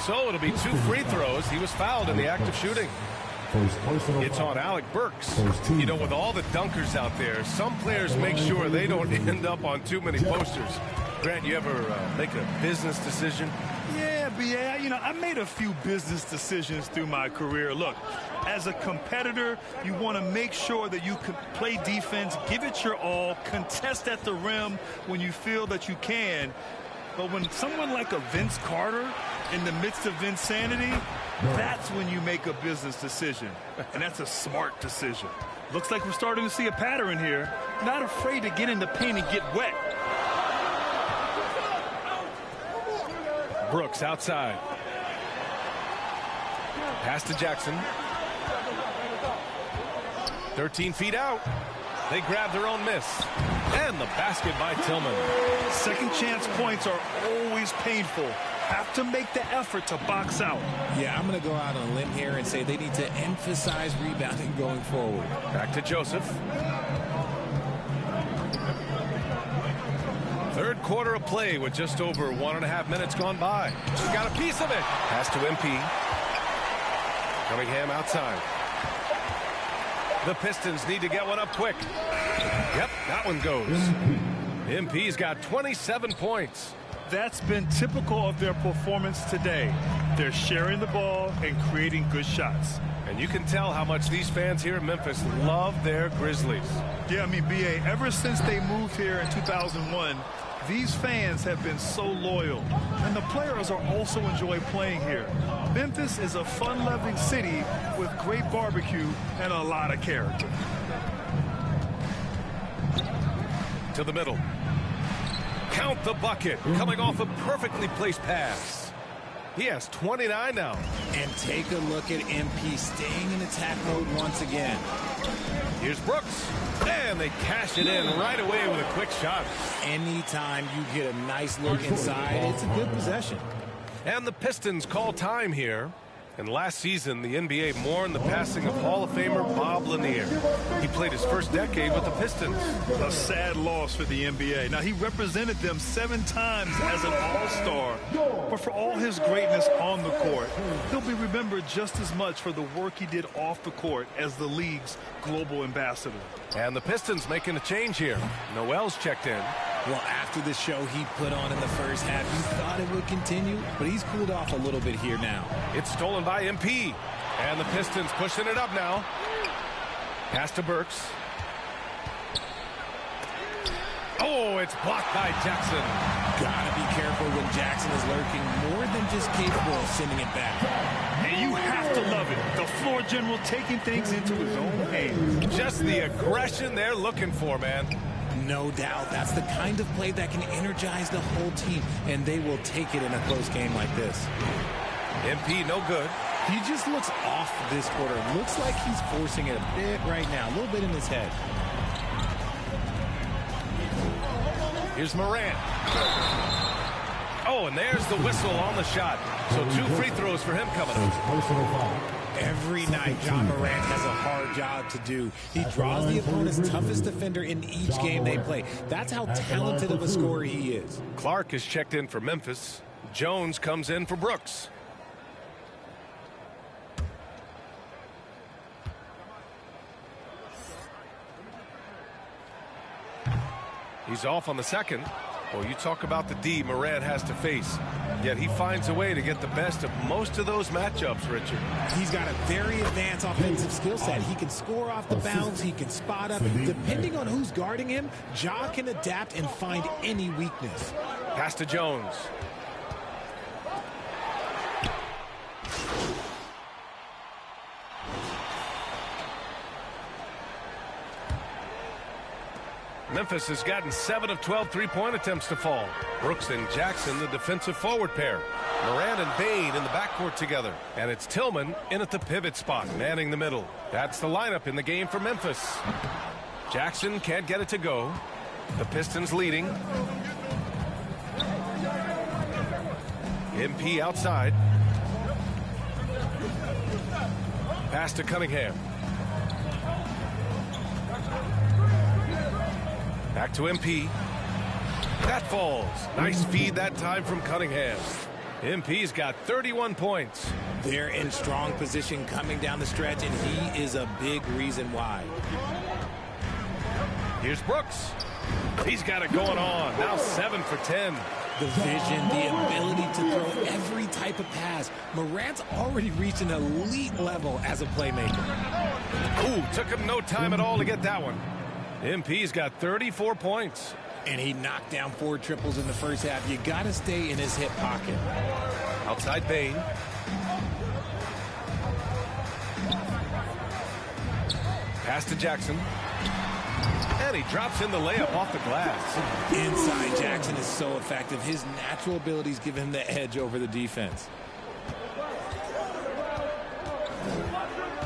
S15: So it'll be 2 free throws. He was fouled in the act of shooting. It's on Alec Burks. You know, with all the dunkers out there, some players make sure they don't end up on too many posters. Grant, you ever make a business decision?
S10: Yeah, B.A., I made a few business decisions through my career. Look, as a competitor, you want to make sure that you can play defense, give it your all, contest at the rim when you feel that you can. But when someone like a Vince Carter in the midst of insanity, that's when you make a business decision. And that's a smart decision. Looks like we're starting to see a pattern here. Not afraid to get in the paint and get wet.
S15: Brooks outside. Pass to Jackson. 13 feet out. They grab their own miss. And the basket by Tillman.
S10: Second chance points are always painful. Have to make the effort to box out.
S11: Yeah, I'm going to go out on a limb here and say they need to emphasize rebounding going forward.
S15: Back to Joseph. Third quarter of play with just over 1.5 minutes gone by. Got a piece of it. Pass to MP. Cunningham outside. The Pistons need to get one up quick. Yep, that one goes. MP's got 27 points.
S10: That's been typical of their performance today. They're sharing the ball and creating good shots.
S15: And you can tell how much these fans here in Memphis love their Grizzlies.
S10: Yeah, B.A., ever since they moved here in 2001, these fans have been so loyal. And the players are also enjoy playing here. Memphis is a fun-loving city with great barbecue and a lot of character.
S15: To the middle. Count the bucket. Coming off a perfectly placed pass. He has 29 now.
S11: And take a look at MP staying in attack mode once again.
S15: Here's Brooks. And they cash it in right away with a quick shot.
S11: Anytime you get a nice look inside, it's a good possession.
S15: And the Pistons call time here. And last season, the NBA mourned the passing of Hall of Famer Bob Lanier. He played his first decade with the Pistons.
S10: A sad loss for the NBA. Now, he represented them 7 times as an all-star. But for all his greatness on the court, he'll be remembered just as much for the work he did off the court as the league's global ambassador.
S15: And the Pistons making a change here. Noel's checked in.
S11: Well, after the show he put on in the first half, you thought it would continue, but he's cooled off a little bit here now.
S15: It's stolen by MP. And the Pistons pushing it up now. Pass to Burks. Oh, it's blocked by Jackson.
S11: Gotta be careful when Jackson is lurking, more than just capable of sending it back.
S10: And you have to love it. The floor general taking things into his own hands.
S15: Just the aggression they're looking for, man.
S11: No doubt. That's the kind of play that can energize the whole team, and they will take it in a close game like this.
S15: MP no good.
S11: He just looks off this quarter. Looks like he's forcing it a bit right now, a little bit in his head.
S15: Here's Morant. Oh, and there's the whistle on the shot. So 2 free throws for him coming up.
S11: Every night, John Morant has a hard job to do. He draws the opponent's toughest defender in each game they play. That's how talented of a scorer he is.
S15: Clark is checked in for Memphis. Jones comes in for Brooks. He's off on the second. Well, you talk about the D Morant has to face. Yet he finds a way to get the best of most of those matchups, Richard.
S11: He's got a very advanced offensive skill set. He can score off the bounce. He can spot up. Depending on who's guarding him, Ja can adapt and find any weakness.
S15: Pass to Jones. Memphis has gotten 7 of 12 three-point attempts to fall. Brooks and Jackson, the defensive forward pair. Morant and Bain in the backcourt together. And it's Tillman in at the pivot spot, manning the middle. That's the lineup in the game for Memphis. Jackson can't get it to go. The Pistons leading. MP outside. Pass to Cunningham. Back to MP. That falls. Nice feed that time from Cunningham. MP's got 31 points.
S11: They're in strong position coming down the stretch, and he is a big reason why.
S15: Here's Brooks. He's got it going on. Now 7 for 10.
S11: The vision, the ability to throw every type of pass. Morant's already reached an elite level as a playmaker.
S15: Ooh, took him no time at all to get that one. MP's got 34 points.
S11: And he knocked down 4 triples in the first half. You got to stay in his hip pocket.
S15: Outside Bain. Pass to Jackson. And he drops in the layup off the glass.
S11: Inside, Jackson is so effective. His natural abilities give him the edge over the defense.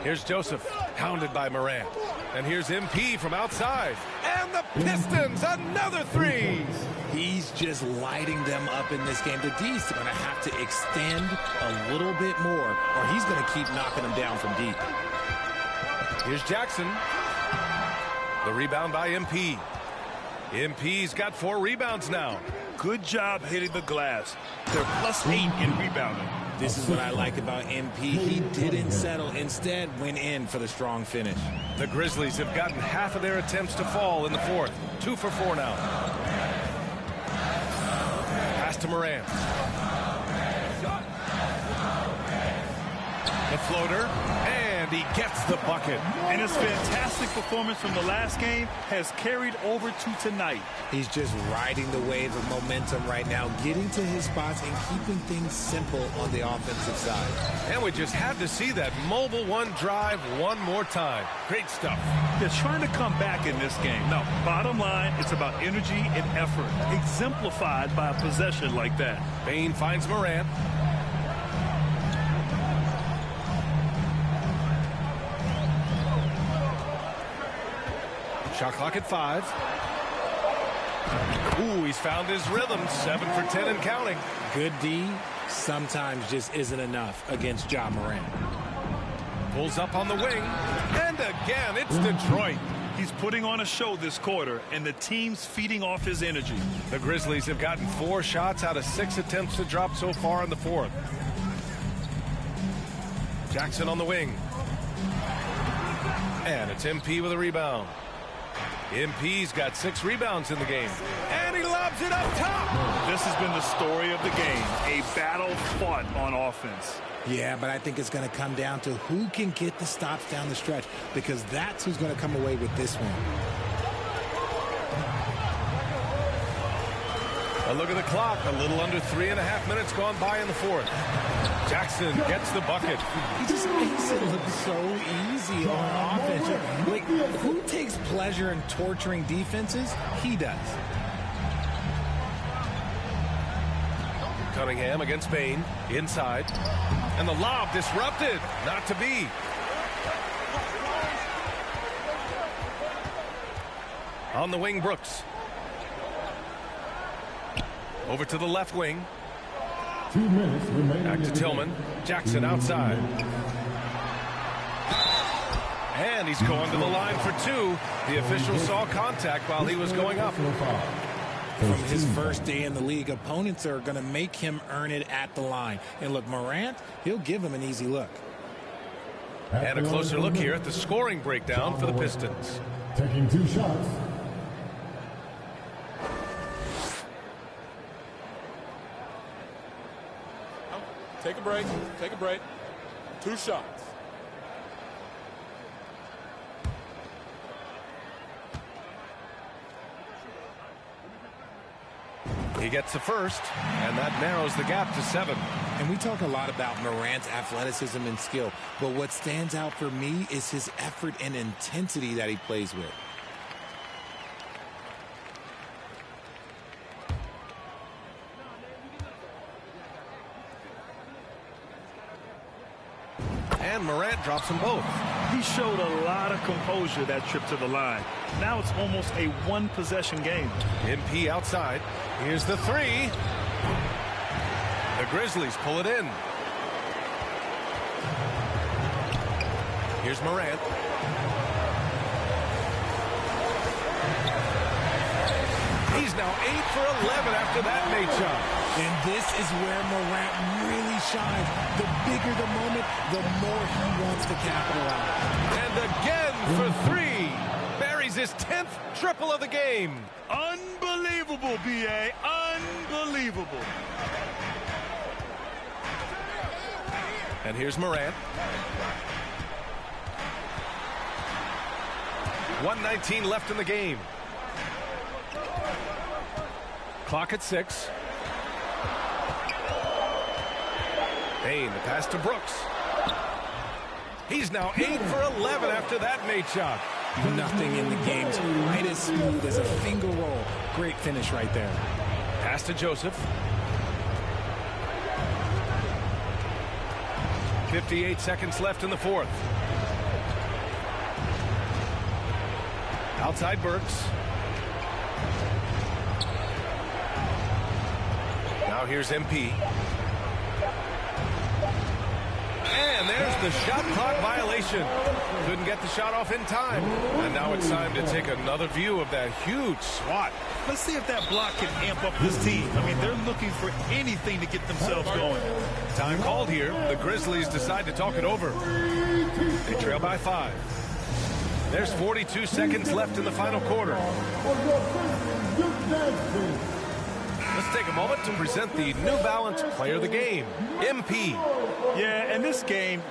S15: Here's Joseph, hounded by Morant. And here's MP from outside. And the Pistons, another 3.
S11: He's just lighting them up in this game. The D's going to have to extend a little bit more, or he's going to keep knocking them down from deep.
S15: Here's Jackson. The rebound by MP. MP's got 4 rebounds now.
S10: Good job hitting the glass. They're +8 in rebounding.
S11: This is what I like about MP. He didn't settle. Instead, went in for the strong finish.
S15: The Grizzlies have gotten half of their attempts to fall in the fourth. 2 for 4 now. Pass to Morant. The floater. And he gets the bucket.
S10: And his fantastic performance from the last game has carried over to tonight.
S11: He's just riding the wave of momentum right now, getting to his spots and keeping things simple on the offensive side.
S15: And we just had to see that mobile one drive one more time. Great stuff.
S10: They're trying to come back in this game. No, bottom line, it's about energy and effort, exemplified by a possession like that.
S15: Bain finds Morant. Shot clock at 5. Ooh, he's found his rhythm. 7 for 10 and counting.
S11: Good D sometimes just isn't enough against Ja Morant.
S15: Pulls up on the wing. And again, it's Detroit.
S10: He's putting on a show this quarter, and the team's feeding off his energy.
S15: The Grizzlies have gotten 4 shots out of 6 attempts to drop so far in the fourth. Jackson on the wing. And it's MP with a rebound. MP's got 6 rebounds in the game. And he lobs it up top.
S10: This has been the story of the game. A battle fought on offense.
S11: Yeah, but I think it's going to come down to who can get the stops down the stretch, because that's who's going to come away with this one.
S15: A look at the clock. A little under 3.5 minutes gone by in the fourth. Jackson gets the bucket.
S11: He just makes it look so easy on offense. Like, who takes takes pleasure in torturing defenses, he does.
S15: Cunningham against Bain, inside. And the lob disrupted, not to be. On the wing, Brooks. Over to the left wing.
S19: 2 minutes remaining.
S15: Back to Tillman. Jackson outside. And he's going to the line for two. The official saw contact while he was going up.
S11: From his first day in the league, opponents are going to make him earn it at the line. And look, Morant, he'll give him an easy look.
S15: And a closer look here at the scoring breakdown for the Pistons.
S19: Taking 2 shots.
S4: Take a break. Take a break. 2 shots.
S15: He gets the first, and that narrows the gap to 7.
S11: And we talk a lot about Morant's athleticism and skill, but what stands out for me is his effort and intensity that he plays with.
S15: And Morant drops them both.
S10: He showed a lot of composure that trip to the line. Now it's almost a one-possession game.
S15: MP outside. Here's the 3. The Grizzlies pull it in. Here's Morant. He's now 8 for 11 after that Nate shot.
S11: And this is where Morant really shines. The bigger the moment, the more he wants to capitalize.
S15: And again for 3. Buries his 10th triple of the game.
S10: Unbelievable, B.A. Unbelievable.
S15: And here's Morant. 1:19 left in the game. Clock at 6. Bain, the pass to Brooks. He's now 8 for 11 after that Nate shot.
S11: Nothing in the game's quite as smooth as a finger roll. Great finish right there.
S15: Pass to Joseph. 58 seconds left in the fourth. Outside Burks. Now here's MP. And there's the shot clock violation. Couldn't get the shot off in time. And now it's time to take another view of that huge swat.
S10: Let's see if that block can amp up this team. I mean, they're looking for anything to get themselves going.
S15: Time called here. The Grizzlies decide to talk it over. They trail by 5. There's 42 seconds left in the final quarter. Let's take a moment to present the New Balance Player of the Game, MP.
S10: Yeah, in this game,